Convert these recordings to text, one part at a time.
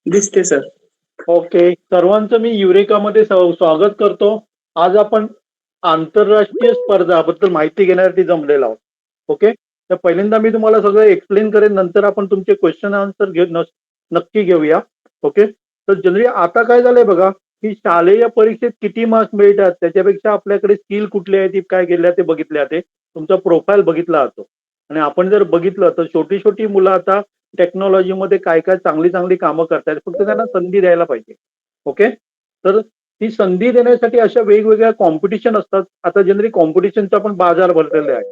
दिसते sir. Okay, सर्वांचं मी युरेकामध्ये स्वागत करतो. आज आपण आंतरराष्ट्रीय स्पर्धाबद्दल माहिती घेण्यासाठी जमलेलो आहोत. ओके, तर पहिल्यांदा मी तुम्हाला सगळं एक्सप्लेन करेन, नंतर आपण तुमचे क्वेश्चन आन्सर नक्की घेऊया. ओके, तर जनरली आता काय झालंय बघा, की शालेय परीक्षेत किती मार्क्स मिळतात त्याच्यापेक्षा आपल्याकडे स्किल कुठले आहेत, काय केल्या ते बघितले जाते, तुमचा प्रोफाईल बघितला जातो. आणि आपण जर बघितलं तर छोटी छोटी मुलं आता टेक्नॉलॉजीमध्ये काय काय चांगली चांगली कामं करतायत, फक्त त्यांना संधी द्यायला पाहिजे. ओके, तर ती संधी देण्यासाठी अशा वेगवेगळ्या कॉम्पिटिशन असतात. आता जनरली कॉम्पिटिशनचा पण बाजार भरलेला आहे.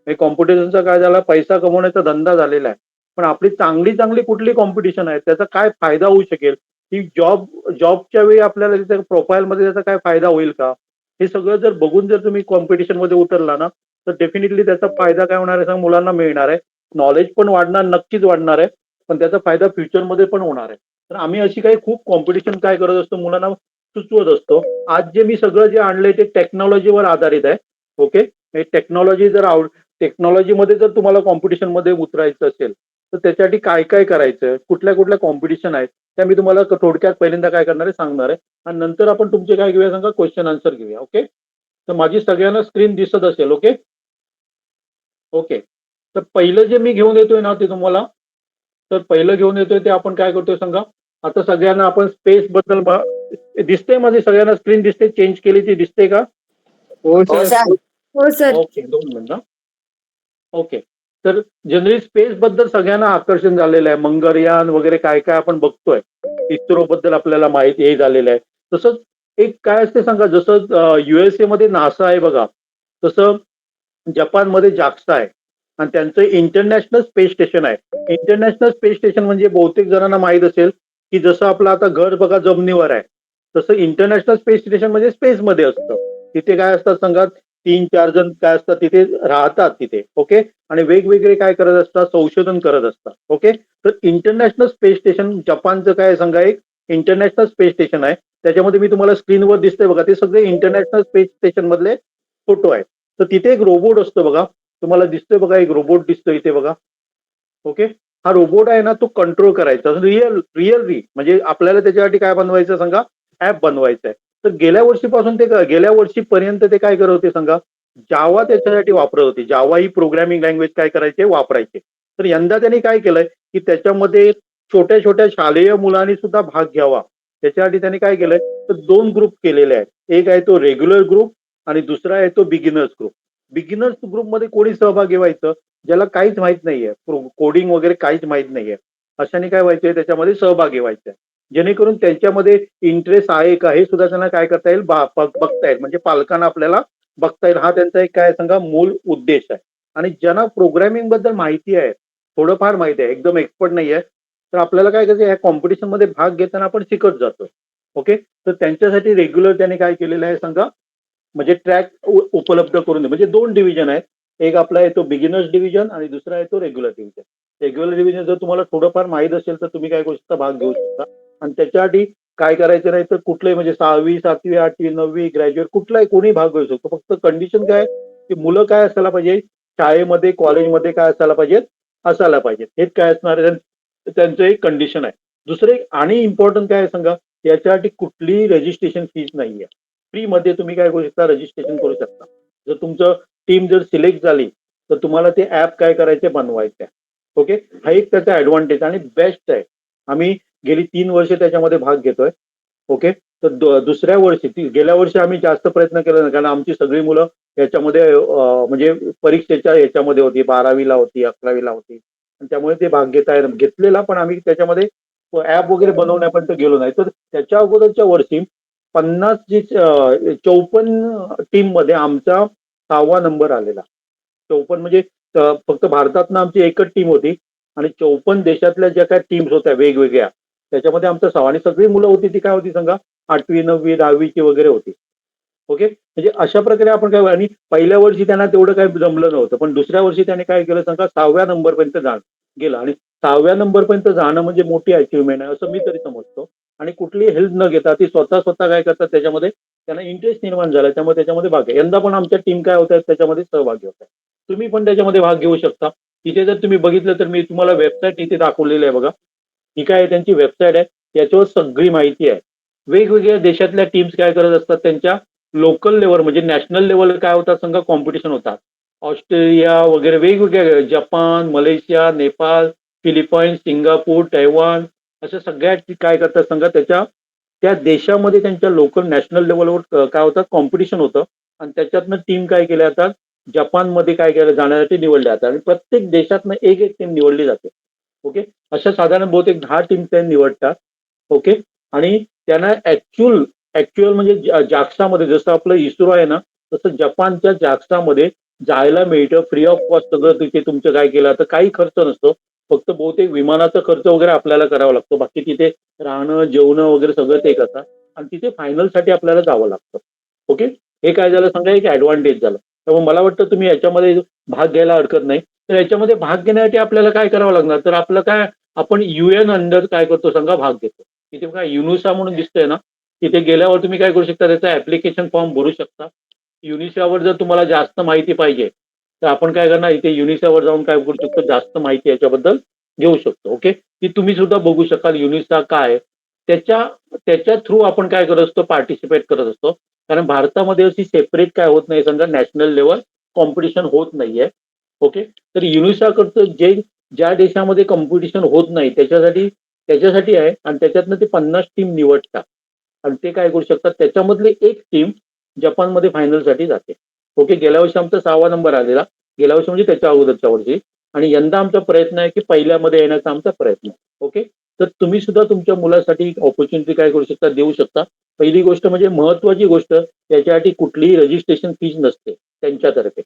हे कॉम्पिटिशनचा काय झाला, पैसा कमवण्याचा धंदा झालेला आहे. पण आपली चांगली चांगली कुठली कॉम्पिटिशन आहे, त्याचा काय फायदा होऊ शकेल, की जॉबच्या वेळी आपल्याला त्याच्या प्रोफाईलमध्ये त्याचा काय फायदा होईल का, हे सगळं जर बघून जर तुम्ही कॉम्पिटिशन मध्ये उतरला ना, तर डेफिनेटली त्याचा फायदा काय होणार आहे, मुलांना मिळणार आहे. नॉलेज पण वाढणार, नक्कीच वाढणार आहे, पण त्याचा फायदा फ्युचरमध्ये पण होणार आहे. तर आम्ही अशी काही खूप कॉम्पिटिशन काय करत असतो, मुलांना सुचवत असतो. आज जे मी सगळं जे आणलंय ते टेक्नॉलॉजीवर आधारित आहे. ओके, हे टेक्नॉलॉजी टेक्नॉलॉजीमध्ये जर तुम्हाला कॉम्पिटिशन मध्ये उतरायचं असेल तर त्याच्यासाठी काय काय करायचं, कुठल्या कुठल्या कॉम्पिटिशन आहेत, त्या मी तुम्हाला थोडक्यात पहिल्यांदा काय करणार आहे सांगणार आहे, आणि नंतर आपण तुमचे काय घेऊया सांगा, क्वेश्चन आन्सर घेऊया. ओके, तर माझी सगळ्यांना स्क्रीन दिसत असेल. ओके ओके, तर पहिलं जे मी घेऊन येतोय ना ते तुम्हाला, तर पहिलं घेऊन येतोय ते आपण काय करतोय सांगा. आता सगळ्यांना आपण स्पेस बद्दल दिसते, माझी सगळ्यांना स्क्रीन दिसते, चेंज केली ती दिसते का? हो हो सर. सर. हो सर. ओके, 2 मिनिटं. ओके, तर जनरली स्पेस बद्दल सगळ्यांना आकर्षण झालेलं आहे. मंगळयान वगैरे काय काय आपण बघतोय, इस्रो बद्दल आपल्याला माहिती हे झालेलं आहे. तसंच एक काय असते सांगा, जसं USA मध्ये नासा आहे बघा, तसं जपानमध्ये जाक्सा आहे, आणि त्यांचं इंटरनॅशनल स्पेस स्टेशन आहे. इंटरनॅशनल स्पेस स्टेशन म्हणजे बहुतेक जणांना माहित असेल, की जसं आपलं आता घर बघा जमिनीवर आहे, तसं इंटरनॅशनल स्पेस स्टेशन म्हणजे स्पेसमध्ये असतं. तिथे काय असतात सांगा, 3-4 जण काय असतात तिथे राहतात तिथे. ओके, आणि वेगवेगळे काय करत असतात, संशोधन करत असतात. ओके, तर इंटरनॅशनल स्पेस स्टेशन जपानचं काय सांगा, एक इंटरनॅशनल स्पेस स्टेशन आहे. त्याच्यामध्ये मी तुम्हाला स्क्रीनवर दिसतंय बघा, ते सगळे इंटरनॅशनल स्पेस स्टेशन मधले फोटो आहेत. तर तिथे एक रोबोट असतो बघा, तुम्हाला दिसतोय बघा, एक रोबोट दिसतो इथे बघा. ओके, हा रोबोट आहे ना, तो कंट्रोल करायचा रिअल म्हणजे आपल्याला त्याच्यासाठी काय बनवायचं सांगा, ऍप बनवायचं आहे. तर गेल्या वर्षीपर्यंत ते काय करत होते सांगा, जावा त्याच्यासाठी वापरत होते. जावा ही प्रोग्रामिंग लँग्वेज काय करायचे, वापरायचे. तर यंदा त्यांनी काय केलंय, की त्याच्यामध्ये छोट्या छोट्या शालेय मुलांनी सुद्धा भाग घ्यावा, त्याच्यासाठी त्यांनी काय केलंय, तर 2 ग्रुप केलेले आहेत. एक आहे तो रेग्युलर ग्रुप आणि दुसरा आहे तो बिगिनर्स ग्रुप. बिगिनर्स ग्रुपमध्ये कोणी सहभागी व्हायचं, ज्याला काहीच माहित नाहीये, कोडिंग वगैरे काहीच माहित नाहीये, अशाने काय व्हायचंय, त्याच्यामध्ये सहभागी व्हायचंय. जेणेकरून त्यांच्यामध्ये इंटरेस्ट आहे का हे सुद्धा त्यांना काय करता येईल, बघता येईल. म्हणजे पालकांना आपल्याला बघता येईल. हा त्यांचा एक काय सांगा मूळ उद्देश आहे. आणि ज्यांना प्रोग्रामिंग बद्दल माहिती आहे, थोडंफार माहिती आहे, एकदम एक्सपर्ट नाहीये, तर आपल्याला काय करायचं, या कॉम्पिटिशन मध्ये भाग घेताना आपण शिकत जातो. ओके, तर त्यांच्यासाठी रेग्युलर त्याने काय केलेलं आहे सांगा, म्हणजे ट्रॅक उपलब्ध करून दे. म्हणजे 2 डिव्हिजन आहेत, एक आपला आहे तो बिगिनर्स डिव्हिजन आणि दुसरा आहे तो रेग्युलर डिव्हिजन. रेग्युलर डिव्हिजन जर तुम्हाला थोडंफार माहित असेल तर तुम्ही काय करू शकता, भाग घेऊ शकता. आणि त्याच्यासाठी काय करायचं नाही, तर कुठलंही म्हणजे 6वी 7वी 8वी 9वी ग्रॅज्युएट कुठलाही कोणी भाग घेऊ शकतो. फक्त कंडिशन काय, की मुलं काय असायला पाहिजे, शाळेमध्ये कॉलेजमध्ये काय असायला पाहिजेत. हेच काय असणार आहे त्यांचं एक कंडिशन आहे. दुसरं एक आणि इम्पॉर्टंट काय आहे सांगा, याच्यासाठी कुठलीही रजिस्ट्रेशन फीज नाहीये. फ्री मध्ये तुम्ही काय करू शकता, रजिस्ट्रेशन करू शकता. जर तुमचं टीम जर सिलेक्ट झाली तर तुम्हाला ते ऍप काय करायचे, बनवायचे आहे. ओके, हा एक त्याचा ऍडव्हान्टेज आणि बेस्ट आहे. आम्ही गेली 3 वर्ष त्याच्यामध्ये भाग घेतोय. ओके, तर दुसऱ्या वर्षी, गेल्या वर्षी आम्ही जास्त प्रयत्न केला नाही, कारण आमची सगळी मुलं याच्यामध्ये म्हणजे परीक्षेच्या याच्यामध्ये होती, 12वीला होती, 11वीला होती, आणि त्यामुळे ते भाग घेतलेला, पण आम्ही त्याच्यामध्ये ऍप वगैरे बनवण्यापर्यंत गेलो नाही. तर त्याच्या अगोदरच्या वर्षी 50 54 टीम मध्ये आमचा 6वा नंबर आलेला. 54 म्हणजे फक्त भारतातनं आमची एकच टीम होती, आणि 54 देशातल्या ज्या काही टीम्स होत्या वेगवेगळ्या, त्याच्यामध्ये आमचा 6वा. आणि सगळी मुलं होती ती काय होती सांगा, 8वी 9वी 10वीची वगैरे होती. ओके, म्हणजे अशा प्रकारे आपण काय, आणि पहिल्या वर्षी त्यांना तेवढं काही जमलं नव्हतं, पण दुसऱ्या वर्षी त्याने काय केलं सांगा, 6व्या नंबरपर्यंत गेलं. आणि 6व्या नंबरपर्यंत जाणं म्हणजे मोठी अचिव्हमेंट आहे असं मी तरी समजतो. आणि कुठलीही हेल्प न घेता ती स्वतः काय करतात, त्याच्यामध्ये त्यांना इंटरेस्ट निर्माण झाला, त्यामुळे त्याच्यामध्ये भाग आहे. यंदा पण आमच्या टीम काय होत आहेत, त्याच्यामध्ये सहभागी होत आहे. तुम्ही पण त्याच्यामध्ये भाग घेऊ शकता. तिथे जर तुम्ही बघितलं तर मी तुम्हाला वेबसाईट इथे दाखवलेली आहे बघा. ही काय आहे, त्यांची वेबसाईट आहे. याच्यावर सगळी माहिती आहे. वेगवेगळ्या देशातल्या टीम्स काय करत असतात, त्यांच्या लोकल लेवल म्हणजे नॅशनल लेवल काय होतात सांगा, कॉम्पिटिशन होतात. ऑस्ट्रेलिया वगैरे वेगवेगळ्या, Japan, Malaysia, Nepal, Philippines, Singapore, Taiwan, अशा सगळ्या काय करतात सांगा, त्या देशामध्ये त्यांच्या लोकल नॅशनल लेवलवर काय होतं, कॉम्पिटिशन होतं. आणि त्याच्यातनं टीम काय केल्या जातात, जपानमध्ये काय केलं जाण्यासाठी निवडल्या जातात. आणि प्रत्येक देशातनं एक एक टीम निवडली जाते. ओके. अशा साधारण बहुतेक 10 टीम ते निवडतात. ओके. आणि त्यांना ऍक्च्युअल म्हणजे जाक्सामध्ये जसं आपलं इस्रो आहे ना, तसं जपानच्या जाक्सामध्ये जायला मिळतं फ्री ऑफ कॉस्ट. सगळं तिथे तुमचं काय केलं तर काही खर्च नसतो. फक्त बहुतेक विमानाचा खर्च वगैरे आपल्याला करावा लागतो. बाकी तिथे राहणं जेवणं वगैरे सगळं ते करतात. आणि तिथे फायनलसाठी आपल्याला जावं लागतं. ओके. हे काय झालं सांगा, एक ऍडव्हान्टेज झालं. त्यामुळे मला वाटतं तुम्ही याच्यामध्ये भाग घ्यायला हरकत नाही. तर याच्यामध्ये भाग घेण्यासाठी आपल्याला काय करावं लागणार, तर आपलं काय, आपण UN अंडर काय करतो सांगा, भाग घेतो. तिथे काय युनुसा म्हणून दिसतंय ना, तिथे गेल्यावर तुम्ही काय करू शकता, त्याचा ऍप्लिकेशन फॉर्म भरू शकता. युनिसावर जर तुम्हाला जास्त माहिती पाहिजे तर आपण काय करणार, इथे युनिसावर जाऊन काय करू शकतो, जास्त माहिती याच्याबद्दल घेऊ शकतो. ओके. ती तुम्ही सुद्धा बघू शकाल युनिसा काय, त्याच्या त्याच्या थ्रू आपण काय करत असतो, पार्टिसिपेट करत असतो. कारण भारतामध्ये अशी सेपरेट काय होत नाही समजा, नॅशनल लेवल कॉम्पिटिशन होत नाहीये. ओके. तर युनिसा करतं जे ज्या देशामध्ये कॉम्पिटिशन होत नाही त्याच्यासाठी आहे. आणि त्याच्यातनं ते 50 टीम निवडतात. आणि ते काय करू शकतात, त्याच्यामधली एक टीम जपानमध्ये फायनलसाठी जाते. ओके. गेल्या वर्षी आमचा 6वा नंबर आलेला, गेल्या वर्षी म्हणजे त्याच्या अगोदरच्या वर्षी. आणि यंदा आमचा प्रयत्न आहे की पहिल्यामध्ये येण्याचा आमचा प्रयत्न आहे. ओके. तर तुम्ही सुद्धा तुमच्या मुलासाठी ऑपॉर्च्युनिटी काय करू शकता, देऊ शकता. पहिली गोष्ट म्हणजे महत्वाची गोष्ट, त्याच्यासाठी कुठलीही रजिस्ट्रेशन फीज नसते त्यांच्यातर्फे.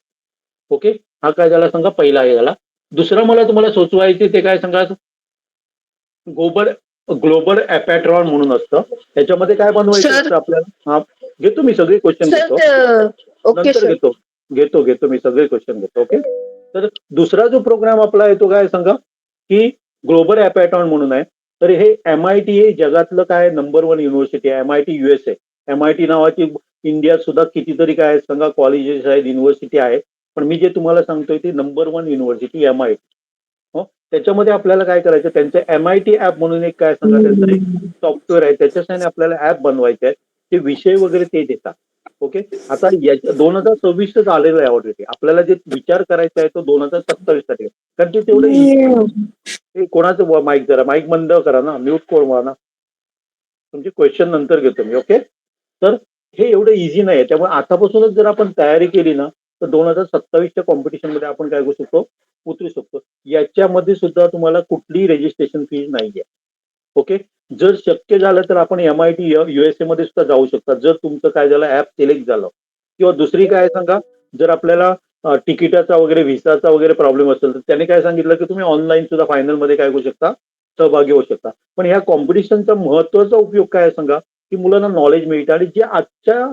ओके. हा काय झाला सांगा, पहिला हे झाला. दुसरं मला तुम्हाला सुचवायचे ते काय सांगा, ग्लोबल ग्लोबल ॲपॅट्रॉन म्हणून असतं. त्याच्यामध्ये काय बनवायचं सर असतं आपल्याला. हा, घेतो मी सगळे क्वेश्चन सर घेतो. ओके नंतर सर. घेतो. घेतो मी सगळे क्वेश्चन घेतो. ओके. तर दुसरा जो प्रोग्राम आपला आहे तो काय सांगा, की ग्लोबल ॲपॅट्रॉन म्हणून आहे. तर हे MIT हे जगातलं काय नंबर 1 युनिव्हर्सिटी आहे. MIT USA. MIT नावाची इंडियात सुद्धा कितीतरी काय सांगा कॉलेजेस आहेत, युनिव्हर्सिटी आहेत. पण मी जे तुम्हाला सांगतोय ती नंबर 1 युनिव्हर्सिटी MIT. हो. त्याच्यामध्ये आपल्याला काय करायचं, त्यांचं MIT ऍप म्हणून एक काय सांगा, त्यांचं एक सॉफ्टवेअर आहे. त्याच्यासाठी आपल्याला ऍप बनवायचे आहे. ते विषय वगैरे ते देतात. ओके. आता 2026 आलेलं आहे ऑलरेडी. आपल्याला जे विचार करायचा आहे तो 2027 साठी आहे. कारण ते तेवढं इझी नाही. कोणाचं माईक, जरा माईक बंद करा ना, म्यूट करू ना. तुमचे क्वेश्चन नंतर घेतो मी. ओके. तर हे एवढं इझी नाही आहे. त्यामुळे आतापासूनच जर आपण तयारी केली ना, तर 2027च्या कॉम्पिटिशन मध्ये आपण काय करू शकतो, उतरू शकतो. याच्यामध्ये सुद्धा तुम्हाला कुठलीही रजिस्ट्रेशन फीज नाहीये. ओके. जर शक्य झालं तर आपण MIT USA मध्ये सुद्धा जाऊ शकता, जर तुमचं काय झालं ऍप सिलेक्ट झालं. किंवा दुसरी काय सांगा, जर आपल्याला तिकिटाचा वगैरे व्हिसाचा वगैरे प्रॉब्लेम असेल तर त्याने काय सांगितलं की तुम्ही ऑनलाईन सुद्धा फायनल मध्ये काय करू शकता, सहभागी होऊ शकता. पण ह्या कॉम्पिटिशनचा महत्वाचा उपयोग काय आहे सांगा, की मुलांना नॉलेज मिळतं. आणि जे आजच्या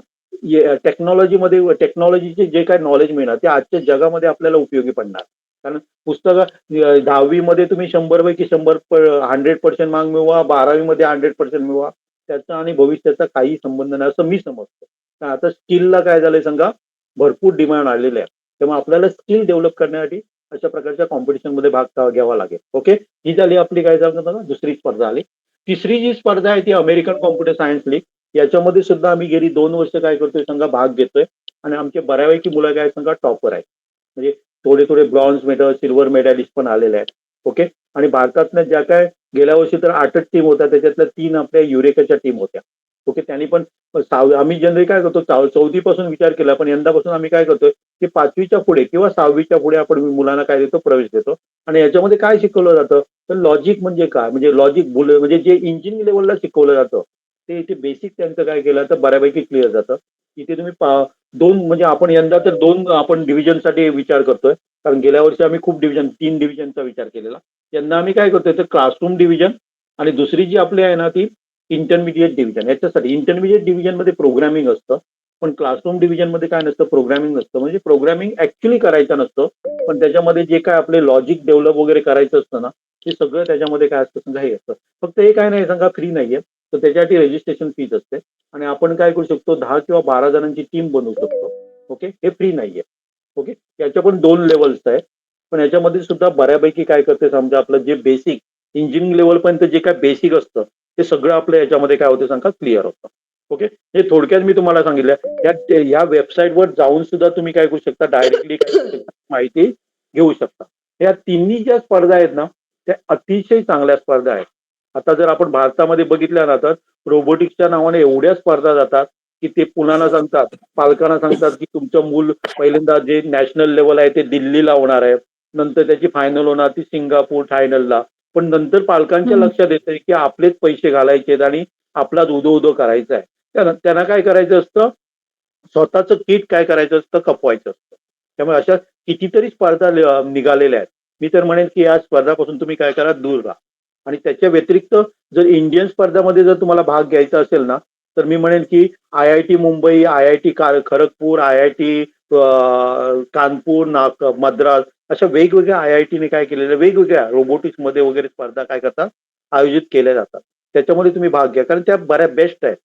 टेक्नॉलॉजीचे जे काय नॉलेज मिळणार ते आजच्या जगामध्ये आपल्याला उपयोगी पडणार. कारण पुस्तकं 10वी मध्ये तुम्ही 100 पैकी 100% मार्क मिळवा, 12वी मध्ये 100% मिळवा, त्याचा आणि भविष्याचा काही संबंध नाही असं मी समजतो. तर आता स्किलला काय झालंय सांगा, भरपूर डिमांड आलेले आहे. त्यामुळे आपल्याला स्किल डेव्हलप करण्यासाठी अशा प्रकारच्या कॉम्पिटिशन मध्ये भाग घ्यावा लागेल. ओके. ही झाली आपली काय सांगतो ना, दुसरी स्पर्धा आली. तिसरी जी स्पर्धा आहे ती अमेरिकन कॉम्प्युटर सायन्स लीग. याच्यामध्ये सुद्धा आम्ही गेली 2 वर्ष काय करतोय सांगा, भाग घेतोय. आणि आमचे बऱ्यापैकी मुलं काय सांगा टॉपर आहेत. म्हणजे थोडे थोडे ब्रॉन्झ मेडल, सिल्वर मेडलिस्ट पण आलेले आहेत. ओके. आणि भारतातल्या ज्या काय गेल्या वर्षी तर 8च टीम होत्या, त्याच्यातल्या 3 आपल्या युरेकाच्या टीम होत्या. ओके. त्यांनी पण आम्ही जनरली काय करतो, 4थी पासून विचार केला, पण यंदापासून आम्ही काय करतोय की 5वीच्या पुढे किंवा 6वीच्या पुढे आपण मुलांना काय देतो, प्रवेश देतो. आणि याच्यामध्ये काय शिकवलं जातं, तर लॉजिक म्हणजे काय, म्हणजे लॉजिक म्हणजे जे इंजिनिअरिंग लेवलला शिकवलं जातं ते इथे बेसिक त्यांचं काय केलं तर बऱ्यापैकी क्लिअर जातं. इथे तुम्ही दोन म्हणजे आपण यंदा तर 2 आपण डिव्हिजनसाठी विचार करतोय. कारण गेल्या वर्षी आम्ही खूप 3 डिव्हिजनचा विचार केलेला. यंदा आम्ही काय करतोय तर क्लासरूम डिव्हिजन आणि दुसरी जी आपली आहे ना ती इंटरमिडिएट डिव्हिजन. याच्यासाठी इंटरमिडिएट डिव्हिजनमध्ये प्रोग्रामिंग असतं, पण क्लासरूम डिव्हिजनमध्ये काय नसतं, प्रोग्रामिंग नसतं. म्हणजे प्रोग्रामिंग ऍक्च्युली करायचं नसतं, पण त्याच्यामध्ये जे काय आपले लॉजिक डेव्हलप वगैरे करायचं असतं ना, ते सगळं त्याच्यामध्ये काय असतं समजा हे असतं. फक्त हे काय नाही सांगा, फ्री नाहीये. तर त्याच्यासाठी रजिस्ट्रेशन फीज असते. आणि आपण काय करू शकतो, 10 किंवा 12 जणांची टीम बनवू शकतो. ओके. हे फ्री नाहीये. ओके. याच्या पण 2 लेवल्स आहेत. पण याच्यामध्ये सुद्धा बऱ्यापैकी काय करते समजा, आपलं जे बेसिक इंजिनिअरिंग लेवल पर्यंत जे काय बेसिक असतं ते सगळं आपल्या याच्यामध्ये काय होतं सांगा क्लिअर होतं. ओके, हे थोडक्यात मी तुम्हाला सांगितलं. या वेबसाईटवर जाऊन सुद्धा तुम्ही काय करू शकता, डायरेक्टली माहिती घेऊ शकता. या तिन्ही ज्या स्पर्धा आहेत ना त्या अतिशय चांगल्या स्पर्धा आहेत. आता जर आपण भारतामध्ये बघितल्या ना तर रोबोटिक्सच्या नावाने एवढ्या स्पर्धा जातात की ते पुन्हा सांगतात, पालकांना सांगतात की तुमचं मूल पहिल्यांदा जे नॅशनल लेवल आहे ते दिल्लीला होणार आहे, नंतर त्याची फायनल होणार ती सिंगापूर फायनलला. पण नंतर पालकांच्या लक्षात येतंय की आपलेच पैसे घालायचे आहेत आणि आपलाच उदो करायचा आहे. त्यांना काय करायचं असतं, स्वतःचं किट काय करायचं असतं, खपवायचं असतं. त्यामुळे अशा कितीतरी स्पर्धा निघालेल्या आहेत. मी तर म्हणेन की या स्पर्धापासून तुम्ही काय करा, दूर राहा. आणि त्याच्या व्यतिरिक्त जर इंडियन स्पर्धामध्ये जर तुम्हाला भाग घ्यायचा असेल ना तर मी म्हणेन की IIT Mumbai, IIT Kharagpur, IIT Kanpur, Madras अशा वेगवेगळ्या IITने काय केलेल्या वेगवेगळ्या रोबोटिक्स मध्ये वगैरे स्पर्धा काय करतात, आयोजित केल्या जातात. त्याच्यामध्ये तुम्ही भाग घ्या कारण त्या बऱ्या बेस्ट आहेत.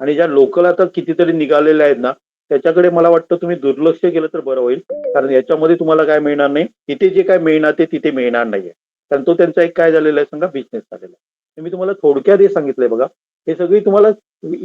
आणि ज्या लोकल आता कितीतरी निघालेल्या आहेत ना त्याच्याकडे मला वाटतं तुम्ही दुर्लक्ष केलं तर बरं होईल. कारण याच्यामध्ये तुम्हाला काय मिळणार नाही, तिथे जे काय मिळणार ते तिथे मिळणार नाहीये. कारण तो त्यांचा एक काय झालेला आहे सांगा, बिझनेस झालेला आहे. मी तुम्हाला थोडक्यात हे सांगितलंय बघा. हे सगळी तुम्हाला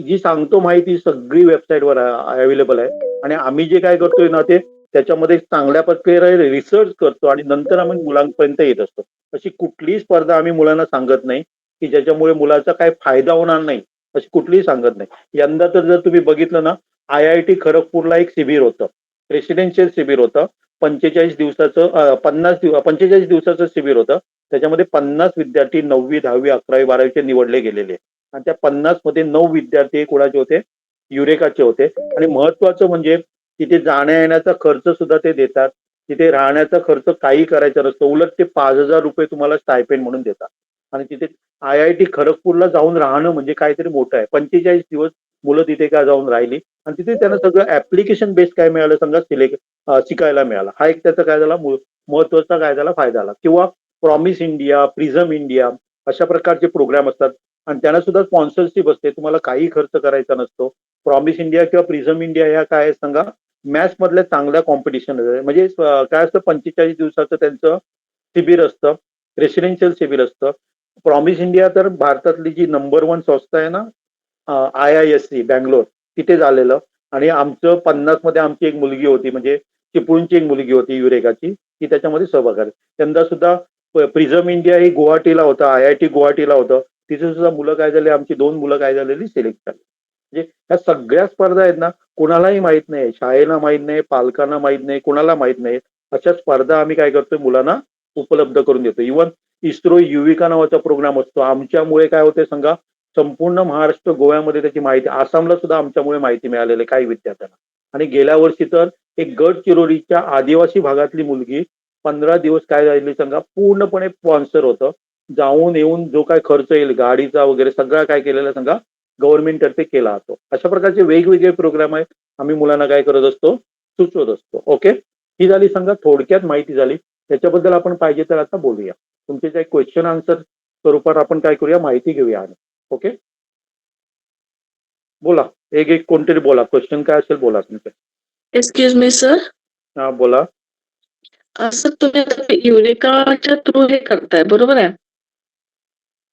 जी सांगतो माहिती सगळी वेबसाईटवर अवेलेबल आहे. आणि आम्ही जे काय करतोय ना ते त्याच्यामध्ये चांगल्या प्रकारे रिसर्च करतो आणि नंतर आम्ही मुलांपर्यंत येत असतो. अशी कुठलीही स्पर्धा आम्ही मुलांना सांगत नाही की ज्याच्यामुळे मुलाचा काय फायदा होणार नाही, अशी कुठलीही सांगत नाही. यंदा तर जर तुम्ही बघितलं ना IIT खरगपूरला एक शिबिर होतं, रेसिडेन्शियल शिबिर होतं. 45 दिवसाचं 45 दिवसाचं शिबिर होतं. त्याच्यामध्ये 50 विद्यार्थी 9वी 10वी 11वी 12वीचे निवडले गेलेले आणि त्या 50 मध्ये 9 विद्यार्थी कोणाचे होते, युरेकाचे होते. आणि महत्वाचं म्हणजे तिथे जाण्या येण्याचा खर्च सुद्धा ते देतात. तिथे राहण्याचा खर्च काही करायचा नसतो, उलट ते 5,000 रुपये तुम्हाला स्टायपेंड म्हणून देतात. आणि तिथे IIT खरगपूरला जाऊन राहणं म्हणजे काहीतरी मोठं आहे. 45 दिवस मुलं तिथे काय जाऊन राहिली आणि तिथे त्यांना सगळं ऍप्लिकेशन बेस्ड काय मिळालं सांगा, शिकायला मिळाला. हा एक त्याचा काय झाला महत्वाचा काय झाला फायदा झाला. किंवा प्रॉमिस इंडिया, प्रिझम इंडिया अशा प्रकारचे प्रोग्राम असतात आणि त्यांना सुद्धा स्पॉन्सरशिप असते, तुम्हाला काही खर्च करायचा नसतो. प्रॉमिस इंडिया किंवा प्रिझम इंडिया ह्या काय सांगा, मॅथ्स मधल्या चांगल्या कॉम्पिटिशन म्हणजे काय असतं, 45 दिवसाचं त्यांचं शिबिर असतं, रेसिडेन्शियल शिबिर असतं. प्रॉमिस इंडिया तर भारतातली जी नंबर 1 संस्था आहे ना, IISC बँगलोर, तिथे झालेलं. आणि आमचं 50 मध्ये आमची एक मुलगी होती, म्हणजे चिपळूणची एक मुलगी होती युरेकाची, ती त्याच्यामध्ये सहभाग आहे. यंदा सुद्धा प्रिझम इंडिया ही गुवाहाटीला होता, IIT गुवाहाटीला होतं. तिथे सुद्धा मुलं काय झाले, आमची 2 मुलं काय झालेली सिलेक्ट झाली. म्हणजे ह्या सगळ्या स्पर्धा आहेत ना, कोणालाही माहित नाही, शाळेला माहित नाही, पालकांना माहित नाही, कोणाला माहित नाही. अशा स्पर्धा आम्ही काय करतोय, मुलांना उपलब्ध करून देतो. इव्हन इस्रो युविका नावाचा प्रोग्राम असतो, आमच्यामुळे काय होते सांगा, संपूर्ण महाराष्ट्र गोव्यामध्ये त्याची माहिती, आसामला सुद्धा आमच्यामुळे माहिती मिळालेली आहे काही विद्यार्थ्यांना. आणि गेल्या वर्षी तर एक गडचिरोलीच्या आदिवासी भागातली मुलगी 15 दिवस काय झाली सांगा, पूर्णपणे स्पॉन्सर होतं. जाऊन येऊन जो काय खर्च येईल गाडीचा वगैरे सगळा काय केलेला सांगा, गव्हर्नमेंट तर्फे केला जातो. अशा प्रकारचे वेगवेगळे प्रोग्राम आहेत, आम्ही मुलांना काय करत असतो, सुचवत असतो. ओके, ही झाली सांगा थोडक्यात माहिती झाली. त्याच्याबद्दल आपण पाहिजे तर आता बोलूया. तुमचे जे क्वेश्चन आन्सर स्वरूपात आपण काय करूया, माहिती घेऊया. ओके, बोला. एक एक कोणतरी बोला, क्वेश्चन काय असेल बोला तुमचं. एक्सक्यूज मी सर, हा बोला. असं तुम्ही युरेकाच्या थ्रू हे करताय बरोबर आहे?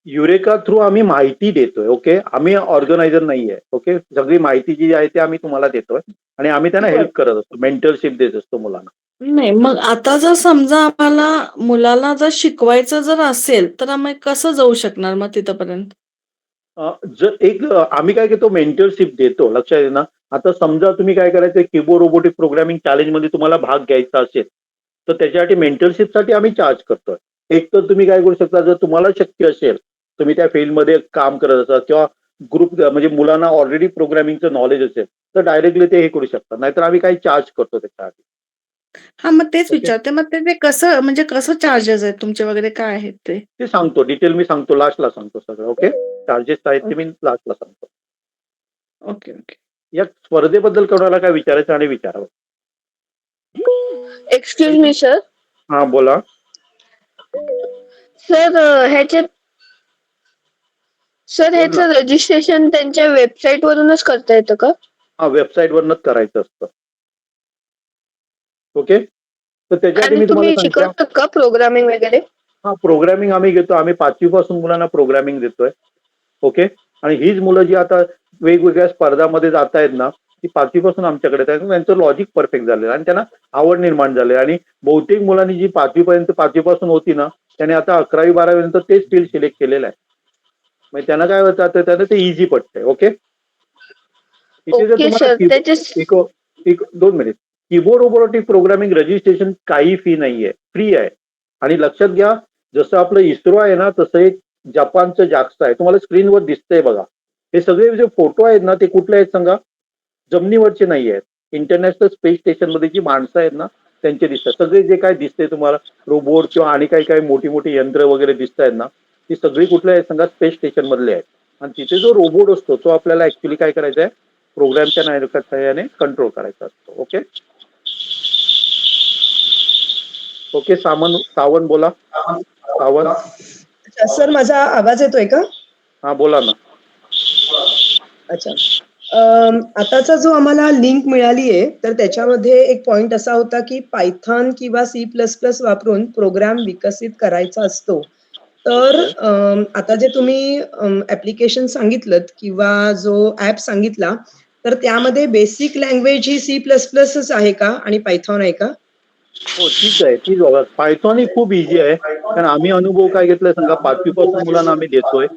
युरेका थ्रू आम्ही माहिती देतोय. ओके, आम्ही ऑर्गनायझर नाहीये. ओके, सगळी माहिती जी आहे ती आम्ही तुम्हाला देतोय आणि आम्ही त्यांना हेल्प करत असतो, मेंटरशिप देत असतो मुलांना. नाही, मग आता जर समजा आम्हाला मुलाला जर शिकवायचं जर असेल तर आम्ही कसं जाऊ शकणार मग तिथपर्यंत? जर एक आम्ही काय करतो, मेंटरशिप देतो. लक्षात आहे ना. आता समजा तुम्ही काय करायचं, कीबोर्ड रोबोटिक प्रोग्रामिंग चॅलेंज मध्ये तुम्हाला भाग घ्यायचा असेल तर त्याच्यासाठी मेंटरशिपसाठी आम्ही चार्ज करतोय. एक तर तुम्ही काय करू शकता, जर तुम्हाला शक्य असेल, तुम्ही त्या फील्डमध्ये काम करत असाल किंवा ग्रुप म्हणजे मुलांना ऑलरेडी प्रोग्रामिंगचं नॉलेज असेल तर डायरेक्टली ते हे करू शकतात. नाहीतर आम्ही काही चार्ज करतो त्याच्यासाठी. हा, मग तेच ओके, विचारते. मग ते कसं, म्हणजे कसं चार्जेस आहेत तुमचे वगैरे, काय आहेत ते? ते सांगतो, डिटेल मी सांगतो, लास्टला सांगतो सगळं. ओके, चार्जेस आहेत ते मी लास्टला सांगतो. Okay okay. या स्पर्धेबद्दल कोणाला काय विचारायचं आणि विचारावं. Excuse me sir. हा बोला. सर ह्याचे बोल ना. ह्याचं रजिस्ट्रेशन त्यांच्या वेबसाईट वरूनच करता येतं का? हा, वेबसाईट वरनच करायचं असतं. ओके, तर त्याच्यासाठी आणि मी तुम्हाला तुम्ही सांगतो. शिकवता का प्रोग्रामिंग वगैरे? हा, प्रोग्रामिंग आम्ही घेतो. आम्ही 5वी पासून मुलांना प्रोग्रामिंग देतोय. ओके. आणि हीच मुलं जी आता वेगवेगळ्या स्पर्धामध्ये जात आहेत ना, ती 5वी पासून आमच्याकडे आहेत. त्यांचं लॉजिक परफेक्ट झालेलं आहे आणि त्यांना आवड निर्माण झाली आणि बहुतेक मुलांनी जी 5वी पर्यंत 5वी पासून होती ना, त्याने आता 11वी 12वी नंतर तेच फील्ड सिलेक्ट केलेलं आहे. म्हणजे त्यांना काय होतं, आता त्यांना ते इझी पडतंय. ओके. इथे जर ओके तुम्हाला सर. त्याचे एक एक 2 minute. Keyboard robotic programming registration काही फी नाहीये, फ्री आहे. आणि लक्षात घ्या, जसं आपलं इस्रो आहे ना, तसं एक जपानचं जाक्सा आहे. तुम्हाला स्क्रीनवर दिसतंय बघा. हे सगळे जे फोटो आहेत ना, ते कुठले आहेत सांगा? जमिनीवरचे नाही आहेत. इंटरनॅशनल स्पेस स्टेशनमध्ये जी माणसं आहेत ना, त्यांचे दिसतात. सगळे जे काय दिसते तुम्हाला रोबोट किंवा आणि काही काही मोठी मोठी यंत्र वगैरे दिसत आहेत ना, ती सगळी कुठले आहेत सांगा? स्पेस स्टेशन मधले आहेत. आणि तिथे जो रोबोट असतो तो आपल्याला ऍक्च्युली काय करायचा आहे, प्रोग्रामच्या नायकाच्या सहाय्याने कंट्रोल करायचा असतो. ओके. ओके. सावंत बोला. सावंत. अच्छा सर, माझा आवाज येतोय का? हा बोला ना. अच्छा. आताचा जो आम्हाला लिंक मिळाली आहे, तर त्याच्यामध्ये एक पॉइंट असा होता, की पायथॉन किंवा C++ वापरून प्रोग्राम विकसित करायचा असतो. तर आता जे तुम्ही ॲप्लिकेशन सांगितलत किंवा जो ॲप सांगितला, तर त्यामध्ये बेसिक लँग्वेज ही C++च आहे का आणि पायथॉन आहे का? हो तीच आहे, तीच बघा. पायथॉन ही खूप इझी आहे. कारण आम्ही अनुभव काय घेतलाय सांगा, 5वी पासून मुलांना आम्ही देतोय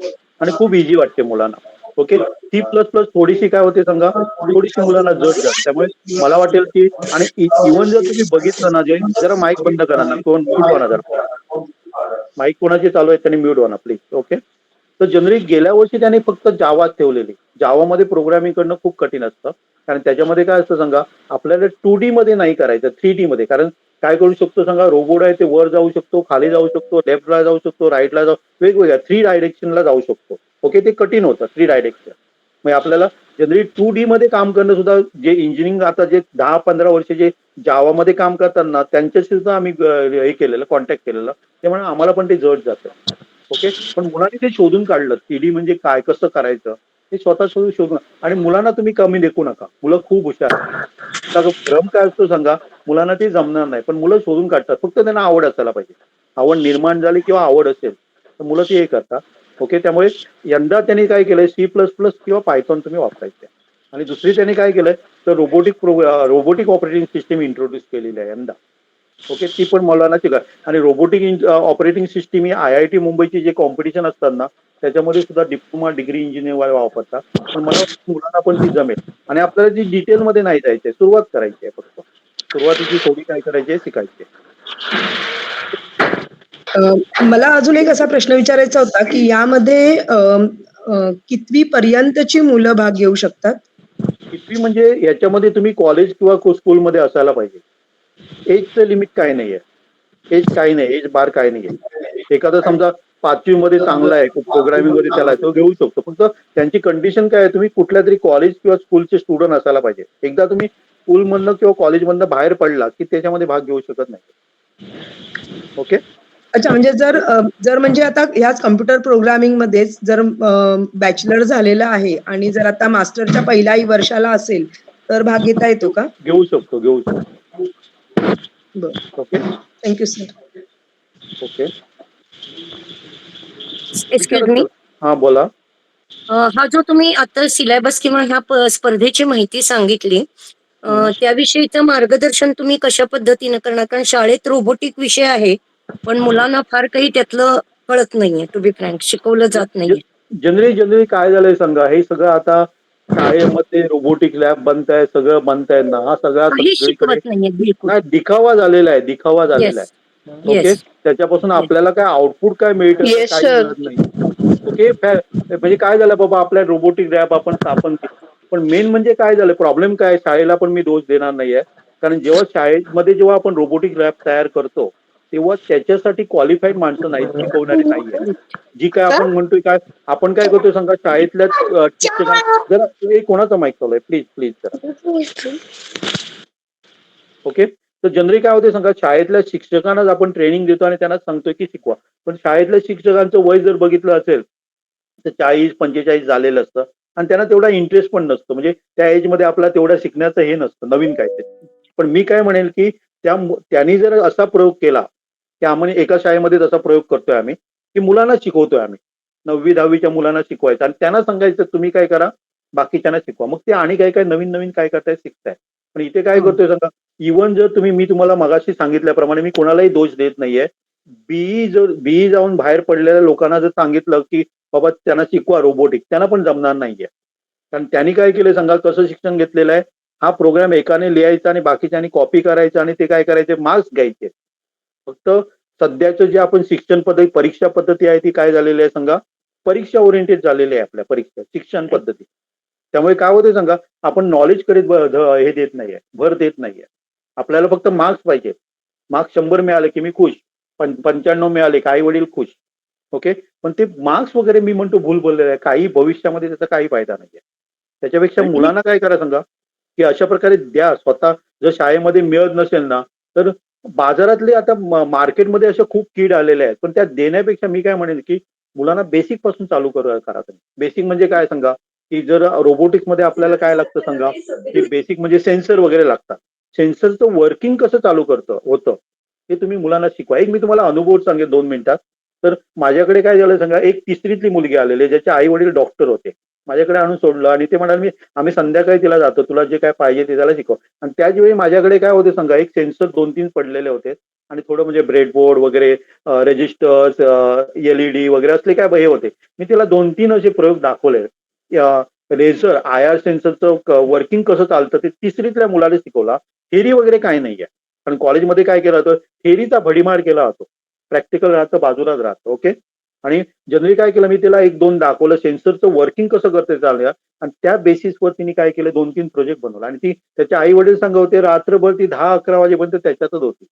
आणि खूप इझी वाटते मुलांना. ओके. C++ थोडीशी काय होते सांगा, थोडीशी मुलांना जड जाते. त्यामुळे मला वाटेल की आणि इव्हन जर तुम्ही बघितलं ना, जरा माईक बंद करा ना, कोण म्यूट व्हा ना जरा. माईक कोणाचे चालू आहे त्यांनी म्यूट व्हा ना प्लीज. ओके. तर जनरली गेल्या वर्षी त्यांनी फक्त जावा ठेवलेली. जावामध्ये प्रोग्रामिंग करणं खूप कठीण असतं. कारण त्याच्यामध्ये काय असतं सांगा, आपल्याला 2D मध्ये नाही करायचं, 3D मध्ये. कारण काय करू शकतो सांगा, रोबोट आहे ते वर जाऊ शकतो, खाली जाऊ शकतो, लेफ्टला जाऊ शकतो, राईटला जाऊ, वेगवेगळ्या 3 डायरेक्शनला जाऊ शकतो. ओके. ते कठीण होतं 3 डायरेक्शन. म्हणजे आपल्याला जनरली 2D मध्ये काम करणं सुद्धा, जे इंजिनिअरिंग आता जे 10-15 वर्ष जे जावामध्ये काम करतात ना, त्यांच्याशी सुद्धा आम्ही हे केलेलं, कॉन्टॅक्ट केलेलं. त्यामुळे आम्हाला पण ते जड जातं. ओके. पण मुलांनी ते शोधून काढलं, 3D म्हणजे काय, कसं करायचं, ते स्वतः शोधून. आणि मुलांना तुम्ही कमी लेखू नका, मुलं खूप हुशार आहेत. आता भ्रम काय असतो सांगा, मुलांना ते जमणार नाही, पण मुलं शोधून काढतात. फक्त त्यांना आवड असायला पाहिजे. आवड निर्माण झाली किंवा आवड असेल तर मुलं ते हे करतात. ओके. त्यामुळे यंदा त्यांनी काय केलंय, C++ किंवा पायथॉन तुम्ही वापरायचे. आणि दुसरी त्यांनी काय केलंय, तर रोबोटिक ऑपरेटिंग सिस्टीम इंट्रोड्यूस केलेली आहे यंदा. ओके. ती पण मुलांना शिका. आणि रोबोटिक ऑपरेटिंग सिस्टीम ही IIT मुंबईची जे कॉम्पिटिशन असतात ना, त्याच्यामध्ये सुद्धा डिप्लोमा डिग्री इंजिनियर वापरतात. पण मला वाटतं मुलांना पण ती जमेल. आणि आपल्याला जी डिटेलमध्ये नाही जायचंय, सुरुवात करायची आहे फक्त. सुरुवातीची थोडी काय करायची आहे, शिकायची आहे. मला अजून एक असा प्रश्न विचारायचा होता, की यामध्ये कितवी पर्यंतची मुलं भाग घेऊ शकतात? कितवी म्हणजे याच्यामध्ये तुम्ही कॉलेज किंवा स्कूलमध्ये असायला पाहिजे. एजचं लिमिट काय नाहीये. एज काही नाही, एज बार काही नाहीये. एखादा समजा 5वी मध्ये चांगला आहे, प्रोग्रामिंग मध्ये त्याला तो घेऊ शकतो. फक्त त्यांची कंडिशन काय आहे, तुम्ही कुठल्या तरी कॉलेज किंवा स्कूलचे स्टुडंट असायला पाहिजे. एकदा तुम्ही स्कूलमधनं किंवा कॉलेजमधनं बाहेर पडला की त्याच्यामध्ये भाग घेऊ शकत नाही. ओके. अच्छा, म्हणजे जर म्हणजे आता ह्याच कॉम्प्युटर प्रोग्रामिंगमध्येच जर बॅचलर झालेलं आहे आणि जर आता मास्टरच्या पहिल्याही वर्षाला असेल, तर भाग घेता येतो का? घेऊ शकतो, घेऊ शकतो. बरं. Okay. Thank you sir. Okay. Excuse me. हा बोला. हा जो तुम्ही आता सिलेबस किंवा ह्या स्पर्धेची माहिती सांगितली, त्याविषयीचं मार्गदर्शन तुम्ही कशा पद्धतीने करणार? कारण शाळेत रोबोटिक विषय आहे, पण मुलांना फार काही त्यातलं कळत नाहीये. टू बी फ्रँक, शिकवलं जात नाहीये. जनरली काय झालंय सांगा, हे सगळं आता शाळेमध्ये रोबोटिक लॅब बनताय, सगळं बनताय ना, हा सगळा काही सगळीकडे शिकवत नाहीये बिलकुल. नाही, दिखावा झालेला आहे, दिखावा झालेला येस, आहे. ओके. येस, त्याच्यापासून येस. आपल्याला काय आउटपुट काय मिळतं येस काही सर. मिळत नाही. ओके. म्हणजे काय झालं बाबा, आपल्या रोबोटिक लॅब आपण स्थापन केली, पण मेन म्हणजे काय झालं, प्रॉब्लेम काय, शाळेला पण मी दोष देणार नाहीये. कारण जेव्हा शाळेमध्ये जेव्हा आपण रोबोटिक लॅब तयार करतो, तेव्हा त्याच्यासाठी क्वालिफाईड माणसं नाहीत, शिकवणारी नाहीये. जी काय आपण म्हणतोय, काय आपण काय करतोय सांगा, शाळेतल्या शिक्षकांना जरा, हे कोणाचा माईक चालू आहे, प्लीज प्लीज जरा. ओके. तर जनरली काय होते सांगा, शाळेतल्या शिक्षकांनाच आपण ट्रेनिंग देतो आणि त्यांना सांगतोय की शिकवा. पण शाळेतल्या शिक्षकांचं वय जर बघितलं असेल तर 40-45 झालेलं असतं आणि त्यांना तेवढा इंटरेस्ट पण नसतो. म्हणजे त्या एजमध्ये आपला तेवढा शिकण्याचं हे नसतं, नवीन काहीतरी. पण मी काय म्हणेल की त्यांनी जर असा प्रयोग केला, की आम्ही एका शाळेमध्ये तसा प्रयोग करतोय आम्ही, की मुलांना शिकवतोय आम्ही, 9वी-10वीच्या मुलांना शिकवायचं आणि त्यांना सांगायचं तुम्ही काय करा, बाकीच्यांना शिकवा. मग ते आणि काय नवीन काय करताय शिकताय. पण इथे काय हं. करतोय सांगा, इव्हन जर मी तुम्हाला मगाशी सांगितल्याप्रमाणे मी कोणालाही दोष देत नाहीये. बीई जाऊन बाहेर पडलेल्या लोकांना जर सांगितलं की बाबा त्यांना शिकवा रोबोटिक्स, त्यांना पण जमणार नाहीये. कारण त्यांनी काय केलं सांगा, कसं शिक्षण घेतलेलं आहे, हा प्रोग्राम एकाने लिहायचा आणि बाकीच्यांनी कॉपी करायचा आणि ते काय करायचे मार्क्स घ्यायचे. फक्त सध्याचं जे आपण शिक्षण पद्धती परीक्षा पद्धती आहे ती काय झालेली आहे सांगा, परीक्षा ओरिएंटेड झालेली आहे आपल्या परीक्षा शिक्षण पद्धती. त्यामुळे काय होते सांगा, आपण नॉलेज करीत हे देत नाहीये, भर देत नाहीये. आपल्याला फक्त मार्क्स पाहिजे. मार्क्स 100 मिळाले की मी खुश, 95 मिळाले का आई वडील खुश. ओके, पण ते मार्क्स वगैरे मी म्हणतो भूल बोललेलं आहे. काही भविष्यामध्ये त्याचा काही फायदा नाहीये. त्याच्यापेक्षा आणि मुलांना काय करा सांगा, की अशा प्रकारे द्या. स्वतः जर शाळेमध्ये मिळत नसेल ना, तर बाजारातले आता मार्केटमध्ये अशा खूप कीड आलेल्या आहेत. पण त्या देण्यापेक्षा मी काय म्हणेन, की मुलांना बेसिक पासून चालू करा तुम्ही. बेसिक म्हणजे काय सांगा, की जर रोबोटिक्स मध्ये आपल्याला काय लागतं सांगा, की बेसिक म्हणजे सेन्सर वगैरे लागतात. सेन्सरचं वर्किंग कसं चालू होतं ते तुम्ही मुलांना शिकवा. एक मी तुम्हाला अनुभव सांगेन 2 मिनिटात. तर माझ्याकडे काय झालं सांगा, एक 3रीतली मुलगी आलेली ज्याचे आई वडील डॉक्टर होते. माझ्याकडे आणून सोडलं आणि ते म्हणाले आम्ही संध्याकाळी तिला जातो, तुला जे काय पाहिजे ते त्याला शिकव. आणि त्याच वेळी माझ्याकडे काय होते सांगा, एक सेन्सर 2-3 पडलेले होते आणि थोडं म्हणजे ब्रेडबोर्ड वगैरे रेजिस्टर्स, LED वगैरे असले काय हे होते. मी तिला 2-3 असे प्रयोग दाखवले. लेझर IR सेन्सरचं वर्किंग कसं चालतं ते 3रीतल्या मुलाला शिकवला. थेरी वगैरे काय नाहीये. कारण कॉलेजमध्ये काय केलं होतं, थेरीचा भडीमार केला होतो. प्रॅक्टिकल राहतं बाजूलाच राहतं. ओके, आणि जनरली काय केलं मी तिला 1-2 दाखवलं सेन्सरचं वर्किंग कसं करते चालूया आणि त्या बेसिसवर तिने काय केलं 2-3 प्रोजेक्ट बनवला आणि ती त्याच्या आई वडील सांगत होते रात्रभर ती 10-11 वाजेपर्यंत त्याच्यातच होती.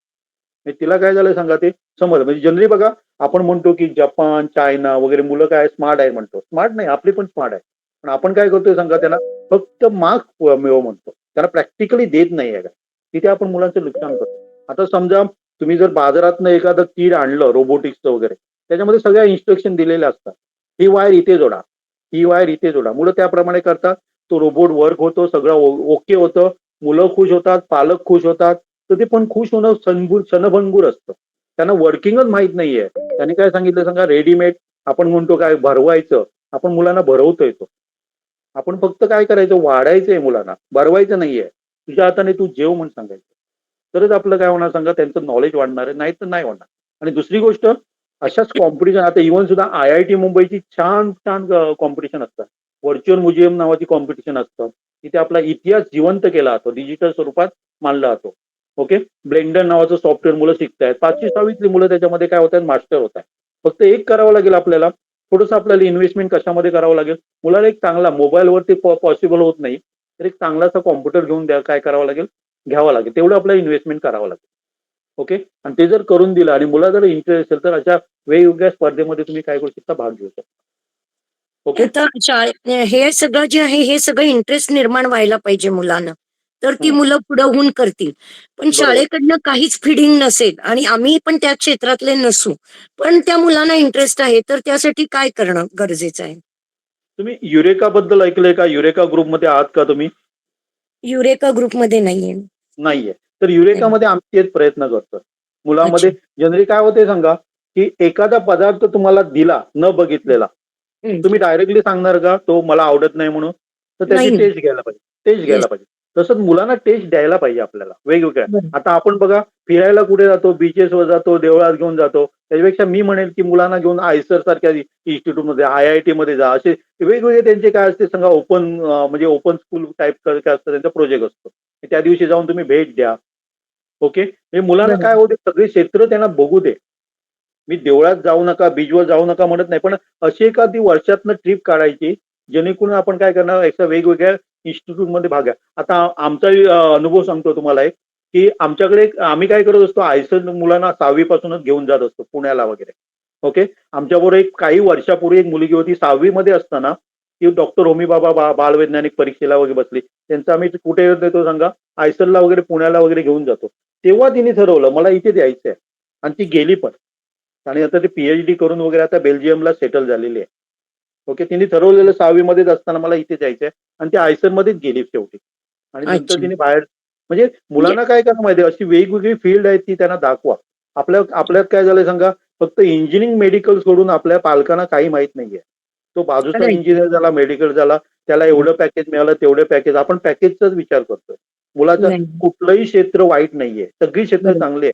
म्हणजे तिला काय झालं सांगा ते समजलं. म्हणजे जनरली बघा आपण म्हणतो की जपान, चायना वगैरे मुलं काय स्मार्ट आहे म्हणतो. स्मार्ट नाही, आपली पण स्मार्ट आहे. पण आपण काय करतोय सांगा, त्यांना फक्त मार्क्स मिळव म्हणतो. त्यांना प्रॅक्टिकली देत नाही आहे का. तिथे आपण मुलांचं नुकसान करतो. आता समजा तुम्ही जर बाजारातनं एखादं कीड आणलं रोबोटिक्सचं वगैरे, त्याच्यामध्ये सगळ्या इन्स्ट्रक्शन दिलेल्या असतात. ही वायर इथे जोडा, ही वायर इथे जोडा. मुलं त्याप्रमाणे करतात. तो रोबोट वर्क होतो, सगळं ओके होतं. मुलं खुश होतात, पालक खुश होतात. तर ते पण खुश होणं क्षणभंगूर असतं. त्यांना वर्किंगच माहित नाहीये. त्यांनी काय सांगितलं सांगा, रेडीमेड आपण म्हणतो काय भरवायचं, आपण मुलांना भरवतोय तो. आपण फक्त काय करायचं, वाढायचंय मुलांना, भरवायचं नाहीये. तुझ्या हाताने तू जेव म्हणून सांगायचं. तरच आपलं काय होणार सांगा, त्यांचं नॉलेज वाढणार आहे, नाही तर नाही वाढणार. आणि दुसरी गोष्ट, अशाच कॉम्पिटिशन आता इव्हन सुद्धा IIT मुंबईची छान छान कॉम्पिटिशन असतात. व्हर्च्युअल म्युझियम नावाची कॉम्पिटिशन असतं. तिथे आपला इतिहास जिवंत केला जातो, डिजिटल स्वरूपात मांडला जातो. ओके, ब्लेंडर नावाचं सॉफ्टवेअर मुलं शिकतायत. 5वी-6वीतली मुलं त्याच्यामध्ये काय होत आहेत, मास्टर होत आहेत. फक्त एक करावं लागेल आपल्याला, थोडंसं आपल्याला इन्व्हेस्टमेंट कशामध्ये करावं लागेल. मुलाला एक चांगला मोबाईलवरती पॉसिबल होत नाही, तर एक चांगलासा कॉम्प्युटर घेऊन काय करावं लागेल, घ्यावं लागेल. तेवढं आपल्याला इन्व्हेस्टमेंट करावं लागेल. ओके, आणि ते जर करून दिलं आणि मुला जर इंटरेस्ट असेल तर अशा वेगवेगळ्या स्पर्धेमध्ये तुम्ही काय करू शकता, भाग घेऊ शकता. ओके, आता हे सगळं जे आहे हे सगळं इंटरेस्ट निर्माण व्हायला पाहिजे मुलांना. तर ती मुलं पुढं होऊन करतील. पण बरोबर. शाळेकडनं काहीच फिडिंग नसेल आणि आम्ही पण त्या क्षेत्रातले नसू, पण त्या मुलांना इंटरेस्ट आहे, तर त्यासाठी काय करणं गरजेचं आहे? तुम्ही युरेका बद्दल ऐकलंय का? युरेका ग्रुपमध्ये आहात का तुम्ही? युरेका ग्रुपमध्ये नाहीये. नाहीये. तर नाही. युरेकामध्ये आम्ही तेच प्रयत्न करतो. अच्छा. मुलामध्ये जनरली काय होते सांगा, की एखादा पदार्थ तुम्हाला दिला न बघितलेला, हं. तुम्ही डायरेक्टली सांगणार का तो मला आवडत नाही म्हणून? तर त्याची नाही. टेस्ट घ्यायला पाहिजे. Test yes. घ्यायला पाहिजे. तसंच मुलांना टेस्ट द्यायला पाहिजे आपल्याला वेगवेगळ्या. बरं. आता आपण बघा फिरायला कुठे जातो, बीचेसवर जातो, देवळात घेऊन जातो. त्याच्यापेक्षा मी म्हणेल की मुलांना घेऊन आयसर सारख्या इन्स्टिट्यूटमध्ये IIT मध्ये जा. असे वेगवेगळे त्यांचे काय असते सांगा ओपन म्हणजे ओपन स्कूल टाईप काय असतं त्यांचा प्रोजेक्ट असतो. त्या दिवशी जाऊन तुम्ही भेट द्या. ओके, म्हणजे मुलांना बरं. काय होते सगळे क्षेत्र त्यांना बघू दे. मी देवळात जाऊ नका, बीचवर जाऊ नका म्हणत नाही, पण अशी एखादी वर्षातनं ट्रिप काढायची जेणेकरून आपण काय करणार एका वेगवेगळ्या इन्स्टिट्यूटमध्ये भाग घ्या. आता आमचा अनुभव सांगतो तुम्हाला एक, की आमच्याकडे आम्ही काय करत असतो आयसर मुलांना 6वी पासूनच घेऊन जात असतो पुण्याला वगैरे. ओके, आमच्याबरोबर एक काही वर्षापूर्वी एक मुलगी होती 6वी मध्ये असताना ती डॉक्टर होमी बाबा बालवैज्ञानिक परीक्षेला वगैरे बसली. त्यांचं आम्ही कुठे देतो सांगा, आयसरला वगैरे पुण्याला वगैरे घेऊन जातो. तेव्हा तिने ठरवलं मला इथे द्यायचं आहे आणि ती गेली पण. आणि आता ते PhD करून वगैरे आता बेल्जियमला सेटल झालेली आहे. ओके, तिने ठरवलेलं 6वी मध्येच असताना मला इथे जायचंय आणि ती आयसर मध्येच गेली शेवटी. आणि नंतर अच्छा. तिने बाहेर म्हणजे म्हणजे मुलांना काय करणं माहिती अशी वेगवेगळी फील्ड आहेत ती त्यांना दाखवा. आपल्यात काय झालंय सांगा, फक्त इंजिनिअरिंग मेडिकल सोडून आपल्या पालकांना काही माहित नाहीये. तो बाजूचा Right. इंजिनियर झाला, मेडिकल झाला, त्याला एवढं पॅकेज मिळालं, तेवढं पॅकेज. आपण पॅकेजचाच विचार करतोय. मुलाचं नाही. कुठलंही क्षेत्र वाईट नाहीये. सगळी क्षेत्र बरोबर. चांगली आहे.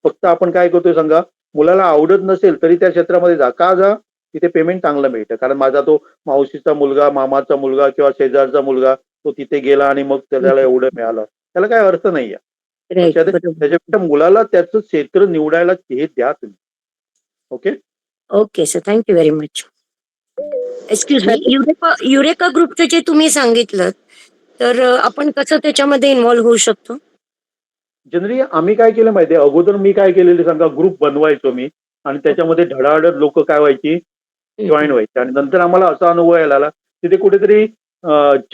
फक्त आपण काय करतोय सांगा, मुलाला आवडत नसेल तरी त्या क्षेत्रामध्ये जा. का जा? तिथे पेमेंट चांगलं मिळतं. कारण माझा तो मावशीचा मुलगा, मामाचा मुलगा किंवा शेजारचा मुलगा तो तिथे गेला आणि मग त्याला एवढं मिळालं. त्याला काही अर्थ नाहीये. राईट. लक्षात आहे? बरोबर. त्याच्यापेक्षा मुलाला त्याचं क्षेत्र निवडायला हे द्या तुम्ही. Okay? Okay sir, thank you very much. Excuse me, eureka ग्रुपचं जे तुम्ही सांगितलं, तर आपण कसं त्याच्यामध्ये इन्व्हॉल्व्ह होऊ शकतो? जनरली आम्ही काय केलं माहितीये, अगोदर मी काय केलेलं सांगा, ग्रुप बनवायचो मी आणि त्याच्यामध्ये धडाधड लोक काय व्हायची, जॉईन व्हायची. आणि नंतर आम्हाला असा अनुभव यायला आला, तिथे कुठेतरी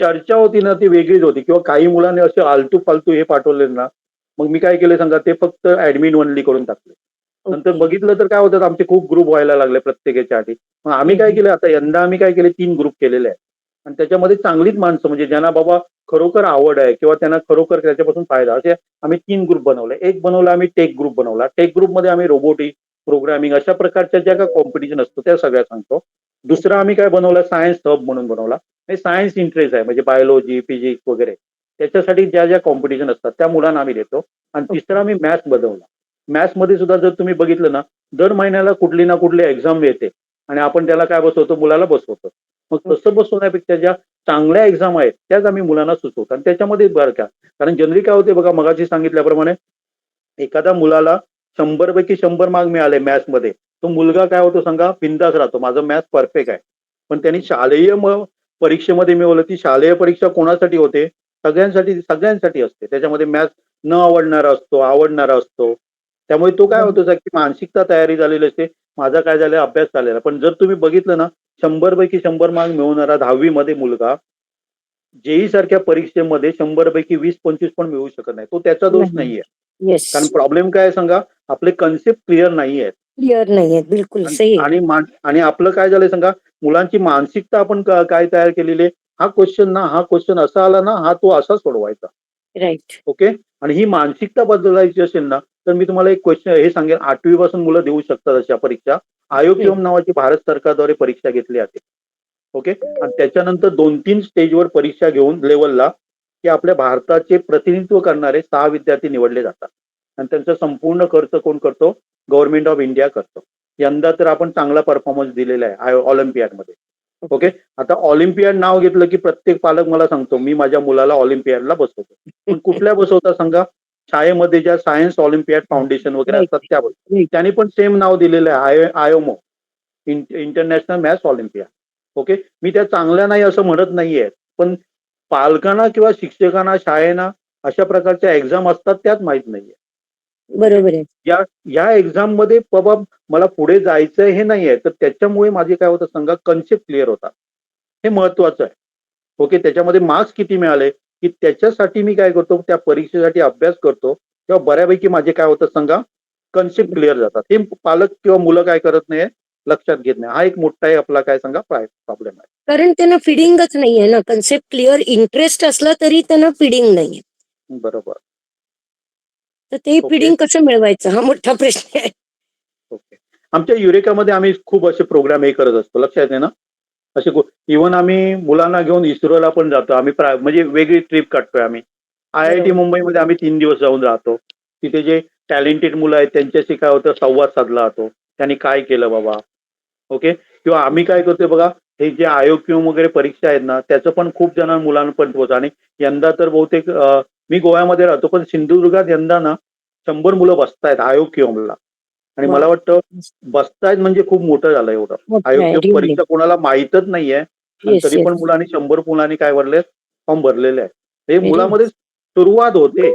चर्चा होती ना, ती वेगळीच होती. किंवा काही मुलांनी असे आलतू फालतू हे पाठवले ना, मग मी काय केलं सांगा, ते फक्त ऍडमिन ओनली करून टाकले. नंतर ओके. बघितलं तर काय होतं, आमचे खूप ग्रुप व्हायला लागले प्रत्येकाच्या आधी. मग आम्ही काय केलं, आता यंदा आम्ही काय केले, 3 ग्रुप केलेले आहे. आणि त्याच्यामध्ये चांगलीच माणसं, म्हणजे ज्यांना बाबा खरोखर आवड आहे किंवा त्यांना खरोखर त्याच्यापासून फायदा, असे आम्ही 3 ग्रुप बनवले. एक बनवला आम्ही टेक ग्रुप बनवला. टेक ग्रुपमध्ये आम्ही रोबोटिक, प्रोग्रामिंग अशा प्रकारच्या ज्या काही कॉम्पिटिशन असतो त्या सगळ्या सांगतो. दुसरा आम्ही काय बनवला, सायन्स हब म्हणून बनवला. सायन्स इंटरेस्ट आहे, म्हणजे बायोलॉजी, फिजिक्स वगैरे त्याच्यासाठी ज्या ज्या कॉम्पिटिशन असतात त्या मुलांना आम्ही देतो. आणि तिसरा आम्ही मॅथ्स बनवला. मॅथ्समध्ये सुद्धा जर तुम्ही बघितलं ना, दर महिन्याला कुठली ना कुठली एक्झाम येते आणि आपण त्याला काय बसवतो, मुलाला बसवतो. मग तसं बसवण्यापेक्षा ज्या चांगल्या एक्झाम आहेत त्याच आम्ही मुलांना सुचवतो. आणि त्याच्यामध्ये बरं का, कारण जनरली काय होते बघा, मगाशी सांगितल्याप्रमाणे एखाद्या मुलाला 100 पैकी 100 मार्क मिळाले मॅथ्समध्ये, तो मुलगा काय होतो सांगा, बिंदास राहतो, माझं मॅथ्स परफेक्ट आहे. पण त्यांनी शालेय परीक्षेमध्ये मिळवलं. ती शालेय परीक्षा कोणासाठी होते, सगळ्यांसाठी असते. त्याच्यामध्ये मॅथ्स न आवडणारा असतो, आवडणारा असतो. त्यामुळे तो काय होतो की मानसिकता तयारी झालेली असते, माझा काय झालं, अभ्यास झालेला. पण जर तुम्ही बघितलं ना, 100 पैकी 100 मार्क मिळवणारा 10वी मध्ये मुलगा जेई सारख्या परीक्षेमध्ये 100 पैकी 20-25 पण मिळवू शकत नाही. तो त्याचा दोष नाहीये. येस. कारण प्रॉब्लेम काय आहे सांगा, आपले कन्सेप्ट क्लिअर नाही आहेत. क्लिअर नाहीये, बिलकुल आणि सही आहे. आणि आपलं काय झालंय सांगा, मुलांची मानसिकता आपण काय तयार केलेली आहे, हा क्वेश्चन ना, हा क्वेश्चन असा आला ना, हा तो असा सोडवायचा. राईट. ओके. आणि ही मानसिकता बदलायची असेल ना, तर मी तुम्हाला एक क्वेश्चन हे सांगेन, 8वी पासून मुलं देऊ शकतात अशा परीक्षा. आयोक्यम नावाची भारत सरकारद्वारे परीक्षा घेतली जाते. ओके. आणि त्याच्यानंतर 2-3 स्टेजवर परीक्षा घेऊन लेवलला, की आपल्या भारताचे प्रतिनिधित्व करणारे 6 विद्यार्थी निवडले जातात. आणि त्यांचा संपूर्ण खर्च कोण करतो, गव्हर्नमेंट ऑफ इंडिया करतो. यंदा तर आपण चांगला परफॉर्मन्स दिलेला आहे ऑलिम्पियाडमध्ये. ओके. आता ऑलिम्पियाड नाव घेतलं की प्रत्येक पालक मला सांगतो, मी माझ्या मुलाला ऑलिम्पियाडला बसवतो. पण कुठल्या बसवता सांगा, शाळेमध्ये ज्या सायन्स ऑलिम्पियाड फाउंडेशन वगैरे असतात त्या बसवतात. त्यांनी पण सेम नाव दिलेलं आहे, आयोमो, इंटरनॅशनल मॅथ्स ऑलिम्पियाड. ओके. मी त्या चांगल्या नाही असं म्हणत नाहीये, पण पालकांना किंवा शिक्षकांना, शाळेना अशा प्रकारच्या एक्झाम असतात त्याच माहित नाहीये. बरोबर आहे. या एक्झाम मध्ये बाबा मला पुढे जायचंय हे नाहीये, तर त्याच्यामुळे माझे काय होतं सांगा, कन्सेप्ट क्लिअर होतात. हे महत्वाचं आहे. ओके. त्याच्यामध्ये मार्क्स किती मिळाले, की त्याच्यासाठी मी काय करतो, त्या परीक्षेसाठी अभ्यास करतो, तेव्हा बऱ्यापैकी माझे काय होतं सांगा, कन्सेप्ट क्लिअर जातात. हे पालक किंवा मुलं काय करत नाही, लक्षात घेत नाही. हा एक मोठा आहे आपला काय सांगा प्रॉब्लेम आहे. कारण त्यांना फिडिंगच नाहीये ना, कन्सेप्ट क्लिअर, इंटरेस्ट असला तरी त्यांना फिडिंग नाहीये. बरोबर. तर ते ओके. फिडिंग कसं मिळवायचं हा मोठा प्रश्न आहे. ओके. आमच्या युरेकामध्ये आम्ही खूप असे प्रोग्राम हे करत असतो, लक्षात आहे ना. असे इव्हन आम्ही मुलांना घेऊन इस्रोला पण जातो. आम्ही म्हणजे वेगळी ट्रिप काढतोय आम्ही. IIT मुंबईमध्ये आम्ही 3 दिवस जाऊन राहतो. तिथे जे टॅलेंटेड मुलं आहेत त्यांच्याशी काय होतं, संवाद साधला जातो. त्यांनी काय केलं बाबा. ओके. किंवा आम्ही काय करतोय बघा, हे जे आयोक्यम वगैरे परीक्षा आहेत ना, त्याचं पण खूप जण मुलांपर्यंत होतं. आणि यंदा तर बहुतेक मी गोव्यामध्ये राहतो, पण सिंधुदुर्गात यंदा ना 100 मुलं बसतायत आयोक्यमला. आणि मला वाटतं बसतायत म्हणजे खूप मोठं झालं एवढं. आयोक्य परीक्षा कोणाला माहीतच नाहीये. आणि तरी पण मुलांनी 100 मुलांनी काय भरले, फॉर्म भरलेले आहे. हे मुलामध्ये सुरुवात होते.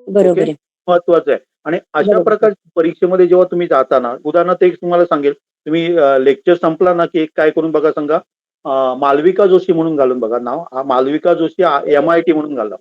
बरोबर आहे. महत्वाचं आहे. आणि अशा प्रकारच्या परीक्षेमध्ये जेव्हा तुम्ही जाताना, उदाहरणार्थ एक तुम्हाला सांगेल, तुम्ही लेक्चर संपला ना की एक काय करून बघा सांगा, मालविका जोशी म्हणून घालून बघा नाव. हा मालविका जोशी MIT म्हणून घाला.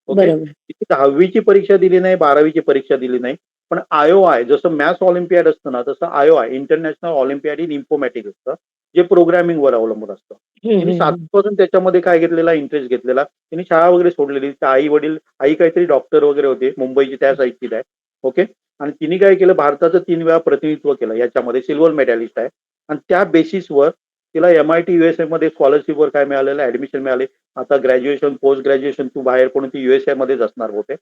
ओके. तिथे 10वीची परीक्षा दिली नाही, 12वीची परीक्षा दिली नाही. पण IOI जसं मॅथ्स ऑलिम्पियाड असतं ना, तसं IOI international Olympiad in informatics असतं, जे प्रोग्रामिंगवर अवलंबून असतं. त्यांनी 7वीपासून त्याच्यामध्ये काय घेतलेला, इंटरेस्ट घेतलेला. त्यांनी शाळा वगैरे सोडलेली. आई काहीतरी डॉक्टर वगैरे होते, मुंबईची त्या साईडची आहे. ओके. आणि तिने काय केलं, भारताचं 3 वेळा प्रतिनिधित्व केलं याच्यामध्ये, सिल्वर मेडॅलिस्ट आहे. आणि त्या बेसिसवर तिला MIT USA मध्ये स्कॉलरशिपवर काय मिळालेलं, ऍडमिशन मिळाले. आता ग्रॅज्युएशन, पोस्ट ग्रॅज्युएशन तू बाहेर पडून ती USA मध्येच असणार होते.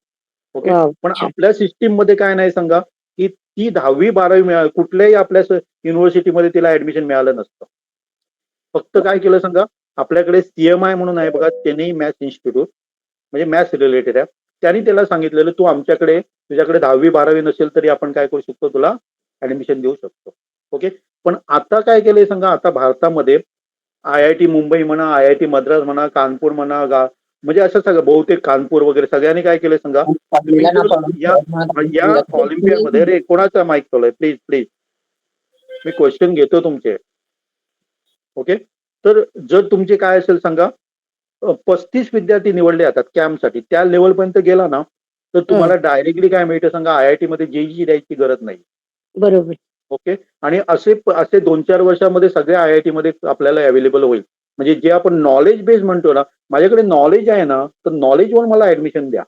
ओके. वाव, पण छान. आपल्या सिस्टीम मध्ये काय नाही सांगा, की ती 10वी-12वी कुठल्याही आपल्या युनिव्हर्सिटीमध्ये तिला ऍडमिशन मिळालं नसतं. फक्त काय केलं सांगा, आपल्याकडे CMI म्हणून आहे बघा, चेन्नई मॅथ्स इन्स्टिट्यूट, म्हणजे मॅथ्स रिलेटेड आहे. त्यांनी त्याला सांगितलेलं तू आमच्याकडे, तुझ्याकडे 10वी-12वी नसेल तरी आपण काय करू शकतो, तुला ऍडमिशन देऊ शकतो. ओके. पण आता काय केलंय सांगा, आता भारतामध्ये IIT मुंबई म्हणा, IIT मद्रास म्हणा, कानपूर म्हणा, म्हणजे असं सगळं बहुतेक कानपूर वगैरे सगळ्यांनी काय केलंय सांगा, तुम्ही जर या ऑलिम्पियाडमध्ये, रे कोणाचा माईक चालू प्लीज प्लीज, मी क्वेश्चन घेतो तुमचे. ओके. तर जर तुमचे काय असेल सांगा, 35 विद्यार्थी निवडले जातात कॅम्पसाठी, त्या लेवलपर्यंत गेला ना तर तुम्हाला डायरेक्टली काय मिळतं सांगा, IIT मध्ये JEE द्यायची गरज नाही. बरोबर. ओके. आणि असे 2-4 वर्षामध्ये सगळे IIT मध्ये आपल्याला अवेलेबल होईल. म्हणजे जे आपण नॉलेज बेस म्हणतो ना, माझ्याकडे नॉलेज आहे ना, तर नॉलेजवर मला ऍडमिशन द्या,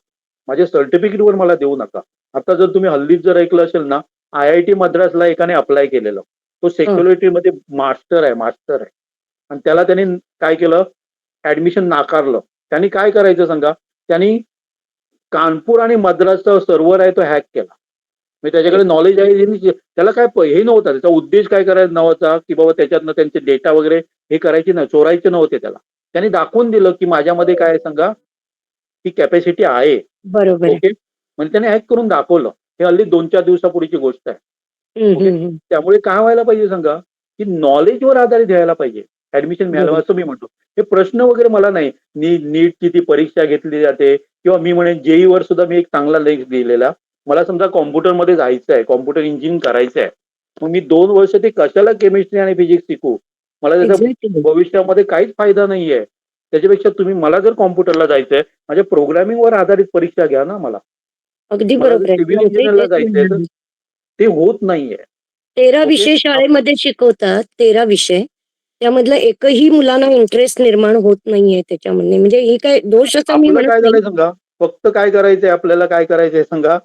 माझ्या सर्टिफिकेटवर मला देऊ नका. आता जर तुम्ही हल्लीच जर ऐकलं असेल ना, IIT मद्रासला एकाने अप्लाय केलेलं, तो सेक्युरिटी मध्ये मास्टर आहे. आणि त्याला त्यांनी काय केलं, ऍडमिशन नाकारलं. त्यांनी काय करायचं सांगा, त्यांनी कानपूर आणि मद्रासचा सर्व्हर आहे तो हॅक केला. म्हणजे त्याच्याकडे नॉलेज आहे, त्याला काय हे नव्हता, त्याचा उद्देश काय करायचा नव्हता, की बाबा त्याच्यातनं त्यांचे डेटा वगैरे हे करायचे नाही, चोरायचे नव्हते त्याला. त्यांनी दाखवून दिलं की माझ्यामध्ये काय आहे सांगा, ती कॅपॅसिटी आहे. बरोबर आहे. ओके. म्हणजे त्याने हॅक करून दाखवलं. हे हल्ली 2-4 दिवसापूर्वीची गोष्ट आहे. हम्म, ओके. हम्म, हम्म. त्यामुळे काय व्हायला पाहिजे सांगा, की नॉलेजवर आधारित घ्यायला पाहिजे ऍडमिशन मिळालं, बरोबर. असं मी म्हणतो. हे प्रश्न वगैरे मला नाही, नीटची ती परीक्षा घेतली जाते, किंवा मी म्हणेन JEE वर सुद्धा मी एक चांगला लेख दिलेला. मला समजा कॉम्प्युटरमध्ये जायचं आहे, कॉम्प्युटर इंजिनिअरिंग करायचं आहे, मग मी 2 वर्ष ते कशाला केमिस्ट्री आणि फिजिक्स शिकू, मला त्याचा Exactly. भविष्यामध्ये काहीच फायदा नाहीये. त्याच्यापेक्षा तुम्ही, मला जर कॉम्प्युटरला जायचंय, माझ्या प्रोग्रामिंगवर आधारित परीक्षा घ्या ना. मला अगदी मला जर बरोबर आहे. सिव्हिल माझंही इंजिनिअरला तेच जायचंय म्हणणं तर आहे. ते होत नाहीये. 13 ओके. विषय शाळेमध्ये शिकवतात, 13 विषय. त्यामधलं एकही मुलांना इंटरेस्ट निर्माण होत नाहीये त्याच्यामध्ये. म्हणजे हे काय दोष असं मी आपलं म्हणत काय नाही. झालंय सांगा, फक्त काय करायचंय आपल्याला, काय करायचंय सांगा,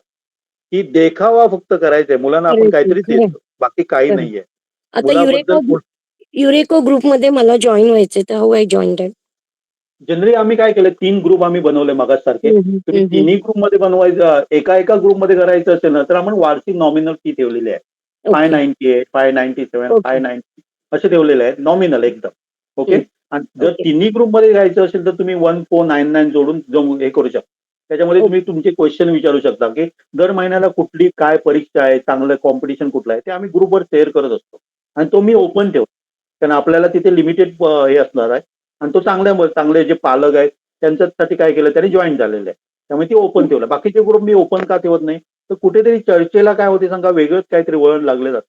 की देखावा फक्त करायचंय. मुलांना आपण खरंय, काहीतरी खरंय, देतो, बाकी काही खरंय. नाहीये आता मुलाबद्दल. युरेको ग्रुपमध्ये मला जॉइन व्हायचंय, तर how I join that? Generally आम्ही काय केलं, 3 ग्रुप आम्ही बनवले मगासारखे. हं, हं, तुम्ही हं, हं. तिन्ही ग्रुपमध्ये बनवायचं, एका ग्रुपमध्ये करायचं असेल ना, तर आपण वार्षिक नॉमिनल फी ठेवलेली आहे. Okay, 598, 597, okay. 590 असे ठेवलेले आहेत, नॉमिनल एकदम. ओके. हं, आणि जर ओके, तिन्ही ग्रुपमध्ये घ्यायचं असेल तर तुम्ही 1499 जोडून हे करू शकता. त्याच्यामध्ये तुम्ही ओके. तुमचे क्वेश्चन विचारू शकता, की दर महिन्याला कुठली काय परीक्षा आहे, चांगलं कॉम्पिटिशन कुठलं आहे, ते आम्ही ग्रुपवर शेअर करत असतो. आणि तो मी ओपन ठेवतो, कारण आपल्याला तिथे लिमिटेड हे असणार आहे. आणि तो चांगले जे पालक आहेत त्यांच्यासाठी काय केलं, त्यांनी जॉईन झालेले आहे, त्यामुळे ते ओपन ठेवलं. बाकीचे ग्रुप मी ओपन का ठेवत नाही, तर कुठेतरी चर्चेला काय होते सांगा, वेगळंच काहीतरी वळण लागले जातं.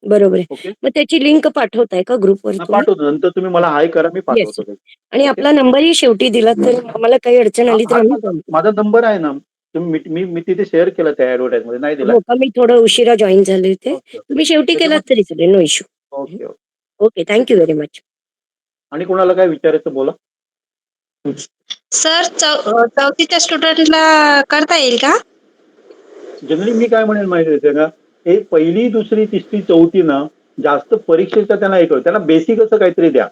बरोबर आहे. ओके. मग त्याची लिंक पाठवताय का ग्रुपवर तुम्ही? पाठवतो, नंतर तुम्ही मला हाय करा, मी येस. पाठवतो. आणि ओके. आपला नंबरही शेवटी दिलात, तर आम्हाला काही अडचण आली तर आम्ही कॉल करू. माझा नंबर आहे ना, मी तिथे शेअर केला त्या ऍडव्हर्टाइज मध्ये, नाही दिला. हो का? मी थोडं उशिरा जॉइन झाले होते. ओके. तुम्ही शेवटी केलात त्याच्यामध्ये तरी चालेल, no issue. Okay. Okay. Okay, thank you very much. आणि कोणाला काय विचारायचं बोला. सर, चौथीच्या स्टुडंटला करता येईल का? जनरली मी काय म्हणेल माहिती आहे का, हे 1ली, 2री, 3री, 4थी ना जास्त परीक्षेचा त्यांना हे करू, त्यांना बेसिक असं काहीतरी द्या,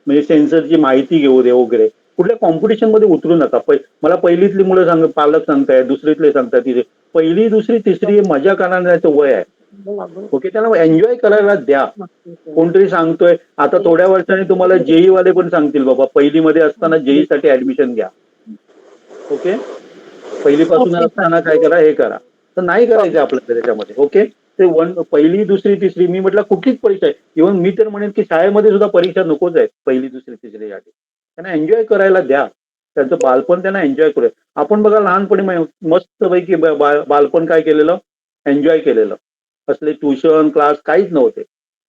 म्हणजे सेन्सरची माहिती घेऊ दे वगैरे. कुठल्या कॉम्पिटिशन मध्ये उतरू नका. मला 1लीतली मुलं पालक सांगताय, 2रीतले सांगताय, 1ली, 2री, 3री मजा करण्याचं वय आहे. ओके. त्यांना एन्जॉय करायला द्या. कोणतरी सांगतोय, आता थोड्या वर्षांनी तुम्हाला JEE वाले पण सांगतील, बाबा 1लीमध्ये असताना JEE साठी ऍडमिशन घ्या. ओके. 1लीपासून असताना काय करा, हे करा. तर नाही करायचं आपल्याला त्याच्यामध्ये. ओके. ते 1ली, 2री, 3री, मी म्हटलं कुठलीच परीक्षा आहे, इव्हन मी तर म्हणेन की शाळेमध्ये सुद्धा परीक्षा नकोच आहे 1ली, 2री, 3री साठी. त्यांना एन्जॉय करायला द्या, त्यांचं बालपण त्यांना एन्जॉय करूया. आपण बघा लहानपणी मस्तपैकी बालपण काय केलेलं, एन्जॉय केलेलं. असले ट्युशन क्लास काहीच नव्हते.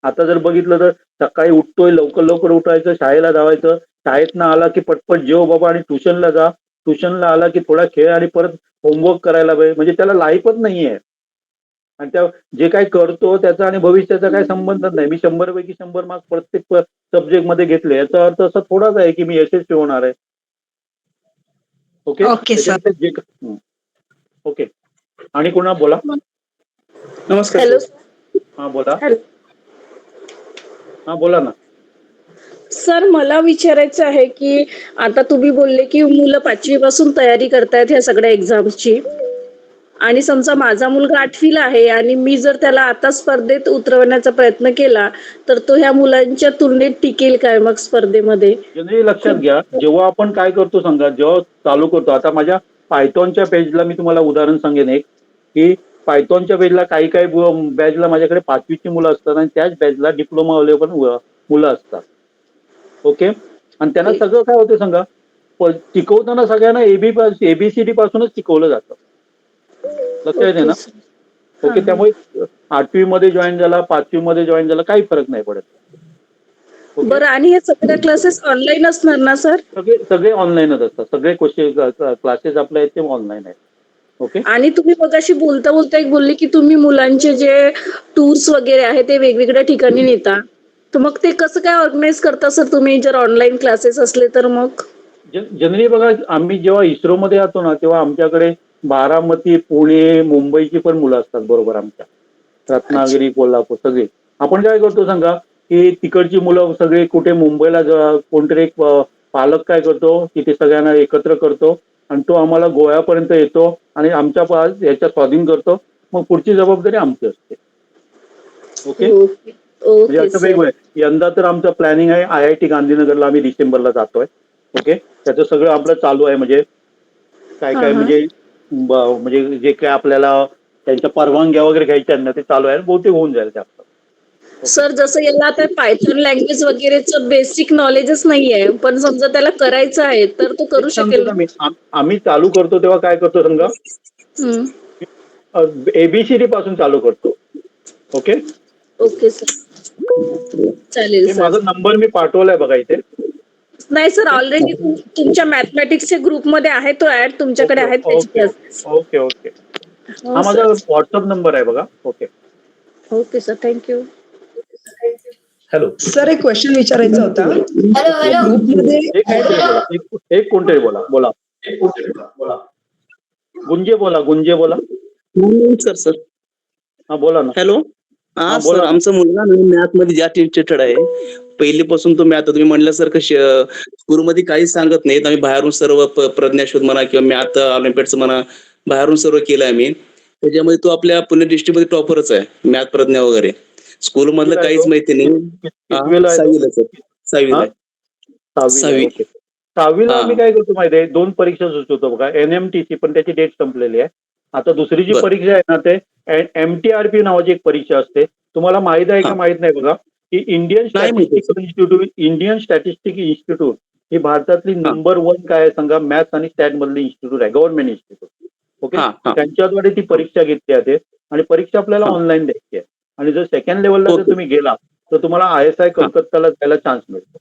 आता जर बघितलं तर सकाळी उठतोय, लवकर उठायचं, शाळेला धावायचं, शाळेतनं आला की पटपट जेव बाबा आणि ट्युशनला जा, ट्युशनला आला की थोडा खेळ आणि परत होमवर्क करायला वेळ, म्हणजे त्याला लाईफच नाहीये. आणि त्या जे काही करतो त्याचा आणि भविष्याचा काही संबंधच नाही. मी 100 पैकी 100 मार्क्स प्रत्येक सब्जेक्ट मध्ये घेतले, याचा अर्थ असा थोडाच आहे की मी यशस्वी होणार आहे. ओके. Okay sir. ओके. आणि कोणा बोला. नमस्कार हॅलो सर. हा बोला. हॅलो. हा बोला ना. सर मला विचारायचं आहे की आता तुम्ही बोलले की मुलं 5वी पासून तयारी करतायत ह्या सगळ्या एक्झाम्सची आणि समजा माझा मुलगा 8वीला आहे आणि मी जर त्याला आता स्पर्धेत उतरवण्याचा प्रयत्न केला तर तो ह्या मुलांच्या तुलनेत टिकेल काय मग स्पर्धेमध्ये? जनरली लक्षात घ्या, जेव्हा आपण काय करतो सांगा, जेव्हा चालू करतो, आता माझ्या पायथॉनच्या पेजला मी तुम्हाला उदाहरण सांगेन एक, की पायथॉनच्या पेजला काही काही बॅचला माझ्याकडे 5वीची मुलं असतात आणि त्याच बॅचला डिप्लोमा पण मुलं असतात. ओके. आणि त्यांना सगळं काय होतं सांगा, शिकवताना सगळ्यांना एबीसीडी पासूनच शिकवलं जातं. लक्षात येते ना? ओके. त्यामुळे 8वी मध्ये जॉईन झाला, 5वी मध्ये जॉईन झाला, काही फरक नाही पडत. ओके. बरं आणि हे सगळे क्लासेस ऑनलाईन असणार ना सर? सगळे ऑनलाईनच असतात. सगळे क्लासेस आपल्या आहेत ते ऑनलाईन आहेत. ओके. आणि तुम्ही मगाशी बोलता बोलता एक बोलले की तुम्ही मुलांचे जे टूर्स वगैरे आहे ते वेगवेगळ्या ठिकाणी नेता. तर मग ते कसं काय ऑर्गनाईज करता सर तुम्ही जर ऑनलाईन क्लासेस असले तर मग? जनरली बघा, आम्ही जेव्हा इस्रोमध्ये जातो ना तेव्हा आमच्याकडे बारामती, पुणे, मुंबईची पण मुलं असतात बरोबर आमच्या. रत्नागिरी, कोल्हापूर सगळे. आपण काय करतो सांगा, की तिकडची मुलं सगळे कुठे मुंबईला कोणतरी एक पालक काय करतो, की ते सगळ्यांना एकत्र करतो आणि तो आम्हाला गोव्यापर्यंत येतो आणि आमच्या याच्या स्वाधीन करतो. मग पुढची जबाबदारी आमची असते. ओके. म्हणजे ओके असं सर. वेगवेगळं. यंदा तर आमचं प्लॅनिंग आहे IIT गांधीनगरला आम्ही डिसेंबरला जातोय. ओके. त्याचं सगळं आपलं चालू आहे, म्हणजे काय काय म्हणजे जे काय आपल्याला त्यांच्या परवानग्या वगैरे घ्यायच्या ना ते चालू आहे. बहुतेक होऊन जाईल ते आपलं. सर जसं याला आता पायथॉन लँग्वेज वगैरेचं बेसिक नॉलेजच नाहीये पण समजा त्याला करायचं आहे तर तो करू तेच सांगतो शकेल? ना मी. आम्ही चालू करतो तेव्हा काय करतो समजा, हम्म. ABCD पासून चालू करतो. ओके. Okay sir. चालेल हे सर. माझा नंबर मी पाठवलाय बघा इथे. नाही सर ऑलरेडी तुमच्या मॅथमॅटिक्सच्या ग्रुपमध्ये आहे तो ऍड तुमच्याकडे आहेत त्याची ओके क्लासेस. Okay okay. हो हा माझा सर. व्हॉट्सअप नंबर आहे बघा. Okay. Okay sir thank you. Hello. Sir एक क्वेश्चन विचारायचा होता. ग्रुपमध्ये एक कोणतरी बोला. बोला. गुंजे बोला. नमस्कार सर. हा बोला ना. हॅलो. हा, हा बोला सर, ना. आमचा मुलगा मॅथ मध्ये जास्त इंटरेस्टेड आहे. पहिलीपासून तो मॅथ, तुम्ही म्हणल्यासारखं स्कूलमध्ये काहीच सांगत नाहीत. आम्ही बाहेरून सर्व प्रज्ञाशोध म्हणा किंवा मॅथ ऑलिम्पियाडचं म्हणा बाहेरून सर्व केलं आम्ही. त्याच्यामध्ये तो आपल्या पुणे डिस्ट्रिक्टमध्ये टॉपरच आहे, मॅथ प्रज्ञा वगैरे. स्कूल मधलं काहीच माहिती नाही. कितवीला आहे तो? 6वीला सर. 6वीला आहे. 6वी. ओके. 6वीला आम्ही काय करतो माहिती आहे, 2 परीक्षा सुचवतो बघा. NMTC पण त्याची डेट संपलेली आहे. आता दुसरी जी बरं. परीक्षा आहे ना ते MTRP नावाची एक परीक्षा असते. तुम्हाला माहित आहे का माहित नाही बघा, की इंडियन नाही माहिती, स्टॅटिस्टिक इन्स्टिट्यूट ही भारतातली नंबर 1 काय आहे सांगा, मॅथ्स आणि स्टॅट मधली इन्स्टिट्यूट आहे, गव्हर्नमेंट इन्स्टिट्यूट. ओके. त्यांच्याद्वारे ती परीक्षा घेतली जाते आणि परीक्षा आपल्याला ऑनलाईन द्यायची आहे. आणि जर सेकंड लेवलला जर तुम्ही गेला तर तुम्हाला ISI कलकत्ताला जायला चान्स मिळतो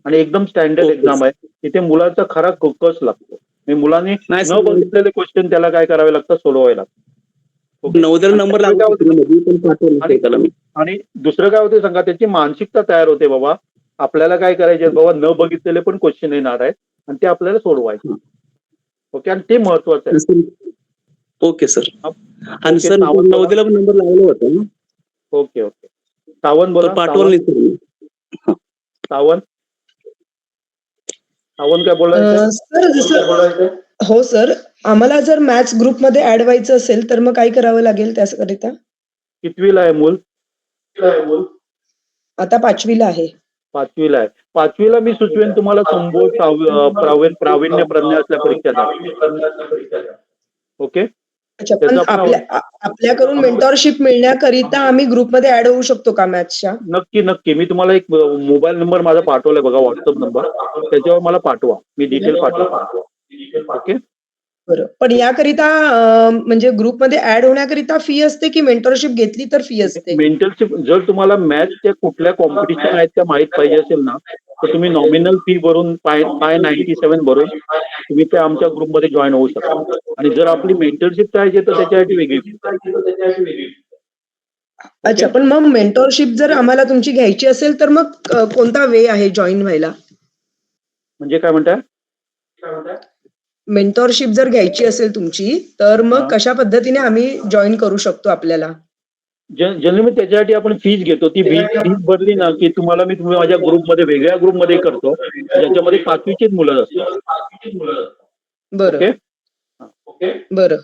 आणि एकदम स्टँडर्ड एक्झाम आहे. तिथे मुलाचा खरा कस लागतो. मुलांनी न बघितलेले क्वेश्चन त्याला काय करावे लागतात, सोडवावे लागतात. नवोदय नंबर आणि दुसरं काय होते सांगा, त्याची मानसिकता तयार होते, बाबा आपल्याला काय करायचे, बाबा न बघितलेले पण क्वेश्चन येणार आहेत आणि ते आपल्याला सोडवायचे. ओके. आणि ते महत्वाचं आहे. Okay sir. आणि ओके, सर नवोदयला पण नंबर लागला होता ना. ओके. सावंत बोला. पाठवलं नाही. सावंत काय बोलायचं? सर जसं हो सर, आम्हाला जर मॅथ्स ग्रुपमध्ये ऍड व्हायचं असेल तर मग काय करावं लागेल त्याकरिता? कितवीला आहे मूल? आता 5वीला आहे. 5वीला आहे. 5वीला मी सुचवेन तुम्हाला संबोध प्रावीण्य प्रज्ञा असल्या परीक्षा द्या. ओके. अच्छा, पण आपल्याकडून मेंटॉरशिप मिळण्याकरिता आम्ही ग्रुपमध्ये ऍड होऊ शकतो का मॅथ्सच्या? नक्की. मी तुम्हाला एक मोबाईल नंबर माझा पाठवलाय बघा, व्हॉट्सअप नंबर. त्याच्यावर मला पाठवा, मी डिटेल पाठवतो. ओके. बरं. पण याकरिता म्हणजे ग्रुपमध्ये ऍड होण्याकरिता फी असते की मेंटॉरशिप घेतली तर फी असते? मेंटरशिप जर तुम्हाला मॅथ्सच्या कुठल्या कॉम्पिटिशन आहेत त्या माहित पाहिजे असेल ना, तर तुम्ही नॉमिनल फी भरून 597 भरून तुम्ही त्या आमच्या ग्रुपमध्ये जॉईन होऊ शकता. आणि जर आपली मेंटरशिप पाहिजे तर त्याच्यासाठी वेगळी फी. अच्छा, पण मग मेंटॉरशिप जर आम्हाला तुमची घ्यायची असेल तर मग कोणता वे आहे जॉईन व्हायला? म्हणजे काय म्हणताय? मेंटॉरशिप जर घ्यायची असेल तुमची तर मग कशा पद्धतीने आम्ही जॉईन करू शकतो आपल्याला? जनरली मी त्याच्यासाठी आपण फीज घेतो. ती फीज भरली ना की तुम्हाला मी माझ्या ग्रुपमध्ये वेगळ्या ग्रुपमध्ये करतो ज्याच्यामध्ये 5वीचीच मुलं असतात. बरं ओके. बरं.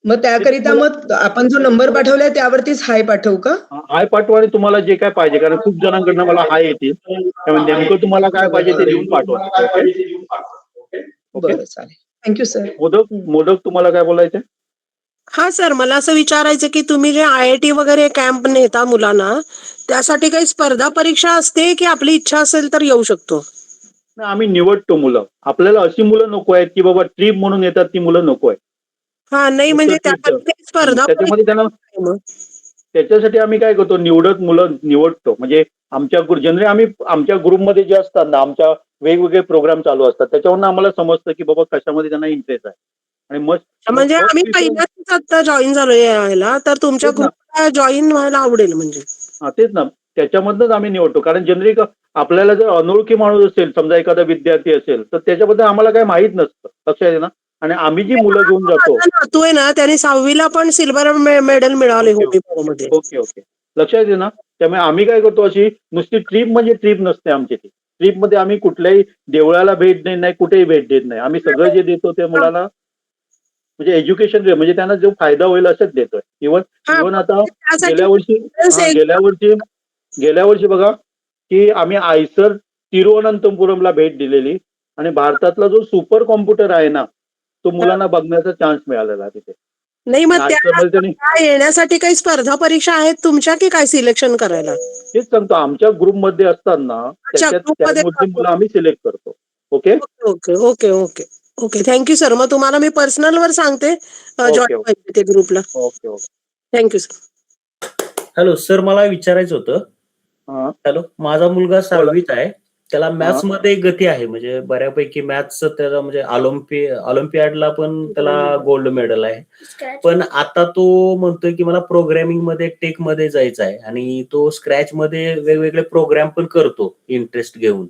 मग त्याकरिता मग आपण जो नंबर पाठवलाय त्यावरतीच हाय पाठवू का? हाय पाठवा आणि तुम्हाला जे काय पाहिजे, कारण खूप जणांकडनं मला हाय येतील, त्यामुळे नेमकं तुम्हाला काय पाहिजे ते लिहून पाठवा. ओके. बरं चालेल. Thank you sir. मोदक तुम्हाला काय बोलायचं? हा सर, मला असं विचारायचं की तुम्ही जे IIT वगैरे कॅम्प नेता मुलांना, त्यासाठी काही स्पर्धा परीक्षा असते की आपली इच्छा असेल तर येऊ शकतो? नाही, आम्ही निवडतो मुलं. आपल्याला अशी मुलं नको आहेत की बाबा ट्रिप म्हणून येतात ती मुलं नको आहेत. हा नाही, म्हणजे त्यामध्ये काही स्पर्धा त्याच्यामध्ये त्यांना परीक्षा आहे मग? त्याच्यासाठी आम्ही काय करतो, मुलं निवडतो. म्हणजे आमच्या जनरली आम्ही आमच्या ग्रुपमध्ये जे असतात ना, आमच्या वेगवेगळे प्रोग्राम चालू असतात, त्याच्यावरून आम्हाला समजतं की बाबा कशामध्ये त्यांना इंटरेस्ट आहे. आणि मग म्हणजे आम्ही पहिल्यांदाच आता जॉईन झालो यायला, तर तुमच्या तेच ना. ग्रुपला जॉईन व्हायला आवडेल म्हणजे. तेच ना, त्याच्यामधनंच आम्ही निवडतो. कारण जनरली आपल्याला जर अनोळखी माणूस असेल, समजा एखादा विद्यार्थी असेल, तर त्याच्याबद्दल आम्हाला काही माहित नसतं. लक्षात आहे ना. आणि आम्ही जी मुलं घेऊन जातो. माझा नातू आहे ना, त्याने 6वीला पण सिल्वर मेडल मिळाले व्हॉलीबॉलमध्ये. ओके. लक्षात येते ना. त्यामुळे आम्ही काय करतो, अशी नुसती ट्रिप म्हणजे ट्रिप नसते आमची ती. ट्रिपमध्ये आम्ही कुठल्याही देवळाला भेट देत नाही, कुठेही भेट देत नाही. आम्ही सगळं जे देतो ते मुलाला म्हणजे एज्युकेशन म्हणजे त्यांना जो फायदा होईल असंच देतोय. इव्हन आता गेल्या वर्षी बघा की आम्ही आयसर तिरुवनंतपुरमला भेट दिलेली आणि भारतातला जो सुपर कॉम्प्युटर आहे ना, तो मुलांना बघण्याचा चान्स मिळालेला तिथे. नाही, मग आयसरमध्ये त्यांनी त्या येण्यासाठी काही स्पर्धा परीक्षा आहेत तुमच्या की काय सिलेक्शन करायला? तेच सांगतो, आमच्या ग्रुपमध्ये असतात ना, त्याच्यात ग्रुपमध्ये त्यामधली मुलं आम्ही सिलेक्ट करतो. Okay. Okay okay okay okay thank you sir. मग तुम्हाला मी पर्सनल वर सांगते जॉईन व्हायचे ते ग्रुपला. Okay. Thank you sir. Hello sir, मला विचारायचं होतं. हा. हॅलो, माझा मुलगा 6वीत आहे. त्याला मॅथ्स मध्ये गती आहे, म्हणजे बऱ्यापैकी मॅथ्स त्याला म्हणजे ऑलिम्पियाडला पण त्याला गोल्ड मेडल आहे. पण आता तो म्हणतोय की मला प्रोग्रामिंग मध्ये टेक मध्ये जायचं आहे आणि तो स्क्रॅच मध्ये वेगवेगळे प्रोग्राम पण करतो इंटरेस्ट घेऊन.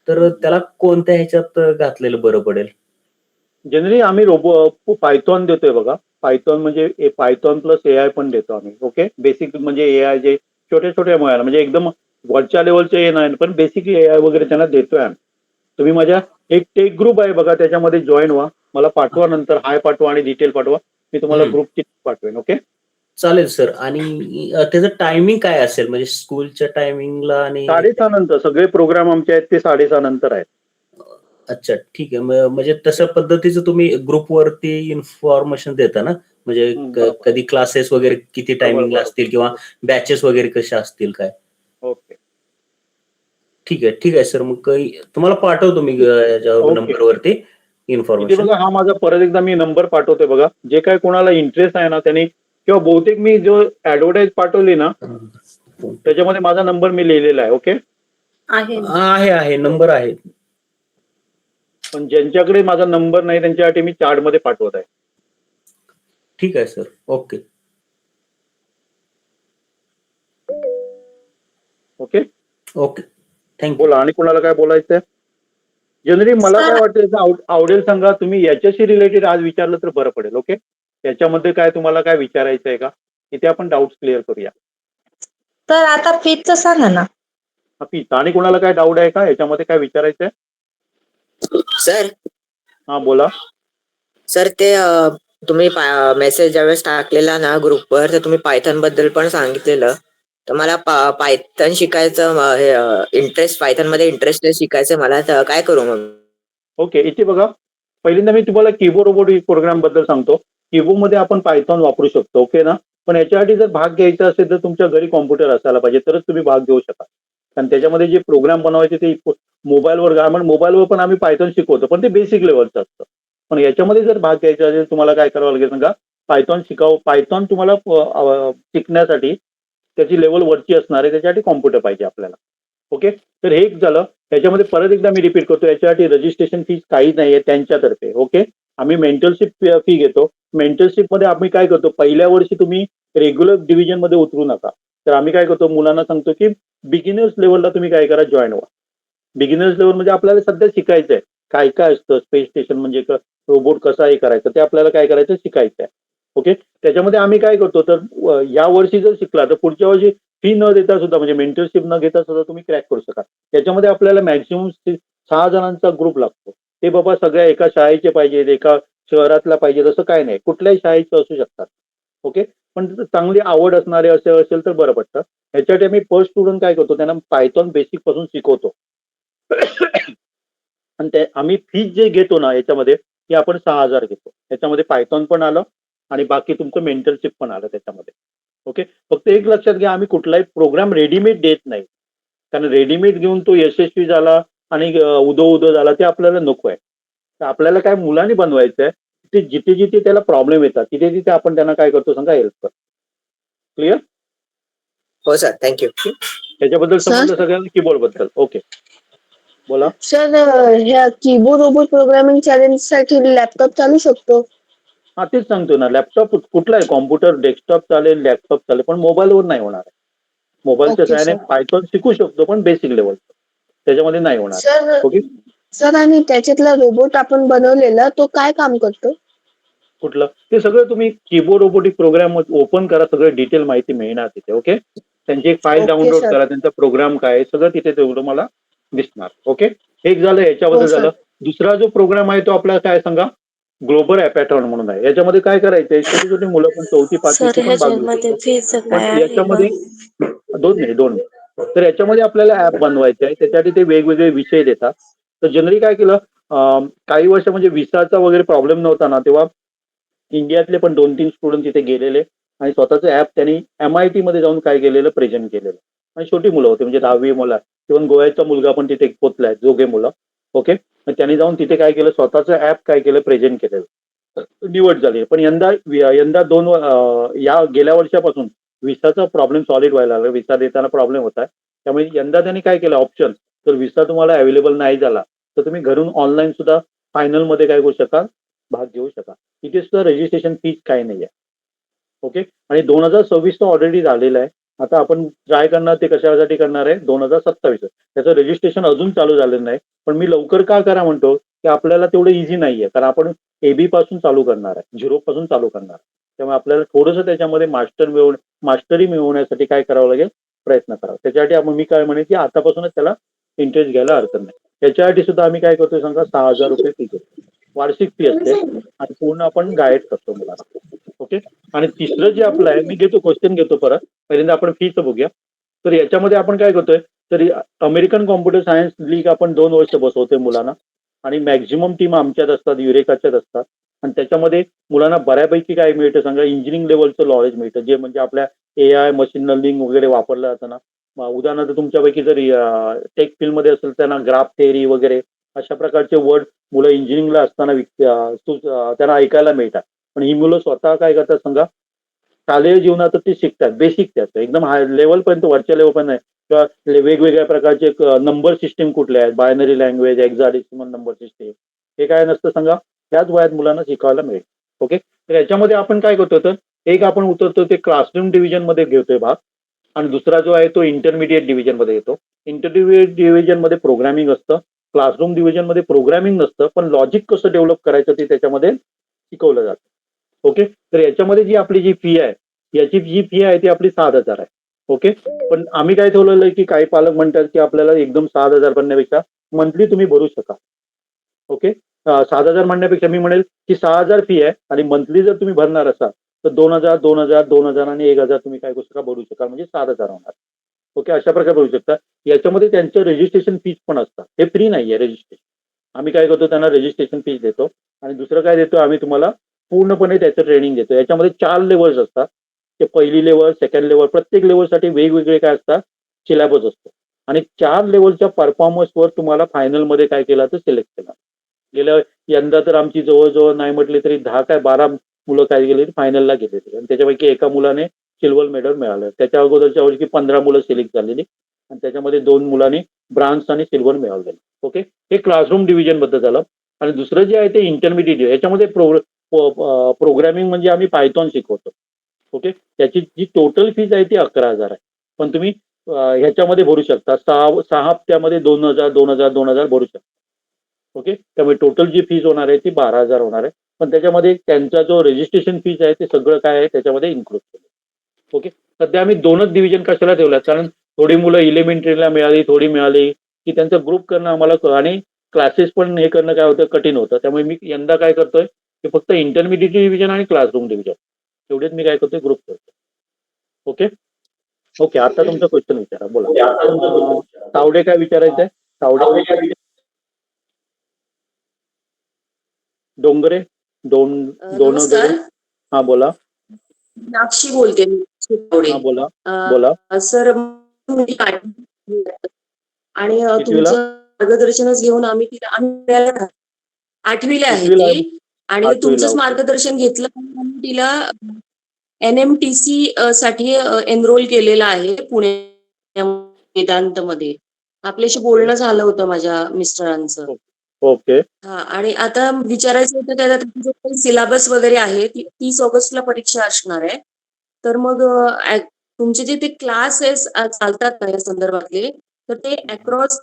तर त्याला कोणत्या ह्याच्यात घातलेलं बरं पडेल? जनरली आम्ही पायथॉन देतोय बघा. पायथॉन म्हणजे पायथॉन प्लस AI पण देतो आम्ही. ओके. बेसिक म्हणजे AI जे छोट्या मुलांना म्हणजे एकदम वरच्या लेवलचे नाही, पण बेसिक AI वगैरे त्यांना देतोय आम्ही. तुम्ही माझ्या एक टेक ग्रुप आहे बघा, त्याच्यामध्ये जॉईन व्हा. मला पाठवा, नंतर हाय पाठवा आणि डिटेल पाठवा. मी तुम्हाला ग्रुपची पाठवेन. ओके. चालेल सर. आणि त्याचं टायमिंग काय असेल, म्हणजे स्कूलच्या टायमिंगला? आणि 6:30 नंतर सगळे प्रोग्राम आमचे आहेत ते 6:30 नंतर आहेत. अच्छा, ठीक आहे. म्हणजे तशा पद्धतीचं तुम्ही ग्रुपवरती इन्फॉर्मेशन देता ना, म्हणजे कधी क्लासेस वगैरे किती टायमिंगला असतील किंवा बॅचेस वगैरे कशा असतील काय? ओके. ठीक आहे सर. मग तुम्हाला पाठवतो मी नंबरवरती इथे इन्फॉर्मेशन. बघा, हा माझा परत एकदा मी नंबर पाठवतोय बघा. जे काय कोणाला इंटरेस्ट आहे ना त्यांनी, किंवा बहुतेक मी जो ऍडव्हर्टाईज पाठवली ना त्याच्यामध्ये माझा नंबर मी लिहिलेला आहे. ओके. आहे नंबर आहे. पण ज्यांच्याकडे माझा नंबर नाही त्यांच्यासाठी मी चार्टमध्ये पाठवत आहे. ठीक आहे सर. ओके. थँक्यू. बोला, आणि कोणाला काय बोलायचंय? जनरली मला काय वाटतं आवडेल सांगा. तुम्ही याच्याशी रिलेटेड आज विचारलं तर बरं पडेल. ओके. याच्यामध्ये काय तुम्हाला काय विचारायचं आहे का, इथे आपण डाऊट क्लिअर करूया. तर आता फीचं सांगा ना. फीच आणि कोणाला काय डाऊट आहे का याच्यामध्ये, काय विचारायचंय? सर. हा बोला सर. ते तुम्ही मेसेज ज्यावेळेस टाकलेला ना ग्रुपवर, तर तुम्ही पायथन बद्दल पण सांगितलेलं. तर मला पायथन शिकायचं इंटरेस्ट, पायथन मध्ये इंटरेस्ट शिकायचं मला, तर काय करू मग? ओके. इथे बघा, पहिल्यांदा मी तुम्हाला कीबोर्ड रोबोटिक प्रोग्राम बद्दल सांगतो. कीबोर्ड मध्ये आपण पायथॉन वापरू शकतो. ओके ना. पण याच्यासाठी जर भाग घ्यायचा असेल तर तुमच्या घरी कॉम्प्युटर असायला पाहिजे, तरच तुम्ही भाग घेऊ शकाल. कारण त्याच्यामध्ये जे प्रोग्राम बनवायचे ते मोबाईलवर पण आम्ही पायथॉन शिकवतो, पण ते बेसिक लेवलचं असतं. पण याच्यामध्ये जर भाग घ्यायचा असेल तुम्हाला काय करावं लागेल सांगा. पायथॉन पायथॉन तुम्हाला शिकण्यासाठी त्याची लेवल वरची असणार आहे, त्याच्यासाठी कॉम्प्युटर पाहिजे आपल्याला. ओके. तर हे एक झालं. याच्यामध्ये परत एकदा मी रिपीट करतो, याच्यासाठी रजिस्ट्रेशन फीस काही नाहीये त्यांच्यातर्फे. ओके. आम्ही मेंटरशिप फी घेतो. मेंटरशिप मध्ये आम्ही काय करतो, पहिल्या वर्षी तुम्ही रेग्युलर डिव्हिजन मध्ये उतरू नका. तर आम्ही काय करतो, मुलांना सांगतो की बिगिनर्स लेवलला तुम्ही काय करा, जॉईन व्हा. बिगिनर्स लेवल म्हणजे आपल्याला सध्या शिकायचं आहे काय काय असतं, स्पेस स्टेशन म्हणजे रोबोट कसा हे करायचं ते आपल्याला काय करायचं शिकायचं आहे. ओके. त्याच्यामध्ये आम्ही काय करतो तर या वर्षी जर शिकला तर पुढच्या वर्षी फी न देता सुद्धा म्हणजे मेंटरशिप न घेता सुद्धा तुम्ही क्रॅक करू शकाल. त्याच्यामध्ये आपल्याला मॅक्झिमम 6 जणांचा ग्रुप लागतो. ते बाबा सगळ्या एका शाळेचे पाहिजेत, एका शहरातला पाहिजे असं काय नाही. कुठल्याही शाळेचे असू शकतात. ओके. पण चांगली आवड असणारे असेल तर बरं पडतं. ह्याच्यासाठी आम्ही फर्स्ट स्टुडंट काय करतो त्यांना पायथॉन बेसिक पासून शिकवतो. आणि ते आम्ही फीज जे घेतो ना याच्यामध्ये ती आपण 6,000 घेतो. त्याच्यामध्ये पायथॉन पण आलं आणि बाकी तुमचं मेंटरशिप पण आलं त्याच्यामध्ये. ओके. फक्त एक लक्षात घ्या आम्ही कुठलाही प्रोग्राम रेडीमेड देत नाही. कारण रेडीमेड घेऊन तो यशस्वी झाला आणि उदो झाला ते आपल्याला नको आहे. तर आपल्याला काय मुलांनी बनवायचं आहे ते जिथे जिथे त्याला प्रॉब्लेम येतात तिथे तिथे आपण त्यांना काय करतो सांगा हेल्प करतो. क्लिअर? हो सर, थँक्यू. त्याच्याबद्दल समजलं सगळ्यांना कीबोर्ड बद्दल. ओके. बोला. सर ह्या कीबोर्ड रोबोट प्रोग्रामिंग चॅलेंज साठी लॅपटॉप चालू शकतो? हा तेच सांगतो ना लॅपटॉप कुठला आहे कॉम्प्युटर डेस्कटॉप चालेल लॅपटॉप चालेल पण मोबाईलवर नाही होणार आहे. मोबाईलच्या Okay, सहाय्याने sir. पायथॉन शिकू शकतो पण बेसिक लेवल त्याच्यामध्ये नाही होणार. Sir okay. सर आणि त्याच्यातला रोबोट आपण बनवलेला तो काय काम करतो? कुठलं ते सगळं तुम्ही कीबोर्ड रोबोटिक प्रोग्राम ओपन करा सगळं डिटेल माहिती मिळणार तिथे. ओके. त्यांची एक फाईल Okay, डाउनलोड sir. करा त्यांचा प्रोग्राम काय आहे सगळं तिथे तेवढं मला दिसणार. ओके. एक झालं याच्याबद्दल हो, sir. झालं. दुसरा जो प्रोग्राम आहे तो आपला काय सांगा ग्लोबल ॲपॅथॉन म्हणून आहे. याच्यामध्ये काय करायचंय छोटी छोटी मुलं पण 4थी 5वीची पण भाग घेऊ शकतात. पण याच्यामध्ये दोन नाही. तर याच्यामध्ये आपल्याला ऍप बनवायचे आहे त्याच्यासाठी ते वेगवेगळे विषय देतात. तर जनरली काय केलं काही वर्ष म्हणजे विसाचा वगैरे प्रॉब्लेम नव्हता ना तेव्हा इंडियातले पण 2-3 स्टुडंट तिथे गेलेले आणि स्वतःचं ऍप त्यांनी MIT मध्ये जाऊन काय केलेलं प्रेझेंट केलेलं आणि छोटी मुलं होती म्हणजे 10वी मुलं. इव्हन गोव्याचा मुलगा पण तिथे पोचलाय दोघे मुलं. ओके. त्यांनी जाऊन तिथे काय केलं स्वतःचं ऍप काय केलं प्रेझेंट केलेलं. निवड झाली पण यंदा या गेल्या वर्षापासून विसाचा प्रॉब्लेम सॉलिड व्हायला लागला. विसा देताना प्रॉब्लेम होता त्यामुळे यंदा त्यांनी काय केलं ऑप्शन तर विसा तुम्हाला अवेलेबल नाही झाला तर तुम्ही घरून ऑनलाईन सुद्धा फायनलमध्ये काय करू शकाल भाग घेऊ शकाल. इथे सुद्धा रजिस्ट्रेशन फीज काय नाही आहे. ओके. आणि 2026 तर ऑलरेडी झालेलं आहे. आता आपण ट्राय करणार ते कशासाठी करणार आहे 2027 त्याचं रजिस्ट्रेशन अजून चालू झालेलं नाही. पण मी लवकर का करा म्हणतो की आपल्याला तेवढं इझी नाही आहे कारण आपण AB पासून चालू करणार आहे 0 पासून चालू करणार आहे. त्यामुळे आपल्याला थोडंसं त्याच्यामध्ये मास्टरी मिळवण्यासाठी काय करावं लागेल प्रयत्न करावा. त्याच्यासाठी आपण मी काय म्हणेन की आतापासूनच त्याला इंटरेस्ट घ्यायला हरकत नाही. त्याच्यासाठी सुद्धा आम्ही काय करतो सांगा 6,000 रुपये फी घेतो. वार्षिक फी असते आणि पूर्ण आपण गाईड करतो मुलांना. ओके. आणि तिसरं जे आपलं आहे मी घेतो क्वेश्चन घेतो परत पहिल्यांदा आपण फीचं बघूया. तर याच्यामध्ये आपण काय करतोय तरी अमेरिकन कॉम्प्युटर सायन्स लीग आपण 2 वर्ष बसवतोय मुलांना आणि मॅक्झिमम टीम आमच्यात असतात युरेकाच्यात असतात आणि त्याच्यामध्ये मुलांना बऱ्यापैकी काय मिळतं सांगा इंजिनिअरिंग लेवलचं नॉलेज मिळतं जे म्हणजे आपल्या AI मशीन लर्निंग वगैरे वापरलं जातं ना. उदाहरणार्थ तुमच्यापैकी जर टेक फील्डमध्ये असेल त्यांना ग्राफ थेअरी वगैरे अशा प्रकारचे वर्ड मुलं इंजिनिअरिंगला असताना त्यांना ऐकायला मिळतात. पण ही मुलं स्वतः काय करतात सांगा शालेय जीवनात ते शिकतात बेसिक त्याचं एकदम हाय लेवलपर्यंत वरच्या लेवलपर्यंत नाही किंवा वेगवेगळ्या प्रकारचे नंबर सिस्टीम कुठले आहेत बायनरी लँग्वेज एक्झाडेसिमल नंबर सिस्टीम हे काय नसतं सांगा त्याच वयात मुलांना शिकायला मिळेल. ओके. तर याच्यामध्ये आपण काय करतो तर एक आपण उतरतो ते क्लासरूम डिव्हिजनमध्ये घेतोय भाग आणि दुसरा जो आहे तो इंटरमिडिएट डिव्हिजनमध्ये येतो. इंटरमिडिएट डिव्हिजनमध्ये प्रोग्रामिंग असतं क्लासरूम डिव्हिजनमध्ये प्रोग्रामिंग नसतं पण लॉजिक कसं डेव्हलप करायचं ते त्याच्यामध्ये शिकवलं जातं. ओके. तर याच्यामध्ये जी आपली जी फी आहे याची जी फी आहे ती आपली 7,000 आहे. ओके. पण आम्ही काय ठेवलेलं आहे की काही पालक म्हणतात की आपल्याला एकदम 7,000 भरण्यापेक्षा मंथली तुम्ही भरू शका. ओके. 7,000 म्हणण्यापेक्षा मी म्हणेल की 6,000 फी आहे आणि मंथली जर तुम्ही भरणार असाल तर 2,000 2,000 2,000 आणि 1,000 तुम्ही काय करू शका भरू शकाल म्हणजे 7,000 होणार. ओके. अशा प्रकारे भरू शकता. याच्यामध्ये त्यांचं रजिस्ट्रेशन फीज पण असतात हे फ्री नाही आहे रजिस्ट्रेशन. आम्ही काय करतो त्यांना रजिस्ट्रेशन फीज देतो आणि दुसरं काय देतो आम्ही तुम्हाला पूर्णपणे त्याचं ट्रेनिंग देतो. याच्यामध्ये 4 लेवल्स असतात. ते पहिली लेवल सेकंड लेवल प्रत्येक लेवलसाठी वेगवेगळे काय असतात सिलेबस असतो आणि 4 लेवलच्या परफॉर्मन्सवर तुम्हाला फायनलमध्ये काय केलं तर सिलेक्ट केलं. गेल्या यंदा तर आमची जवळजवळ नाही म्हटले तरी 10 काय 12 मुलं काय गेले फायनलला गेलेली आणि त्याच्यापैकी एका मुलाने सिल्वर मेडल मिळालं. त्याच्या अगोदरच्या वर्षी 15 मुलं सिलेक्ट झालेली आणि त्याच्यामध्ये 2 मुलांनी ब्रांझ आणि सिल्वर मिळवलेलं. ओके. हे क्लासरूम डिव्हिजन बद्दल झालं आणि दुसरं जे आहे ते इंटरमिडिएट याच्यामध्ये प्रोग्रामिंग म्हणजे आम्ही पायथॉन शिकवतो. ओके. त्याची जी टोटल फीज आहे ती 11,000 आहे पण तुम्ही ह्याच्यामध्ये भरू शकता 6 हप्त्यामध्ये 2,000 2,000 2,000 भरू शकता. ओके. त्यामुळे टोटल जी फीज होणार आहे ती 12,000 होणार आहे पण त्याच्यामध्ये त्यांचा जो रजिस्ट्रेशन फीज आहे ते सगळं काय आहे त्याच्यामध्ये इन्क्लूड केलं. ओके, सध्या आम्ही 2च डिव्हिजन कशाला ठेवल्यात, कारण थोडी मुलं इलिमेंटरीला मिळाली, थोडी मिळाली की त्यांचं ग्रुप करणं आम्हाला आणि क्लासेस पण हे करणं काय होतं कठीण होतं. त्यामुळे मी यंदा काय करतोय की फक्त इंटरमिडिएट डिव्हिजन आणि क्लासरूम डिव्हिजन एवढेच मी काय करतोय ग्रुप करतो. ओके ओके, आता तुमचा क्वेश्चन विचारा, बोला. तावडे काय विचारायचं आहे? तावडे डोंगरे नमस्कार. हा बोला. नाक्षी बोलते मी. हा बोला बोला. सर मुलगी आणि कितवीला? तुमचं मार्गदर्शनच घेऊन आम्ही तिला 8वीला आहे कितवीला आहे? ती आणि 8वीला, तुमचंच ओके. मार्गदर्शन घेतलं आणि तिला NMTC साठी एनरोल केलेलं आहे पुणे वेदांत मध्ये. आपल्याशी बोलणं झालं होतं माझ्या मिस्टरांचं. ओके हा, आणि आता विचारायचं होतं त्याला जो सिलेबस वगैरे आहे 30 ऑगस्टला परीक्षा असणार आहे. तर मग तुमचे जे ते क्लासेस चालतात ना या संदर्भातले, तर ते अक्रॉस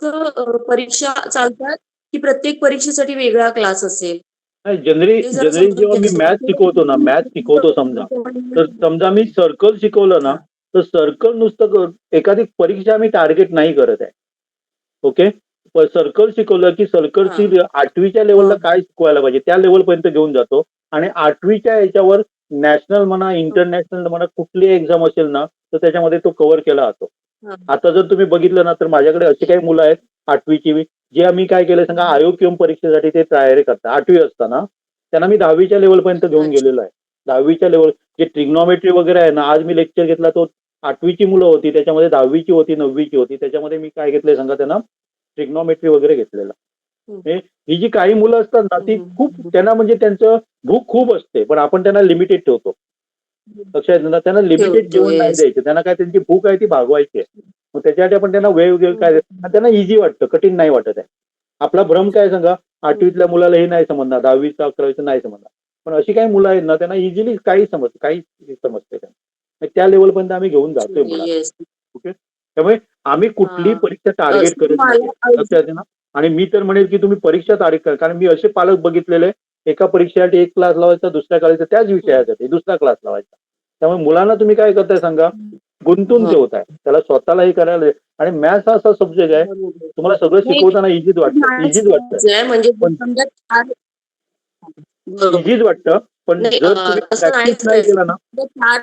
परीक्षा चालतात की प्रत्येक परीक्षेसाठी वेगळा क्लास असेल? जनरली जेव्हा मी मॅथ शिकवतो ना, मॅथ शिकवतो समजा, तर समजा मी सर्कल शिकवलं ना, तर सर्कल नुसतं एखादी परीक्षा मी टार्गेट नाही करत आहे. ओके, सर्कल शिकवलं की सर्कलची 8वीच्या लेवलला काय शिकवायला पाहिजे त्या लेवल पर्यंत घेऊन जातो आणि 8वीच्या याच्यावर नॅशनल म्हणा इंटरनॅशनल म्हणा कुठली एक्झाम असेल ना तर त्याच्यामध्ये तो कव्हर केला जातो. आता जर तुम्ही बघितलं ना तर माझ्याकडे अशी काही मुलं आहेत 8वीची जे आम्ही काय केलं सांगा, आयोग किंवा परीक्षेसाठी ते तयारी करतात. 8वी असताना त्यांना मी 10वीच्या लेवल पर्यंत घेऊन गेलेलो आहे. 10वीच्या लेवल जे ट्रिग्नॉमेट्री वगैरे आहे ना, आज मी लेक्चर घेतला तो 8वीची मुलं होती, त्याच्यामध्ये 10वीची होती, 9वीची होती. त्याच्यामध्ये मी काय घेतलंय सांगा, त्यांना ट्रिग्नॉमेट्री वगैरे घेतलेलं. ही जी काही मुलं असतात ना ती खूप त्यांना म्हणजे त्यांचं भूक खूप असते, पण आपण त्यांना लिमिटेड ठेवतो. लक्षात येतं ना, त्यांना लिमिटेड जेवण नाही द्यायचं. त्यांना काय त्यांची भूक आहे ती भागवायची आहे. मग त्याच्यासाठी आपण त्यांना वेगवेगळं काय त्यांना इझी वाटतं, कठीण नाही वाटत आहे. आपला भ्रम काय सांगा, 8वीतल्या मुलाला हे नाही समजणार, 10वीचं 11वीचं नाही समजणार. पण अशी काही मुलं आहेत ना त्यांना इझिली काही समजते त्यांना. त्या लेवलपर्यंत आम्ही घेऊन जातोय मुलांना. ओके, त्यामुळे आम्ही कुठली परीक्षा टार्गेट करत नाही. लक्षात येते ना. आणि मी तर म्हणेल की तुम्ही परीक्षा टार्गेट करा, कारण मी असे पालक बघितलेले एका परीक्षेसाठी एक क्लास लावायचा, दुसऱ्या करायचा त्याच विषयासाठी दुसरा क्लास लावायचा. त्यामुळे मुलांना तुम्ही काय करताय सांगा, गुंतून ठेवताय त्याला स्वतःलाही करायला. आणि मॅथ्स हा असा सब्जेक्ट आहे तुम्हाला सगळं शिकवताना इझीच वाटतं, इझीच वाटतं, म्हणजे इझीच वाटतं. पण जर तुम्ही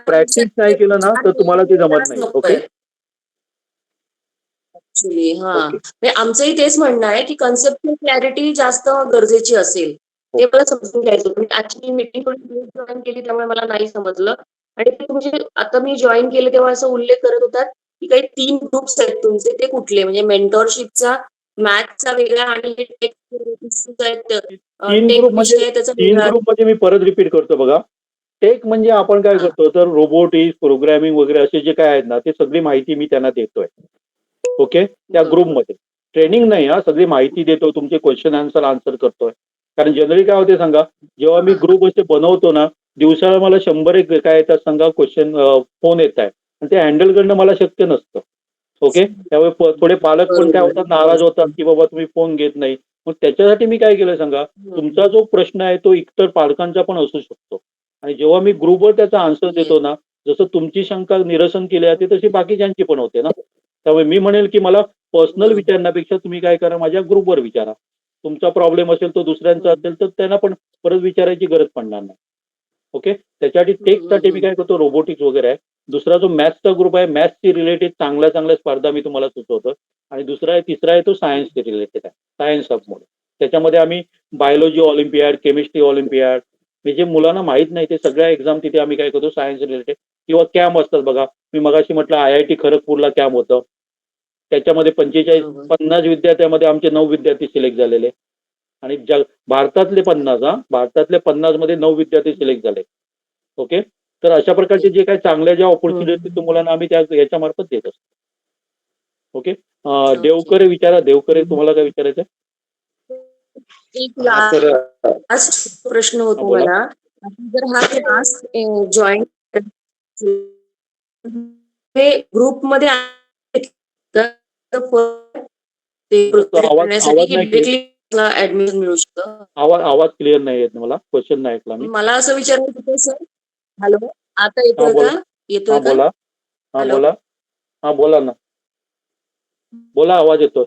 प्रॅक्टिस नाही केला ना, तर तुम्हाला ते जमत नाही. ओके, ऍक्च्युली आमचंही तेच म्हणणं आहे की कन्सेप्ट क्लॅरिटी जास्त गरजेची असेल. ते मला समजून घ्यायचं होतं. ऍक्च्युली मीटिंग जॉईन केली त्यामुळे मला नाही समजलं. आणि ते तुमचे आता मी जॉईन केलं तेव्हा असं उल्लेख करत होतात की काही 3 ग्रुप्स आहेत तुमचे, ते कुठले? म्हणजे मेंटॉरशिपचा, मॅथचा वेगळा आणि टेक तीन ग्रुप मध्ये मी परत रिपीट करतो बघा. टेक म्हणजे आपण काय करतो तर रोबोटिक्स, प्रोग्रामिंग वगैरे असे जे काय आहेत ना ते सगळी माहिती मी त्यांना देतोय. ओके, त्या ग्रुपमध्ये ट्रेनिंग नाही, सगळी माहिती देतो, तुमचे क्वेश्चन आन्सर करतोय. कारण जनरली काय होते सांगा, जेव्हा मी ग्रुप असे बनवतो ना, दिवसाला मला 100 काय येतात सांगा क्वेश्चन, फोन येत आहे आणि ते हँडल करणं मला शक्य नसतं. ओके, त्यामुळे थोडे पालक पण काय होतात, नाराज होतात की बाबा तुम्ही फोन घेत नाही. मग त्याच्यासाठी मी काय केलं सांगा, तुमचा जो प्रश्न आहे तो इतर पालकांचा पण असू शकतो आणि जेव्हा मी ग्रुपवर त्याचा आन्सर देतो ना, जसं तुमची शंका निरसन केली जाते तशी बाकीच्यांची पण होते ना. त्यामुळे मी म्हणेल की मला पर्सनल विचारण्यापेक्षा तुम्ही काय करा, माझ्या ग्रुपवर विचारा. तुमचा प्रॉब्लेम असेल तो दुसऱ्यांचा असेल तर त्यांना पण परत विचारायची गरज पडणार नाही. ओके, त्याच्यासाठी टेकसाठी मी काय करतो, रोबोटिक्स वगैरे आहे. दुसरा जो मॅथ्सचा ग्रुप आहे, मॅथ्सची रिलेटेड चांगल्या स्पर्धा मी तुम्हाला सुचवतो. आणि तिसरा आहे तो सायन्सची रिलेटेड आहे, सायन्स सबमोड. त्याच्यामध्ये आम्ही बायोलॉजी ऑलिम्पियाड, केमिस्ट्री ऑलिम्पियाड, जे मुलांना माहीत नाही ते सगळ्या एक्झाम तिथे आम्ही काय करतो सायन्स रिलेटेड किंवा कॅम्प असतात बघा. मी मगाशी म्हटलं IIT खरगपूरला कॅम्प होतं, त्याच्यामध्ये 50 विद्यार्थ्यामध्ये आमचे 9 विद्यार्थी सिलेक्ट झालेले आणि भारतातले 50 मध्ये 9 विद्यार्थी सिलेक्ट झाले. ओके, तर अशा प्रकारचे जे काही चांगल्या ज्या ऑपॉर्च्युनिटी मुलांना आम्ही त्या याच्या मार्फत देत असतो. ओके, देवकरे विचारा. देवकरे, तुम्हाला काय विचारायचं? एक लास्ट प्रश्न होतो मला. जर हा क्लास जॉईन ग्रुपमध्ये आवाज नाही क्लासला ऍडमिशन मिळू शकतं? आवाज क्लिअर नाही येत मला, क्वेश्चन नाही ऐकला मी. मला असं विचारायचं होतं सर. हॅलो, आता हा येतोय बोला. का? हा येतोय का? बोला. हा हॅलो. बोला. हा बोला ना. बोला, आवाज येतो.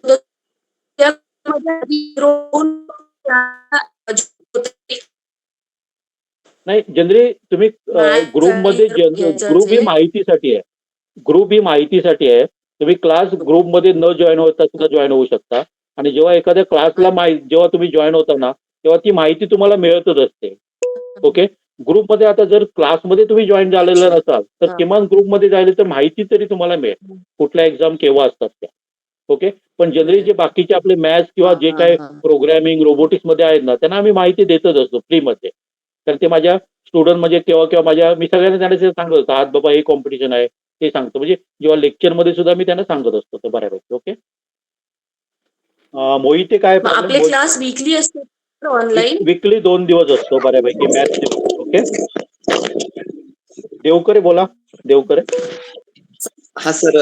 नाही, जनरली तुम्ही ग्रुपमध्ये ग्रुप ही माहितीसाठी आहे. ग्रुप ही माहितीसाठी आहे. तुम्ही क्लास ग्रुपमध्ये न जॉईन होता सुद्धा जॉईन होऊ शकता. आणि जेव्हा एखाद्या क्लासला जेव्हा तुम्ही जॉईन होता ना, तेव्हा ती माहिती तुम्हाला मिळतच असते. ओके. ग्रुपमध्ये आता जर क्लासमध्ये तुम्ही जॉईन झालेला नसाल तर किमान ग्रुपमध्ये जायला तर माहिती तरी तुम्हाला मिळेल कुठल्या एक्झाम केव्हा असतात त्या. ओके. पण जनरली जे बाकीचे आपले मॅथ्स किंवा जे काय प्रोग्रॅमिंग रोबोटिक्स मध्ये आहेत ना, त्यांना आम्ही माहिती देतच असतो फ्रीमध्ये. तर ते माझ्या स्टुडंट म्हणजे केव्हा मी सगळ्यांना त्यांना सांगत असतो, आज बाबा हे कॉम्पिटिशन आहे ते सांगतो. म्हणजे जेव्हा लेक्चरमध्ये सुद्धा मी त्यांना सांगत असतो ते बऱ्यापैकी. ओके. मोहिते काय आपले क्लास वीकली असतात ऑनलाईन? वीकली 2 दिवस असतो बऱ्यापैकी मॅथ्स. ओके. देवकरे बोला. देवकरे. हा सर,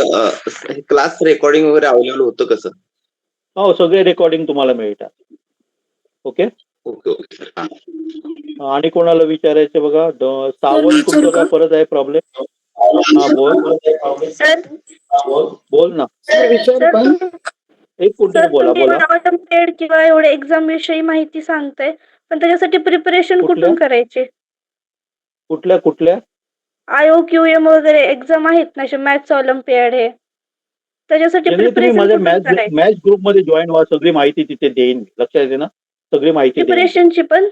क्लास रेकॉर्डिंग वगैरे अवेलेबल होतं कसं? हो, सगळे रेकॉर्डिंग तुम्हाला मिळतात. ओके. Okay okay. आणि कोणाला विचारायचं बघा. सावंत तुमचं काय परत आहे प्रॉब्लेम? हा बोल. सर बोल ना. एक कुठे बोला बोला. पेड किंवा एवढे एक्झाम विषयी माहिती सांगताय, पण त्याच्यासाठी प्रिपरेशन कुठून करायचे? कुठल्या IOQM वगैरे एक्झाम आहेत ना, मॅथ्स ऑलिम्पियाड हे, त्याच्यासाठी तुम्ही प्रिपरेशन माझ्या कुठून करायचं? मॅथ्स ग्रुपमध्ये जॉईन व्हा. सगळी माहिती तिथे देईन. लक्षात येते ना, सगळी माहिती देईन. प्रिपरेशनची पण?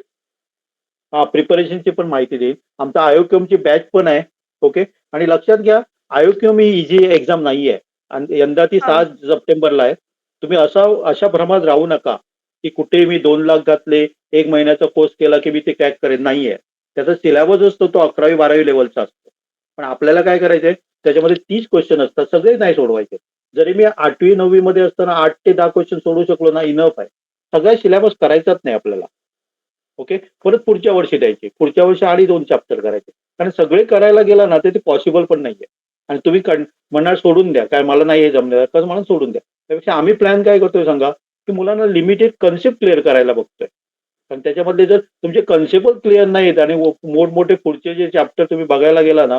हा, प्रिपरेशनची पण माहिती देईल. आमचा आयोक्यमची बॅच पण आहे. ओके. आणि लक्षात घ्या, आयोक्यम ही इझी एक्झाम नाही आहे. आणि यंदा ती 7 सप्टेंबरला आहे. तुम्ही अशा भ्रमात राहू नका की कुठे मी 2 लाख घातले, 1 महिन्याचा कोर्स केला की मी ते क्रॅक करेन. नाहीये. त्याचा सिलेबस असतो तो 11वी-12वी लेवलचा असतो. पण आपल्याला काय करायचंय, त्याच्यामध्ये 30 क्वेश्चन असतात, सगळे नाही सोडवायचे. जरी मी 8वी-9वी मध्ये असताना 8 ते 10 क्वेश्चन सोडवू शकलो ना, इनफ आहे. सगळा सिलेबस करायचाच नाही आपल्याला. ओके. परत पुढच्या वर्षी द्यायचे, पुढच्या वर्षी आणि 2 चॅप्टर करायचे. कारण सगळे करायला गेला ना ते पॉसिबल पण नाहीये. आणि तुम्ही म्हणणार सोडून द्या, काय मला नाही हे जमणार, कसं म्हणून सोडून द्या. त्यापेक्षा आम्ही प्लॅन काय करतोय सांगा, की मुलांना लिमिटेड कन्सेप्ट क्लिअर करायला बघतोय. कारण त्याच्यामधले जर तुमचे कन्सेप्टच क्लिअर नाहीत आणि मोठमोठे पुढचे जे चॅप्टर तुम्ही बघायला गेला ना,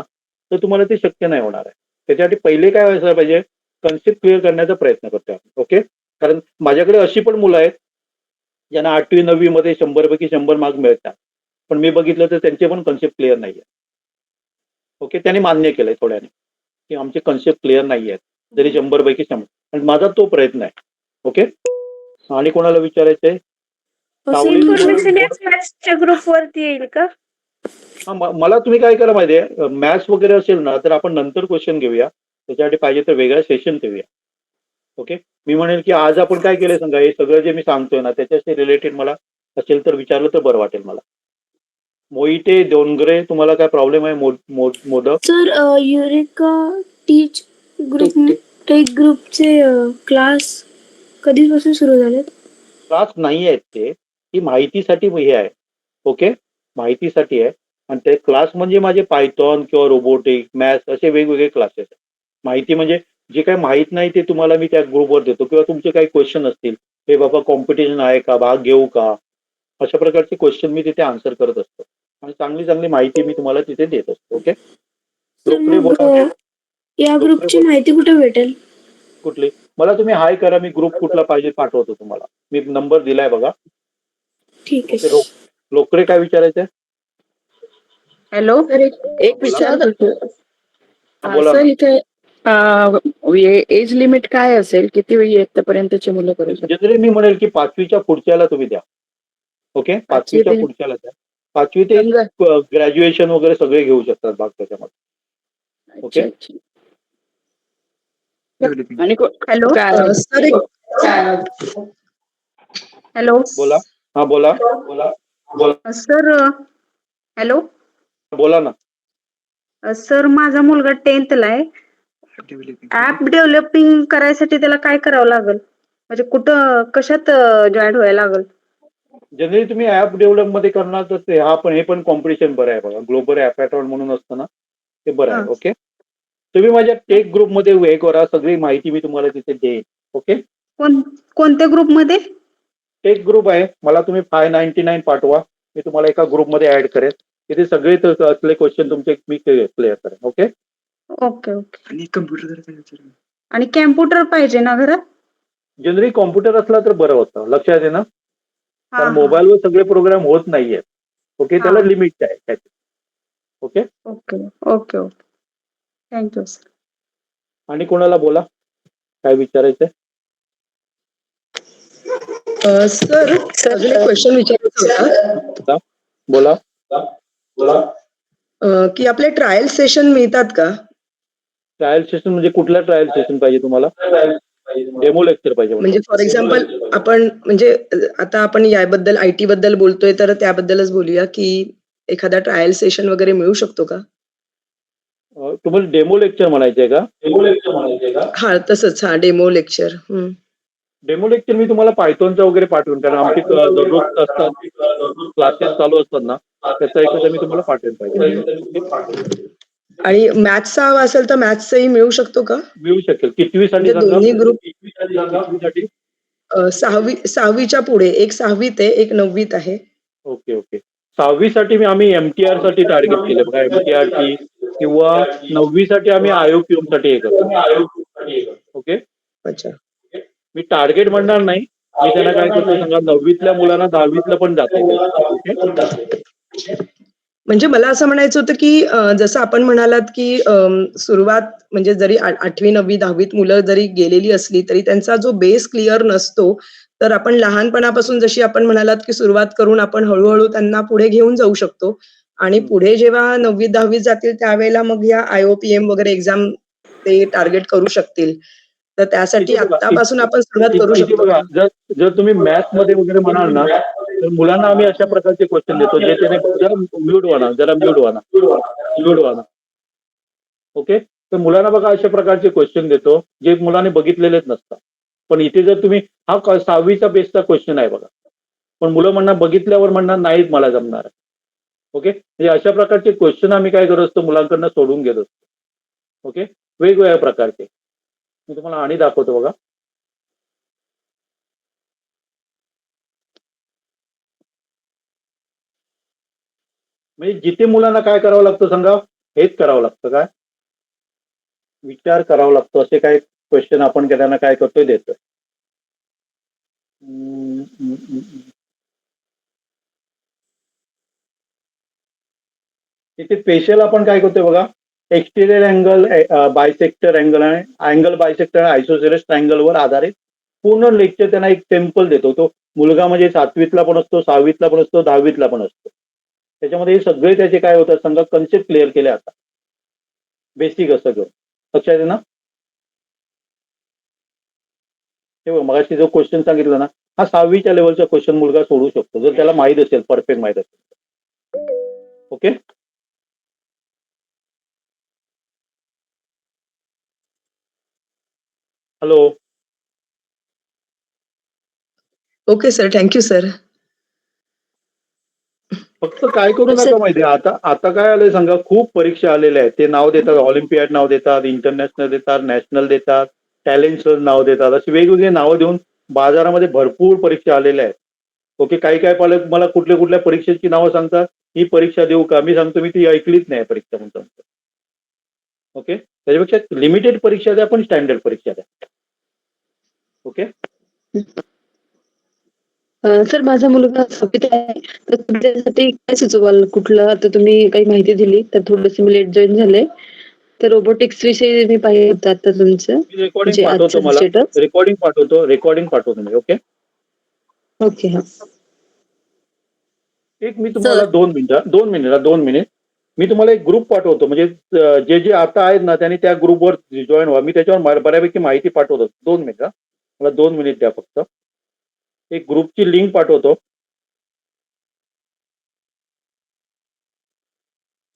तर तुम्हाला ते शक्य नाही होणार आहे. त्याच्यासाठी पहिले काय व्हायला पाहिजे, कन्सेप्ट क्लिअर करण्याचा प्रयत्न करतोय. ओके. कारण माझ्याकडे अशी पण मुलं आहेत ज्यांना 8वी-9वी मध्ये 100 पैकी 100 मार्क मिळतात. पण मी बघितलं तर त्यांचे पण कन्सेप्ट क्लिअर नाही आहे. ओके. त्यांनी मान्य केलंय थोड्याने की आमचे कन्सेप्ट क्लिअर नाही आहेत, जरी 100 पैकी 100. आणि माझा तो प्रयत्न आहे. ओके. आणि कोणाला विचारायचंय? ग्रुप वरती येईल का? मला तुम्ही काय करा माहितीये, मॅथ्स वगैरे असेल ना तर आपण नंतर क्वेश्चन घेऊया. त्याच्यासाठी पाहिजे तर वेगळं सेशन ठेवूया. ओके. मी म्हणेल की आज आपण काय केलं सांगा, हे सगळं जे मी सांगतोय ना त्याच्याशी रिलेटेड मला असेल तर विचारलं तर बरं वाटेल मला. मोहिते डोंगरे, तुम्हाला काय प्रॉब्लेम आहे? मोदक सर, युरेका टीच ग्रुप टेक ग्रुपचे क्लास कधीपासून सुरू झालेत? क्लास नाही आहेत ते, ही माहितीसाठी हे आहे. ओके. माहितीसाठी आहे. आणि ते क्लास म्हणजे माझे पायथॉन किंवा रोबोटिक, मॅथ्स असे वेगवेगळे क्लासेस आहेत. माहिती म्हणजे जे काही माहित नाही ते तुम्हाला मी त्या ग्रुपवर देतो, किंवा तुमचे काही क्वेश्चन असतील, हे बाबा कॉम्पिटिशन आहे का, भाग घेऊ का, अशा प्रकारचे क्वेश्चन मी तिथे आन्सर करत असतो. आणि चांगली चांगली माहिती मी तुम्हाला तिथे देत असतो. ओके. या ग्रुपची माहिती कुठे भेटेल? कुठली? मला तुम्ही हाय करा, मी ग्रुप कुठला पाहिजे पाठवतो तुम्हाला. मी नंबर दिलाय बघा. ठीक आहे. लोकरे, काय विचारायचंय? हॅलो, एक विचार सर, इथे एज लिमिट काय असेल? किती येतपर्यंतची मुलं करू शकतात? जनरली मी म्हणेल की 5वीच्या पुढच्याला तुम्ही द्या. ओके. 5वीच्या पुढच्याला द्या. 5वी ते ग्रॅज्युएशन वगैरे सगळे घेऊ शकतात भाग त्याच्यामध्ये. ओके. आणि हॅलो हॅलो बोला. हा बोला. बोला सर, हॅलो बोला ना. सर, माझा मुलगा 10th आहे. ऍप डेव्हलपिंग करायसाठी त्याला काय करावं लागेल? म्हणजे कुठं कशात जॉईन व्हायला लागेल? जनरली तुम्ही ऍप डेव्हलप मध्ये करणार तर हे पण कॉम्पिटिशन बरं आहे बघा. ग्लोबल ॲपॅटॉन म्हणून असतं ना, ते बरं आहे. ओके. तुम्ही माझ्या टेक ग्रुपमध्ये हे करा, सगळी माहिती मी तुम्हाला तिथे देईन. ओके. कोणत्या ग्रुपमध्ये? टेक ग्रुप आहे, मला तुम्ही 599 पाठवा, मी तुम्हाला एका ग्रुपमध्ये ऍड करेन. तिथे सगळे असले क्वेश्चन तुमचे मी क्लिअर करेन. ओके. Okay okay. आणि कॅम्प्युटर पाहिजे ना घरात? जनरली कॉम्प्युटर असला तर बरं होतं, लक्षात आहे ना, हा कारण हा मोबाईलवर सगळे प्रोग्राम होत नाहीयेत. ओके, त्याला हा. लिमिट आहे त्याची. Okay. Okay okay okay. Thank you sir. आणि कोणाला बोला, काय विचारायचंय? सर अजून एक क्वेश्चन विचारायचा होता बोला. की आपले ट्रायल सेशन मिळतात का? ट्रायल सेशन म्हणजे कुठला ट्रायल सेशन पाहिजे तुम्हाला? डेमो लेक्चर पाहिजे म्हणजे फॉर एक्झाम्पल आपण म्हणजे आता आपण याबद्दल IT बद्दल बोलतोय तर त्याबद्दलच बोलूया की एखादा ट्रायल सेशन वगैरे मिळू शकतो का? तुम्हाला डेमो लेक्चर म्हणायचंय का? हा तसंच, हा डेमो लेक्चर. डेमो लेक्चर मी तुम्हाला पायथॉनचा वगैरे पाठवेन, कारण आमचे दररोज असतात क्लासेस चालू असतात ना, त्याचा एखादा मी तुम्हाला पाठवेन पाहिजे. आणि मॅथ्सचा हवा असेल तर मॅथ्सचाही मिळू शकतो का? मिळू शकेल. कितवीसाठी म्हणजे दोन्ही ग्रुप कितवीसाठी? 6वीच्या पुढे, एक 6वीत आहे, एक 9वीत आहे. Okay okay. 6वीसाठी आम्ही MTR साठी टार्गेट केलं बघा, MTRT, किंवा 9वीसाठी आम्ही IOQM साठी हे करतो. ओके. अच्छा. मी टार्गेट म्हणणार नाही, मी त्यांना काय करतो सांगा, 9वीतल्या मुलांना 10वीतलं पण जाते. म्हणजे मला असं म्हणायचं होतं की जसं आपण म्हणालात की सुरुवात म्हणजे जरी 8वी 9वी 10वीत मुलं जरी गेलेली असली तरी त्यांचा जो बेस क्लिअर नसतो, तर आपण लहानपणापासून जशी आपण म्हणालात की सुरुवात करून आपण हळूहळू त्यांना पुढे घेऊन जाऊ शकतो आणि पुढे जेव्हा 9वी 10वीत जातील त्यावेळेला मग या IOPM वगैरे एक्झाम ते टार्गेट करू शकतील. तर त्यासाठी आतापासून आपण सुरुवात करू इथे शकतो. बघा, जर तुम्ही मॅथ्स मध्ये वगैरे म्हणाल ना, तर मुलांना आम्ही अशा प्रकारचे क्वेश्चन देतो जे त्याने जरा म्यूट व्हा. ओके. तर मुलांना बघा अशा प्रकारचे क्वेश्चन देतो जे मुलांनी बघितलेलेच नसतात. पण इथे जर तुम्ही हा 6वीचा बेसचा क्वेश्चन आहे बघा, पण मुलं म्हणणार बघितल्यावर म्हणणार नाहीच मला जमणार. ओके. म्हणजे अशा प्रकारचे क्वेश्चन आम्ही काय करत असतो, मुलांकडनं सोडून घेत असतो. ओके. वेगवेगळ्या प्रकारचे मी तुम्हाला आणि दाखवतो बघा. म्हणजे जिथे मुलांना काय करावं लागतं सांगा, हेच करावं लागतं. काय विचार करावा लागतो, असे काय क्वेश्चन आपण त्यांना काय करतोय, देतोय. इथे स्पेशल आपण काय करतोय बघा, एक्सटेरियर अँगल, बायसेक्टर अँगल आहे, अँगल बायसेक्टर आयसोसेलेस ट्रायंगलवर आधारित पूर्ण लेक्चर त्यांना एक टेम्पल देतो. तो मुलगा म्हणजे 7वीतला पण असतो, 6वीतला पण असतो, 10वीतला पण असतो. त्याच्यामध्ये हे सगळे त्याचे काय होतात सांगा, कन्सेप्ट क्लिअर केले आता, बेसिक असं घेऊन. लक्षात आहे ना? हे बघ, मगाशी जो क्वेश्चन सांगितला ना, हा 6वीच्या लेवलचा क्वेश्चन मुलगा सोडू शकतो जर त्याला माहित असेल, परफेक्ट माहित असेल. Okay. Hello. Okay sir, thank you sir. फक्त काय करू नका माहिती, आता काय आलंय सांगा, खूप परीक्षा आलेल्या आहेत. ते नाव देतात, ऑलिम्पियाड नाव देतात, इंटरनॅशनल देतात, नॅशनल देतात, टॅलेंट नाव देतात, अशी वेगवेगळी नावं देऊन बाजारामध्ये भरपूर परीक्षा आलेल्या आहेत. ओके. काही पालक मला कुठल्या परीक्षेची नावं सांगतात, ही परीक्षा देऊ का, मी सांगतो मी ती ऐकलीच नाही परीक्षा म्हणून सांगतो. ओके. त्याच्यापेक्षा लिमिटेड परीक्षा द्या, पण स्टँडर्ड परीक्षा द्या. ओके. सर माझा मुलगा 6वीत आहे, तर त्यासाठी काय सुचवाल? कुठलं आता तुम्ही काही माहिती दिली तर थोडंसं मी लेट जॉईन झाले, तर रोबोटिक्स विषयी मी पाहिजे होतं आता तुमचं रेकॉर्डिंग म्हणजे पाठवतो, आजचं मला स्टेटस. रेकॉर्डिंग पाठवतो मी. ओके. ओके. हा. एक मी तुम्हाला 2 मिनिट मी तुम्हाला एक ग्रुप पाठवतो, म्हणजे जे आता आहेत ना त्यांनी त्या ग्रुपवर जॉईन व्हा. मी त्याच्यावर बऱ्यापैकी माहिती पाठवतो. 2 मिनिट, मला 2 मिनिट द्या फक्त. एक ग्रुपची लिंक पाठवतो,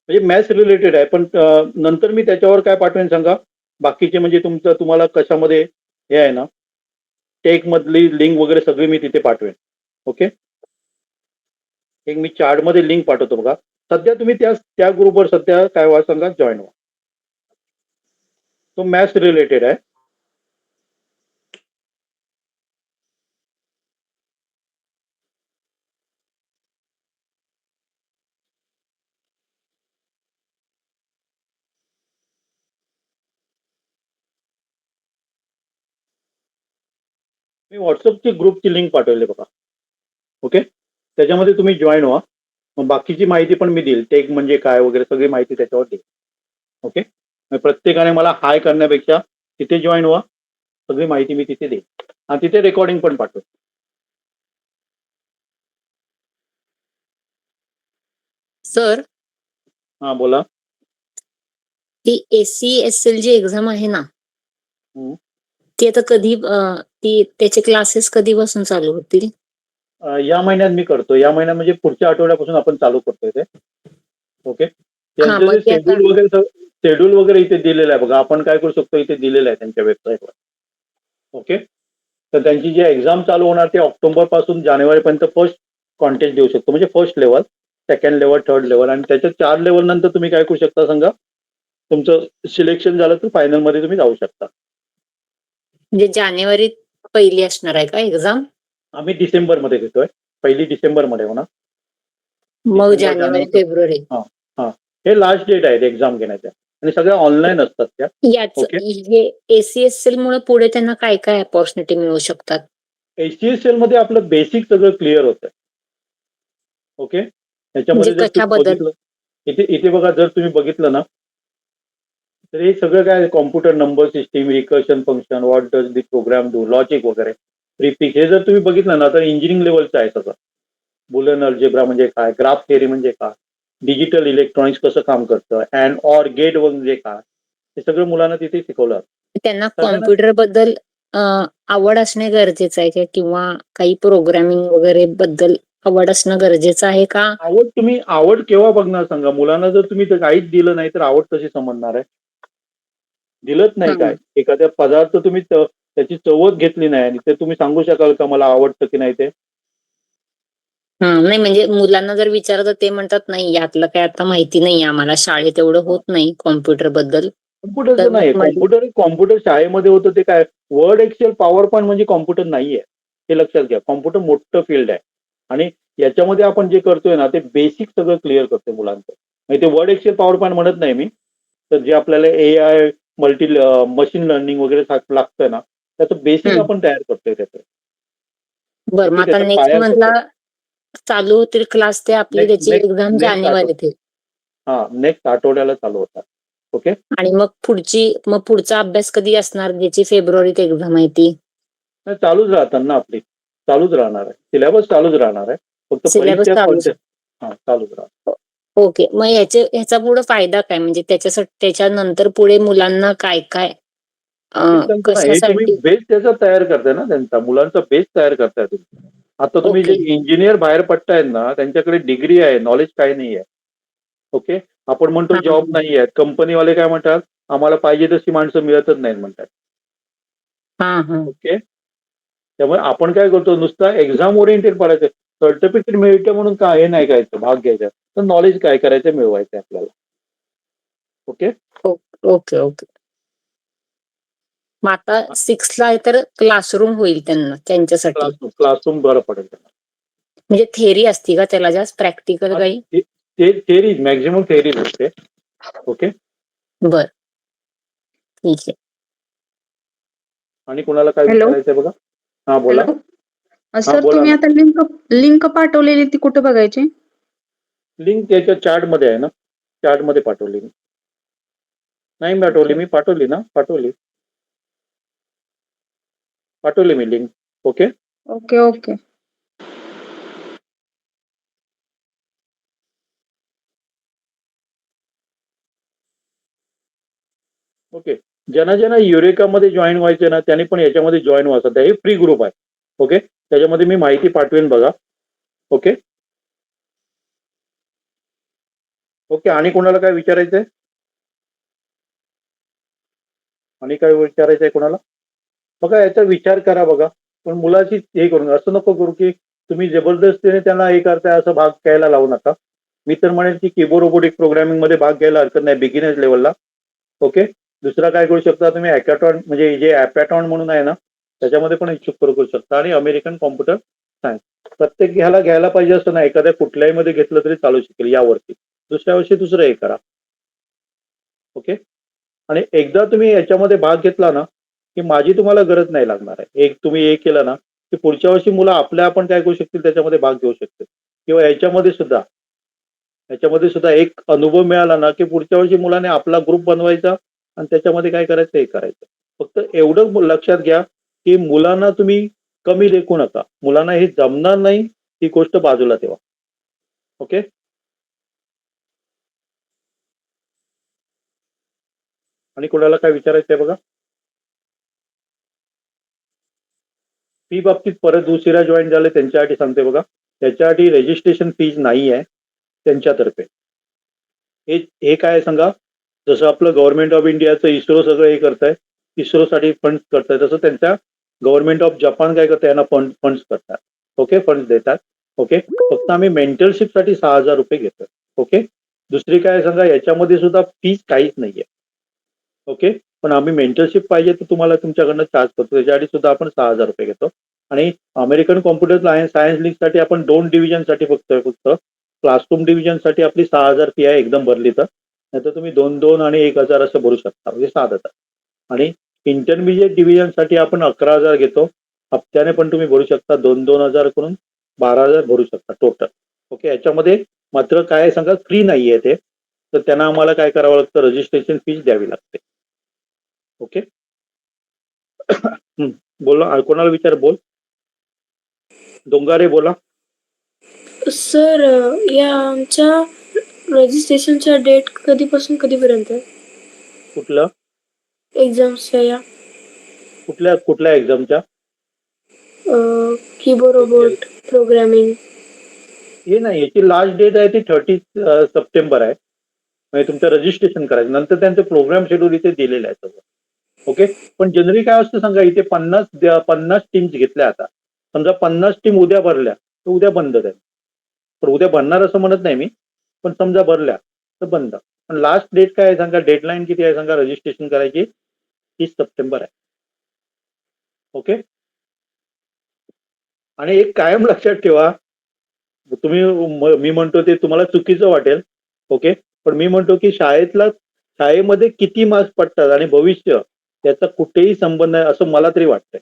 म्हणजे मॅथ्स रिलेटेड आहे, पण नंतर मी त्याच्यावर काय पाठवेन सांगा, बाकीचे म्हणजे तुम्हाला कशामध्ये हे आहे ना, टेक मधली लिंक वगैरे सगळी मी तिथे पाठवेन. ओके. एक मी चार्टमध्ये लिंक पाठवतो बघा. सध्या तुम्ही त्या ग्रुपवर सध्या काय व्हा सांगा, जॉईन व्हा. तो मॅथ्स रिलेटेड आहे. मी व्हॉट्सअपची ग्रुपची लिंक पाठवली बघा. ओके, त्याच्यामध्ये तुम्ही जॉईन व्हा. मग बाकीची माहिती पण मी देईल, टेक म्हणजे काय वगैरे सगळी माहिती त्याच्यावर देईल. ओके, मग प्रत्येकाने मला हाय करण्यापेक्षा तिथे जॉईन व्हा, सगळी माहिती मी तिथे देईल आणि तिथे रेकॉर्डिंग पण पाठवेल. सर, हा बोला. ती ACSL जी एक्झाम आहे ना, हम्म. ती आता कधी त्याचे क्लासेस कधीपासून चालू होतील? या महिन्यात मी करतो. या महिन्यात म्हणजे पुढच्या आठवड्यापासून आपण चालू करतोय ते. ओके, त्यांचं मग जे ते आता शेड्यूल वगैरे इथे दिलेलं आहे बघा. आपण काय करू शकतो, इथे दिलेलं आहे त्यांच्या वेबसाईटवर. ओके, तर त्यांची जी एक्झाम चालू होणार ते ऑक्टोबर पासून जानेवारीपर्यंत फर्स्ट कॉन्टेस्ट देऊ शकतो. म्हणजे first level, second level, third level आणि त्याच्या 4 लेवल नंतर तुम्ही काय करू शकता सांगा, तुमचं सिलेक्शन झालं तर फायनल मध्ये तुम्ही जाऊ शकता. म्हणजे जानेवारीत पहिली असणार आहे का एक्झाम? आम्ही डिसेंबरमध्ये घेतोय. पहिली डिसेंबरमध्ये होणार. मग डिसेंबर, जानेवारी जानेवारी. फेब्रुवारी हां हां, हे लास्ट डेट आहेत एक्झाम घेण्याच्या आणि सगळ्या ऑनलाईन असतात त्या. याच ओके, हे ACSL मुळे पुढे त्यांना काय काय अपॉर्च्युनिटी मिळू शकतात? HCSL मध्ये आपलं बेसिक सगळं क्लिअर होतं. ओके, म्हणजे त्याच्यामध्ये जर तुम्ही कशाबद्दल? बघितलं, इथे बघा, जर तुम्ही बघितलं ना, तर हे सगळं काय computer number system, recursion function, what does the program do, logic वगैरे, प्रीफिक्स, हे जर तुम्ही बघितलं ना तर इंजिनिअरिंग लेवलचं आहे सगळं. बुलियन अल्जेब्रा म्हणजे काय, ग्राफ थेअरी म्हणजे काय, डिजिटल इलेक्ट्रॉनिक्स कसं काम करतं, अँड ऑर गेट म्हणजे काय, हे सगळं मुलांना तिथे शिकवलं जातं. त्यांना सगळ्यांना कॉम्प्युटर बद्दल आवड असणे गरजेचं आहे का, किंवा काही प्रोग्रामिंग वगैरे बद्दल आवड असणं गरजेचं आहे का? आवड केव्हा बघणार सांगा मुलांना, जर तुम्ही तर काहीच दिलं नाही तर आवड कशी समजणार आहे? दिलंच नाही काय, एखाद्या पदार्थ तुम्ही त्याची चवच घेतली नाही आणि ते तुम्ही सांगू शकाल का मला आवडतं की नाही ते? नाही, म्हणजे मुलांना जर विचारलं तर ते म्हणतात नाही यातलं काय आता माहिती नाही आम्हाला, शाळेत एवढं होत नाही कॉम्प्युटर बद्दल. तर कॉम्प्युटरचं मग नाही, कॉम्प्युटर शाळेमध्ये होतं ते काय, वर्ड, एक्सेल, पॉवर पॉईंट म्हणजे कॉम्प्युटर नाहीये, हे लक्षात घ्या. कॉम्प्युटर मोठं फील्ड आहे आणि याच्यामध्ये आपण जे करतोय ना ते बेसिक सगळं क्लिअर करतोय मुलांचं. म्हणजे ते वर्ड, एक्सेल, पॉवर पॉईंट म्हणत नाही मी, तर जे आपल्याला AI, मशीन लर्निंग वगैरे लागतंय ना, त्याचं बेसिक आपण तयार करतोय त्याचं. बरं, मग आता त्याचा नेक्स्ट पाया मंथला करतोय. चालू होतील क्लास, ते आपली नेक्स्ट त्याची नेक्स्ट एक्झाम नेक्स्ट जानेवारीत आहे. नेक्स्ट आठवड्याला चालू होतात. ओके, आणि मग पुढचा अभ्यास कधी असणार, ज्याची फेब्रुवारीत एक्झाम आहे ती? चालूच राहतात ना, आपली चालूच राहणार आहे, सिलेबस चालूच राहणार आहे, फक्त सिलेबस परीक्षा चालू. कोणत्या चालूच राहणार. ओके, मग ह्याचा पुढे फायदा काय, म्हणजे त्याच्यानंतर पुढे मुलांना काय काय त्यांचं ना, हे तुम्ही कशासाठी? बेस त्याचा तयार करताय ना, त्यांचा मुलांचा बेस तयार करताय तुम्ही. आता तुम्ही जे ओके. इंजिनियर बाहेर पडतायत ना, त्यांच्याकडे डिग्री आहे, नॉलेज काही नाही आहे. ओके, आपण म्हणतो हा. जॉब नाही आहे, कंपनीवाले काय म्हणतात, आम्हाला पाहिजे तशी माणसं मिळतच नाहीत म्हणतात. हा. ओके, त्यामुळे आपण काय करतो, नुसता एक्झाम ओरिएंटेड पडायचं, सर्टिफिकेट मिळतं म्हणून काय हे नाही करायचं, भाग घ्यायचा, तर नॉलेज काय करायचं मिळवायचं आपल्याला. Okay, okay. मग आता 6ला आहे तर क्लासरूम होईल त्यांच्यासाठी, क्लासरूम बरं पडेल त्यांना. म्हणजे थेअरी असती का त्याला, जास्त प्रॅक्टिकल काही? ते थेअरी, मॅक्झिमम थेअरी असते. ओके, बर, ठीक आहे. आणि कोणाला काय हॅलो. विचारायचंय बघा? हा बोला. हॅलो. हा सर, बोला तुम्ही ना. आता लिंक पाठवलेली ती कुठे बघायची? लिंक त्याच्या चार्टमध्ये आहे ना, चार्टमध्ये पाठवली मी. नाही पाठवली मी, पाठवली ना, पाठवली मी लिंक. Okay, okay. ओके. ज्यांना युरेकामध्ये जॉईन व्हायचे ना, त्यांनी पण याच्यामध्ये जॉईन व्हायचं. हे फ्री ग्रुप आहे. ओके, त्याच्यामध्ये मी माहिती पाठवेन बघा. ओके, आणि कोणाला काय विचारायचंय? कोणाला? बघा, याचा विचार करा बघा, पण मुलाची हे करून असं नको करू की तुम्ही जबरदस्तीने त्यांना हे करताय, असं भाग घ्यायला लावू नका. मी तर म्हणेन की कीबोर्ड रोबोटिक प्रोग्रामिंग मध्ये भाग घ्यायला हरकत नाही, बिगिनर्स लेवलला. ओके, दुसरा काय करू शकता तुम्ही, हॅकॅथॉन म्हणजे जे ॲपॅथॉन म्हणून आहे ना, त्याच्यामध्ये पण इच्छुक करू शकता, आणि अमेरिकन कॉम्प्युटर सायन्स. प्रत्येक घ्यायला पाहिजे असं नाही, एखाद्या कुठल्याही मध्ये घेतलं तरी चालू शकेल यावरती. दुसऱ्या वर्षी दुसरं हे करा. ओके, आणि एकदा तुम्ही याच्यामध्ये भाग घेतला ना, की माझी तुम्हाला गरज नाही लागणार आहे. एक तुम्ही हे केलं ना की पुढच्या वर्षी मुलं आपल्या आपण काय करू शकतील त्याच्यामध्ये भाग घेऊ शकतील. किंवा याच्यामध्ये सुद्धा एक अनुभव मिळाला ना की पुढच्या वर्षी मुलाने आपला ग्रुप बनवायचा आणि त्याच्यामध्ये काय करायचं हे करायचं. फक्त एवढं लक्षात घ्या की मुलांना तुम्ही कमी लेखू नका. मुलांना हे जमणार नाही ही गोष्ट बाजूला ठेवा. ओके. आणि कोणाला काय विचारायचं आहे बघा. फी बाबतीत परत उशिरा जॉईन झाले त्यांच्यासाठी सांगते बघा. त्याच्यासाठी रजिस्ट्रेशन फीज नाही आहे त्यांच्यातर्फे. हे काय सांगा, जसं आपलं गव्हर्नमेंट ऑफ इंडियाचं इस्रो सगळं हे करताय, इस्रोसाठी फंड्स करताय, तसं त्यांच्या गव्हर्नमेंट ऑफ जपान काय करताय, यांना फंड्स करतात. ओके, फंड्स देतात. ओके, फक्त आम्ही मेंटरशिपसाठी 6,000 रुपये घेतोय. ओके, दुसरी काय सांगा, याच्यामध्ये सुद्धा फीज काहीच नाहीये. ओके, पण आम्ही मेंटरशिप पाहिजे तर तुम्हाला तुमच्याकडनं चार्ज करतो, त्याच्यासाठी सुद्धा आपण 6,000 रुपये घेतो. आणि अमेरिकन कॉम्प्युटर सायन्स लीगसाठी आपण 2 डिव्हिजनसाठी फक्त क्लासरूम डिव्हिजनसाठी आपली 6,000 फी आहे एकदम भरली तर. नाहीतर तुम्ही 2,000 आणि 1,000 असं भरू शकता, म्हणजे 7,000. आणि इंटरमिजिएट डिव्हिजनसाठी आपण 11,000 घेतो. हप्त्याने पण तुम्ही भरू शकता, 2,000 करून 12,000 भरू शकता टोटल. ओके, याच्यामध्ये मात्र काय सांगा, फ्री नाही आहे ते, तर त्यांना आम्हाला काय करावं लागतं, रजिस्ट्रेशन फीज द्यावी लागते. ओके. बोला, कोणाला विचार, बोल. डोंगारे बोला. सर या आमच्या रजिस्ट्रेशनच्या डेट कधीपासून कधीपर्यंत आहे? कुठलं? एक्झाम्सच्या या कुठल्या एक्झामच्या? Keyboard robot programming. हे नाही, याची लास्ट डेट आहे ती 30 सप्टेंबर आहे. म्हणजे तुमचं रजिस्ट्रेशन करायचं, नंतर त्यांचं प्रोग्राम शेड्यूल इथे दिलेलं आहे सगळं. ओके, पण जनरली काय असतं सांगा, इथे 50 टीम्स घेतल्या. आता समजा 50 टीम उद्या भरल्या तर उद्या बंद आहे. तर उद्या भरणार असं म्हणत नाही मी, पण समजा भरल्या तर बंद. पण लास्ट डेट काय आहे सांगा, डेडलाईन किती आहे सांगा रजिस्ट्रेशन करायची? 30 सप्टेंबर आहे. ओके. आणि एक कायम लक्षात ठेवा, मी म्हणतो ते तुम्हाला चुकीचं वाटेल. ओके, पण मी म्हणतो की शाळेमध्ये किती मार्क्स पडतात आणि भविष्य त्याचा कुठेही संबंध आहे असं मला तरी वाटतंय.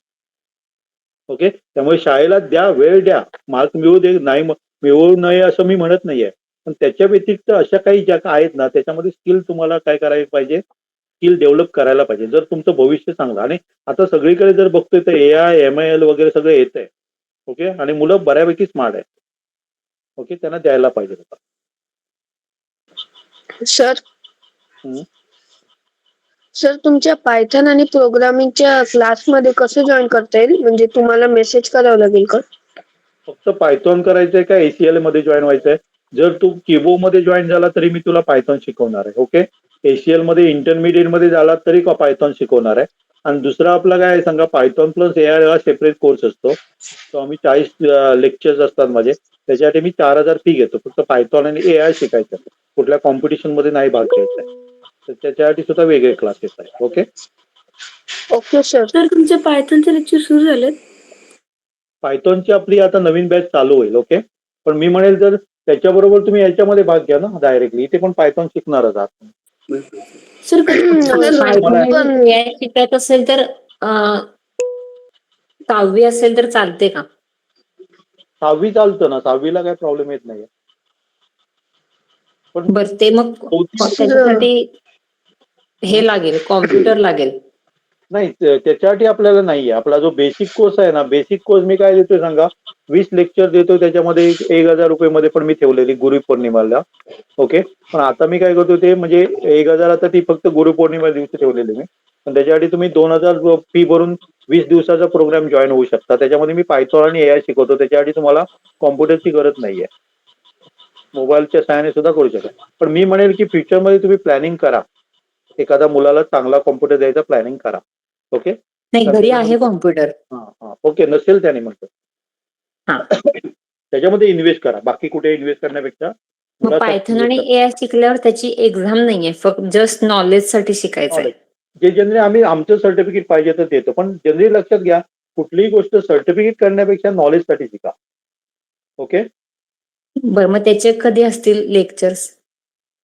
ओके, त्यामुळे शाळेला द्या, वेळ द्या, मार्क्स मिळू दे, नाही मिळवू नये असं मी म्हणत नाहीये. पण त्याच्या व्यतिरिक्त अशा काही ज्या आहेत ना, त्याच्यामध्ये स्किल तुम्हाला काय करायला पाहिजे, स्किल डेव्हलप करायला पाहिजे, जर तुमचं भविष्य चांगलं. आणि आता सगळीकडे जर बघतोय तर AI, ML वगैरे सगळं येत आहे. ओके, आणि मुलं बऱ्यापैकी स्मार्ट आहेत. ओके, त्यांना द्यायला पाहिजे होता. सर तुमच्या पायथन आणि प्रोग्रामिंगच्या क्लासमध्ये कसं जॉईन करता येईल? म्हणजे तुम्हाला मेसेज करावं लागेल का? फक्त पायथॉन करायचंय का ACL मध्ये जॉईन व्हायचंय? जर तू किबो मध्ये जॉईन झाला तरी मी तुला पायथॉन शिकवणार आहे. ओके, ACL मध्ये इंटरमिडिएट मध्ये झाला तरी का पायथॉन शिकवणार आहे. आणि दुसरा आपला काय आहे सांगा, पायथॉन प्लस AI हा सेपरेट कोर्स असतो. तो आम्ही 40 लेक्चर्स असतात माझे, त्याच्यासाठी मी 4,000 फी घेतो. फक्त पायथॉन आणि AI शिकायचं, कुठल्या कॉम्पिटिशन मध्ये नाही भाग घ्यायचा आहे. तर त्याच्यासाठी सुद्धा वेगळे क्लासेस आहेत. ओके. Okay sir. सर तुमचे पायथनचे लेक्चर सुरू झालेत? पायथॉनची आपली आता नवीन बॅच चालू होईल. ओके, पण मी म्हणेल जर त्याच्याबरोबर तुम्ही याच्यामध्ये भाग घ्या ना डायरेक्टली, इथे पण पायथॉन शिकणारच आहात. सर शिकायचं असेल तर 6वी असेल तर चालते का? 6वी चालतं ना, 6वीला काय प्रॉब्लेम येत नाही. पण बरं, ते मग त्याच्यासाठी हे लागेल, कॉम्प्युटर लागेल. नाही, त्याच्यासाठी आपल्याला नाहीये. आपला जो बेसिक कोर्स आहे ना, बेसिक कोर्स मी काय देतोय सांगा, 20 लेक्चर देतो. त्याच्यामध्ये 1,000 रुपये मध्ये पण मी ठेवलेली गुरुपौर्णिमाला. ओके, पण आता मी काय करतो ते म्हणजे 1,000 आता ती फक्त गुरुपौर्णिमा दिवशी ठेवलेली मी. पण त्याच्यासाठी तुम्ही 2,000 फी भरून 20 दिवसाचा प्रोग्राम जॉईन होऊ शकता. त्याच्यामध्ये मी पायथॉन आणि AI शिकवतो. त्याच्यासाठी तुम्हाला कॉम्प्युटरची गरज नाहीये, मोबाईलच्या सहाय्याने सुद्धा करू शकता. पण मी म्हणेल की फ्युचरमध्ये तुम्ही प्लॅनिंग करा, एखाद्या मुलाला चांगला कॉम्प्युटर द्यायचा प्लॅनिंग करा. ओके, नाही, घरी आहे कॉम्प्युटर. ओके, नसेल त्याने म्हणतो त्याच्यामध्ये इन्व्हेस्ट करा, बाकी कुठे इन्व्हेस्ट करण्यापेक्षा. पायथन आणि AI शिकल्यावर त्याची एक्झाम नाहीये, फक्त जस्ट नॉलेज साठी शिकायचं आहे. जे जनरली आम्ही आमचं सर्टिफिकेट पाहिजे तर देतो, पण जनरली लक्षात घ्या, कुठलीही गोष्ट सर्टिफिकेट करण्यापेक्षा नॉलेज साठी शिका. ओके. बरं, मग त्याचे कधी असतील लेक्चर्स?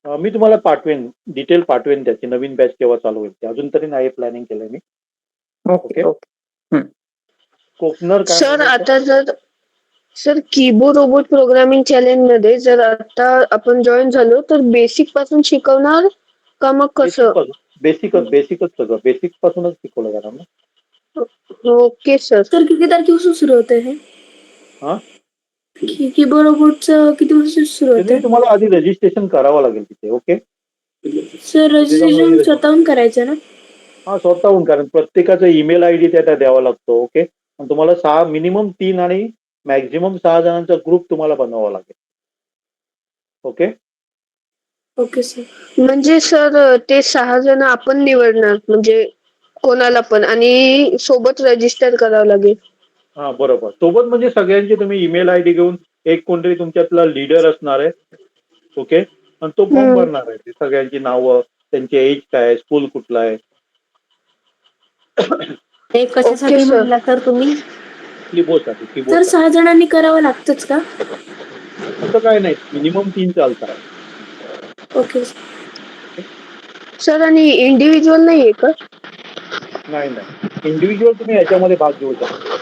मी तुम्हाला पाठवेन, डिटेल पाठवेन त्याची, नवीन बॅच केव्हा चालू होईल ते. अजून तरी नाही प्लॅनिंग केलंय मी. ओके. कोकनर काय सर बोलायचं? आता जर sir keyboard robot programming challenge मध्ये जर आता आपण जॉईन झालो तर बेसिक पासून शिकवणार का मग कसं? बेसिकच सगळं बेसिक पासूनच शिकवलं जाणार ना. Okay sir. सर किती तारखेपासून सुरू होत आहे हा कीबोर्ड रोबोटचं किती वर्ष सुरू होत त्यांनी तुम्हाला आधी रजिस्ट्रेशन करावं लागेल तिथे. ओके. सर रजिस्ट्रेशन स्वतःहून करायचं ना? हा स्वतःहून, कारण प्रत्येकाचा ईमेल आयडी त्या द्यावा लागतो. ओके. आणि तुम्हाला मिनिमम 3 आणि मॅक्झिमम 6 जणांचा ग्रुप तुम्हाला बनवावा लागेल. ओके. Okay sir. म्हणजे सर ते 6 जण आपण निवडणार म्हणजे कोणाला पण आणि सोबत रजिस्टर करावं लागेल. हा बरोबर. सोबत म्हणजे सगळ्यांचे तुम्ही ईमेल आयडी घेऊन एक कोणतरी तुमच्यातला लीडर असणार आहे. ओके. आणि तो फॉर्म भरणार आहे. ते सगळ्यांची नावं, त्यांचे एज काय आहे, स्कूल कुठला आहे. ते कशासाठी म्हणला तर तुम्ही? कीबोर्डसाठी. तर कीबोर्ड 6 जणांनी करावं लागतंच का? असं काय नाही, मिनिमम 3 चालतात. ओके. सर आणि इंडिव्हिज्युअल नाहीये का? नाही इंडिव्हिज्युअल तुम्ही याच्यामध्ये भाग घेऊ शकता.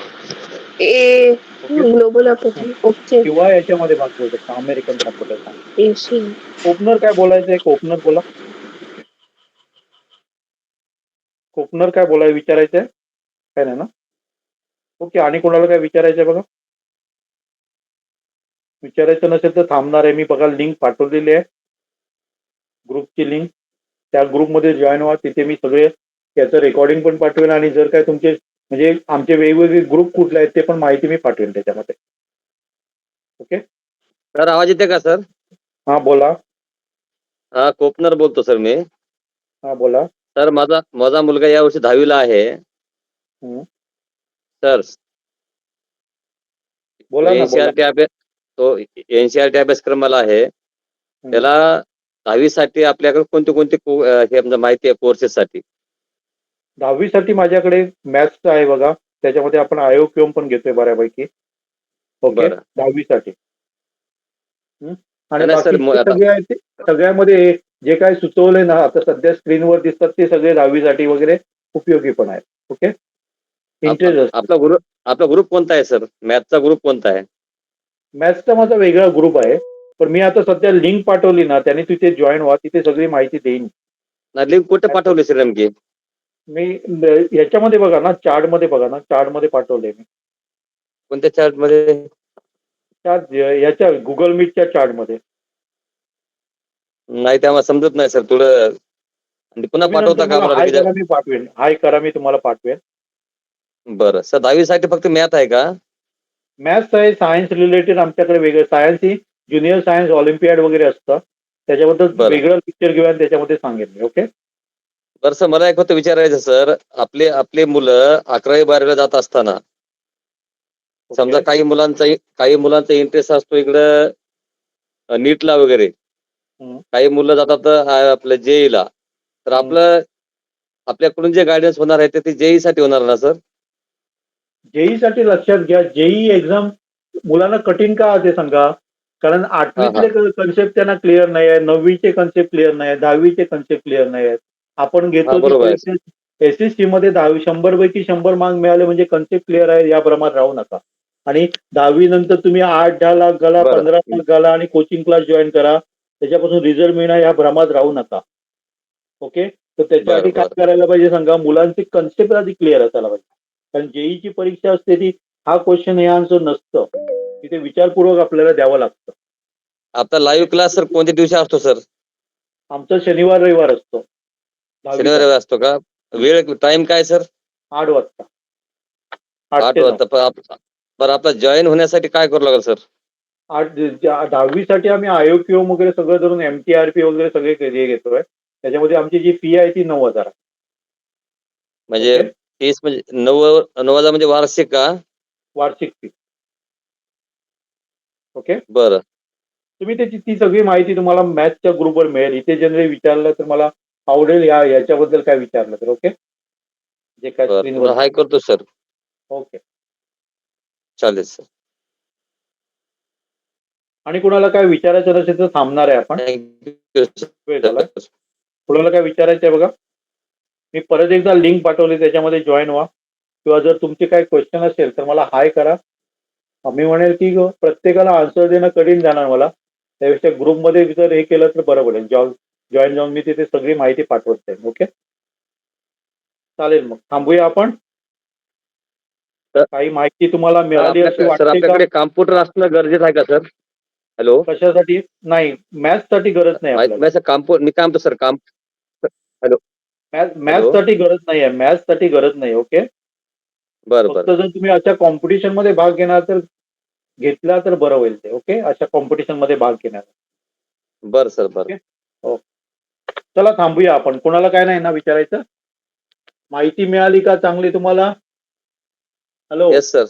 Global okay. किंवा याच्यामध्ये भाग घेऊ शकता, अमेरिकन कॉम्प्युटर सायन्स. कोपनर काय बोलायचंय? कोपनर बोला. कोपनर काय विचारायचंय? काय नाही ना? ओके. आणि कोणाला काय विचारायचंय बघा? विचारायचं नसेल तर थांबणार आहे मी. बघा लिंक पाठवलेली आहे, ग्रुपची लिंक. त्या ग्रुपमध्ये जॉईन व्हा. तिथे मी सगळे त्याचं रेकॉर्डिंग पण पाठवेन आणि जर काय तुमचे म्हणजे आमचे वेगवेगळे ग्रुप कुठले आहेत ते पण माहिती मी पाठवेन त्याच्यामध्ये. ओके. सर आवाज येते का सर? हा बोला. हा कोपनर बोलतो सर मी. हा बोला. सर माझा मुलगा यावर्षी 10वीला आहे. सर बोला ना. तो एनसीआरटी अभ्यासक्रमाला आहे. त्याला 10वी साठी आपल्याकडे कोणते हे माहिती आहे कोर्सेससाठी? 10वी साठी माझ्याकडे मॅथ्स आहे बघा. त्याच्यामध्ये आपण आयोक्यम पण घेतोय बऱ्यापैकी. ओके. 10वी साठी. आणि बाकी सगळ्यामध्ये जे काय सुचवलंय ना आता सध्या स्क्रीनवर दिसतात ते सगळे 10वी साठी वगैरे उपयोगी पण आहेत. ओके. इंटरेस्ट आपला ग्रुप कोणता आहे सर? मॅथचा ग्रुप कोणता आहे? मॅथ्सचा माझा वेगळा ग्रुप आहे, पण मी आता सध्या लिंक पाठवली ना, त्याने तिथे जॉईन व्हा. तिथे सगळी माहिती देईन. लिंक कुठे पाठवली सर नेमकी? मी याच्यामध्ये बघा ना, चार्टमध्ये बघा ना, चार्टमध्ये पाठवले मी. कोणत्या चार्टमध्ये? याच्या गुगल मीटच्या चार्टमध्ये. नाही ते आम्हाला समजत नाही सर. थोडं पुन्हा पाठवता का? मी पाठवेन. हाय करा, मी तुम्हाला पाठवेन. बरं सर. 10वी साठी फक्त मॅथ आहे का? मॅथ्स आहे. सायन्स रिलेटेड आमच्याकडे वेगळं सायन्स ही ज्युनियर सायन्स ऑलिम्पियाड वगैरे असतं. त्याच्याबद्दल वेगळं लेक्चर घेऊया त्याच्यामध्ये सांगेन मी. ओके. बरं सर, मला एक होतं विचारायचं सर. आपले मुलं 11वी-12वीला जात असताना समजा काही मुलांचा इंटरेस्ट असतो इकडं नीटला वगैरे, काही मुलं जातात आपलं जेईला. तर आपल्याकडून जे गायडन्स होणार आहे ते जेई साठी होणार ना सर? जेई साठी लक्षात घ्या, जेई एक्झाम मुलांना कठीण का ते सांगा. कारण 8वीतले कन्सेप्ट त्यांना क्लिअर नाही आहे, 9वीचे कन्सेप्ट क्लिअर नाही आहे, 10वीचे कन्सेप्ट क्लिअर नाही आहेत. आपण घेतो एसएसटी मध्ये 100 पैकी 100 मार्क मिळाले म्हणजे कन्सेप्ट क्लिअर आहे या भ्रमात राहू नका. आणि 10वी नंतर तुम्ही 8-10 लाख घाला, 15 लाख घाला आणि कोचिंग क्लास जॉईन करा, त्याच्यापासून रिझल्ट मिळणार या भ्रमात राहू नका. ओके. तर त्याच्यासाठी काय करायला पाहिजे सांगा, मुलांचे कन्सेप्ट आधी क्लिअर असायला पाहिजे. कारण जेईची परीक्षा असते ती हा क्वेश्चन हे आन्सर नसतं, तिथे विचारपूर्वक आपल्याला द्यावं लागतं. आता लाईव्ह क्लास सर कोणत्या दिवशी असतो सर? आमचा शनिवार रविवार असतो. शनिवार रविवार असतो का? वेळ टाइम काय सर? 8 वाजता. 8 वाजता. बरं आपला जॉईन होण्यासाठी काय करावं लागेल सर? 10वी साठी आम्ही आयोक्यूएम वगैरे सगळं धरून MTRP वगैरे सगळे घेतोय. त्याच्यामध्ये आमची जी फी आहे ती 9,000 आहे. म्हणजे फीस म्हणजे 9,000 म्हणजे वार्षिक का? वार्षिक फी. ओके. बरं. तुम्ही त्याची ती सगळी माहिती तुम्हाला मॅथ्सच्या ग्रुपवर मिळेल. इथे जनरली विचारलं तर मला आवडेल याच्याबद्दल काय विचारलं तर. ओके. जे काय स्क्रीनवर हाय करतो सर. ओके चालेल सर. आणि कुणाला काय विचारायचं नसेल तर थांबणार आहे आपण. वेळ झालाय. कुणाला काय विचारायचं आहे बघा. मी परत एकदा लिंक पाठवली, त्याच्यामध्ये जॉईन व्हा, किंवा जर तुमचे काही क्वेश्चन असेल तर मला हाय करा. मी म्हणेल की प्रत्येकाला आन्सर देणं कठीण जाणार मला, त्यापेक्षा ग्रुपमध्ये जर हे केलं तर बरं पडेल. जॉईन जाऊन मी तिथे सगळी माहिती पाठवत जाईल. ओके, चालेल. मग थांबूया आपण. काही माहिती तुम्हाला मिळाली अशी सर वाटते का? आपल्याकडे कॉम्प्युटर असणं गरजेचं आहे का सर? हॅलो, कशासाठी? नाही, मॅथ्स साठी गरज नाही आपल्याला. मी काय म्हणतो सर, हॅलो, मॅथ्स साठी गरज नाही आहे, मॅथ्स साठी गरज नाही. ओके, बरं फक्त बरं जर तुम्ही अशा कॉम्पिटिशन मध्ये भाग घेतला तर बरं होईल ते. ओके, अशा कॉम्पिटिशन मध्ये भाग घेणार. बरं सर, बरं. चला थांबूया आपण. कोणाला काय नाही ना विचारायचं? माहिती मिळाली का चांगली तुम्हाला? Hello, yes sir.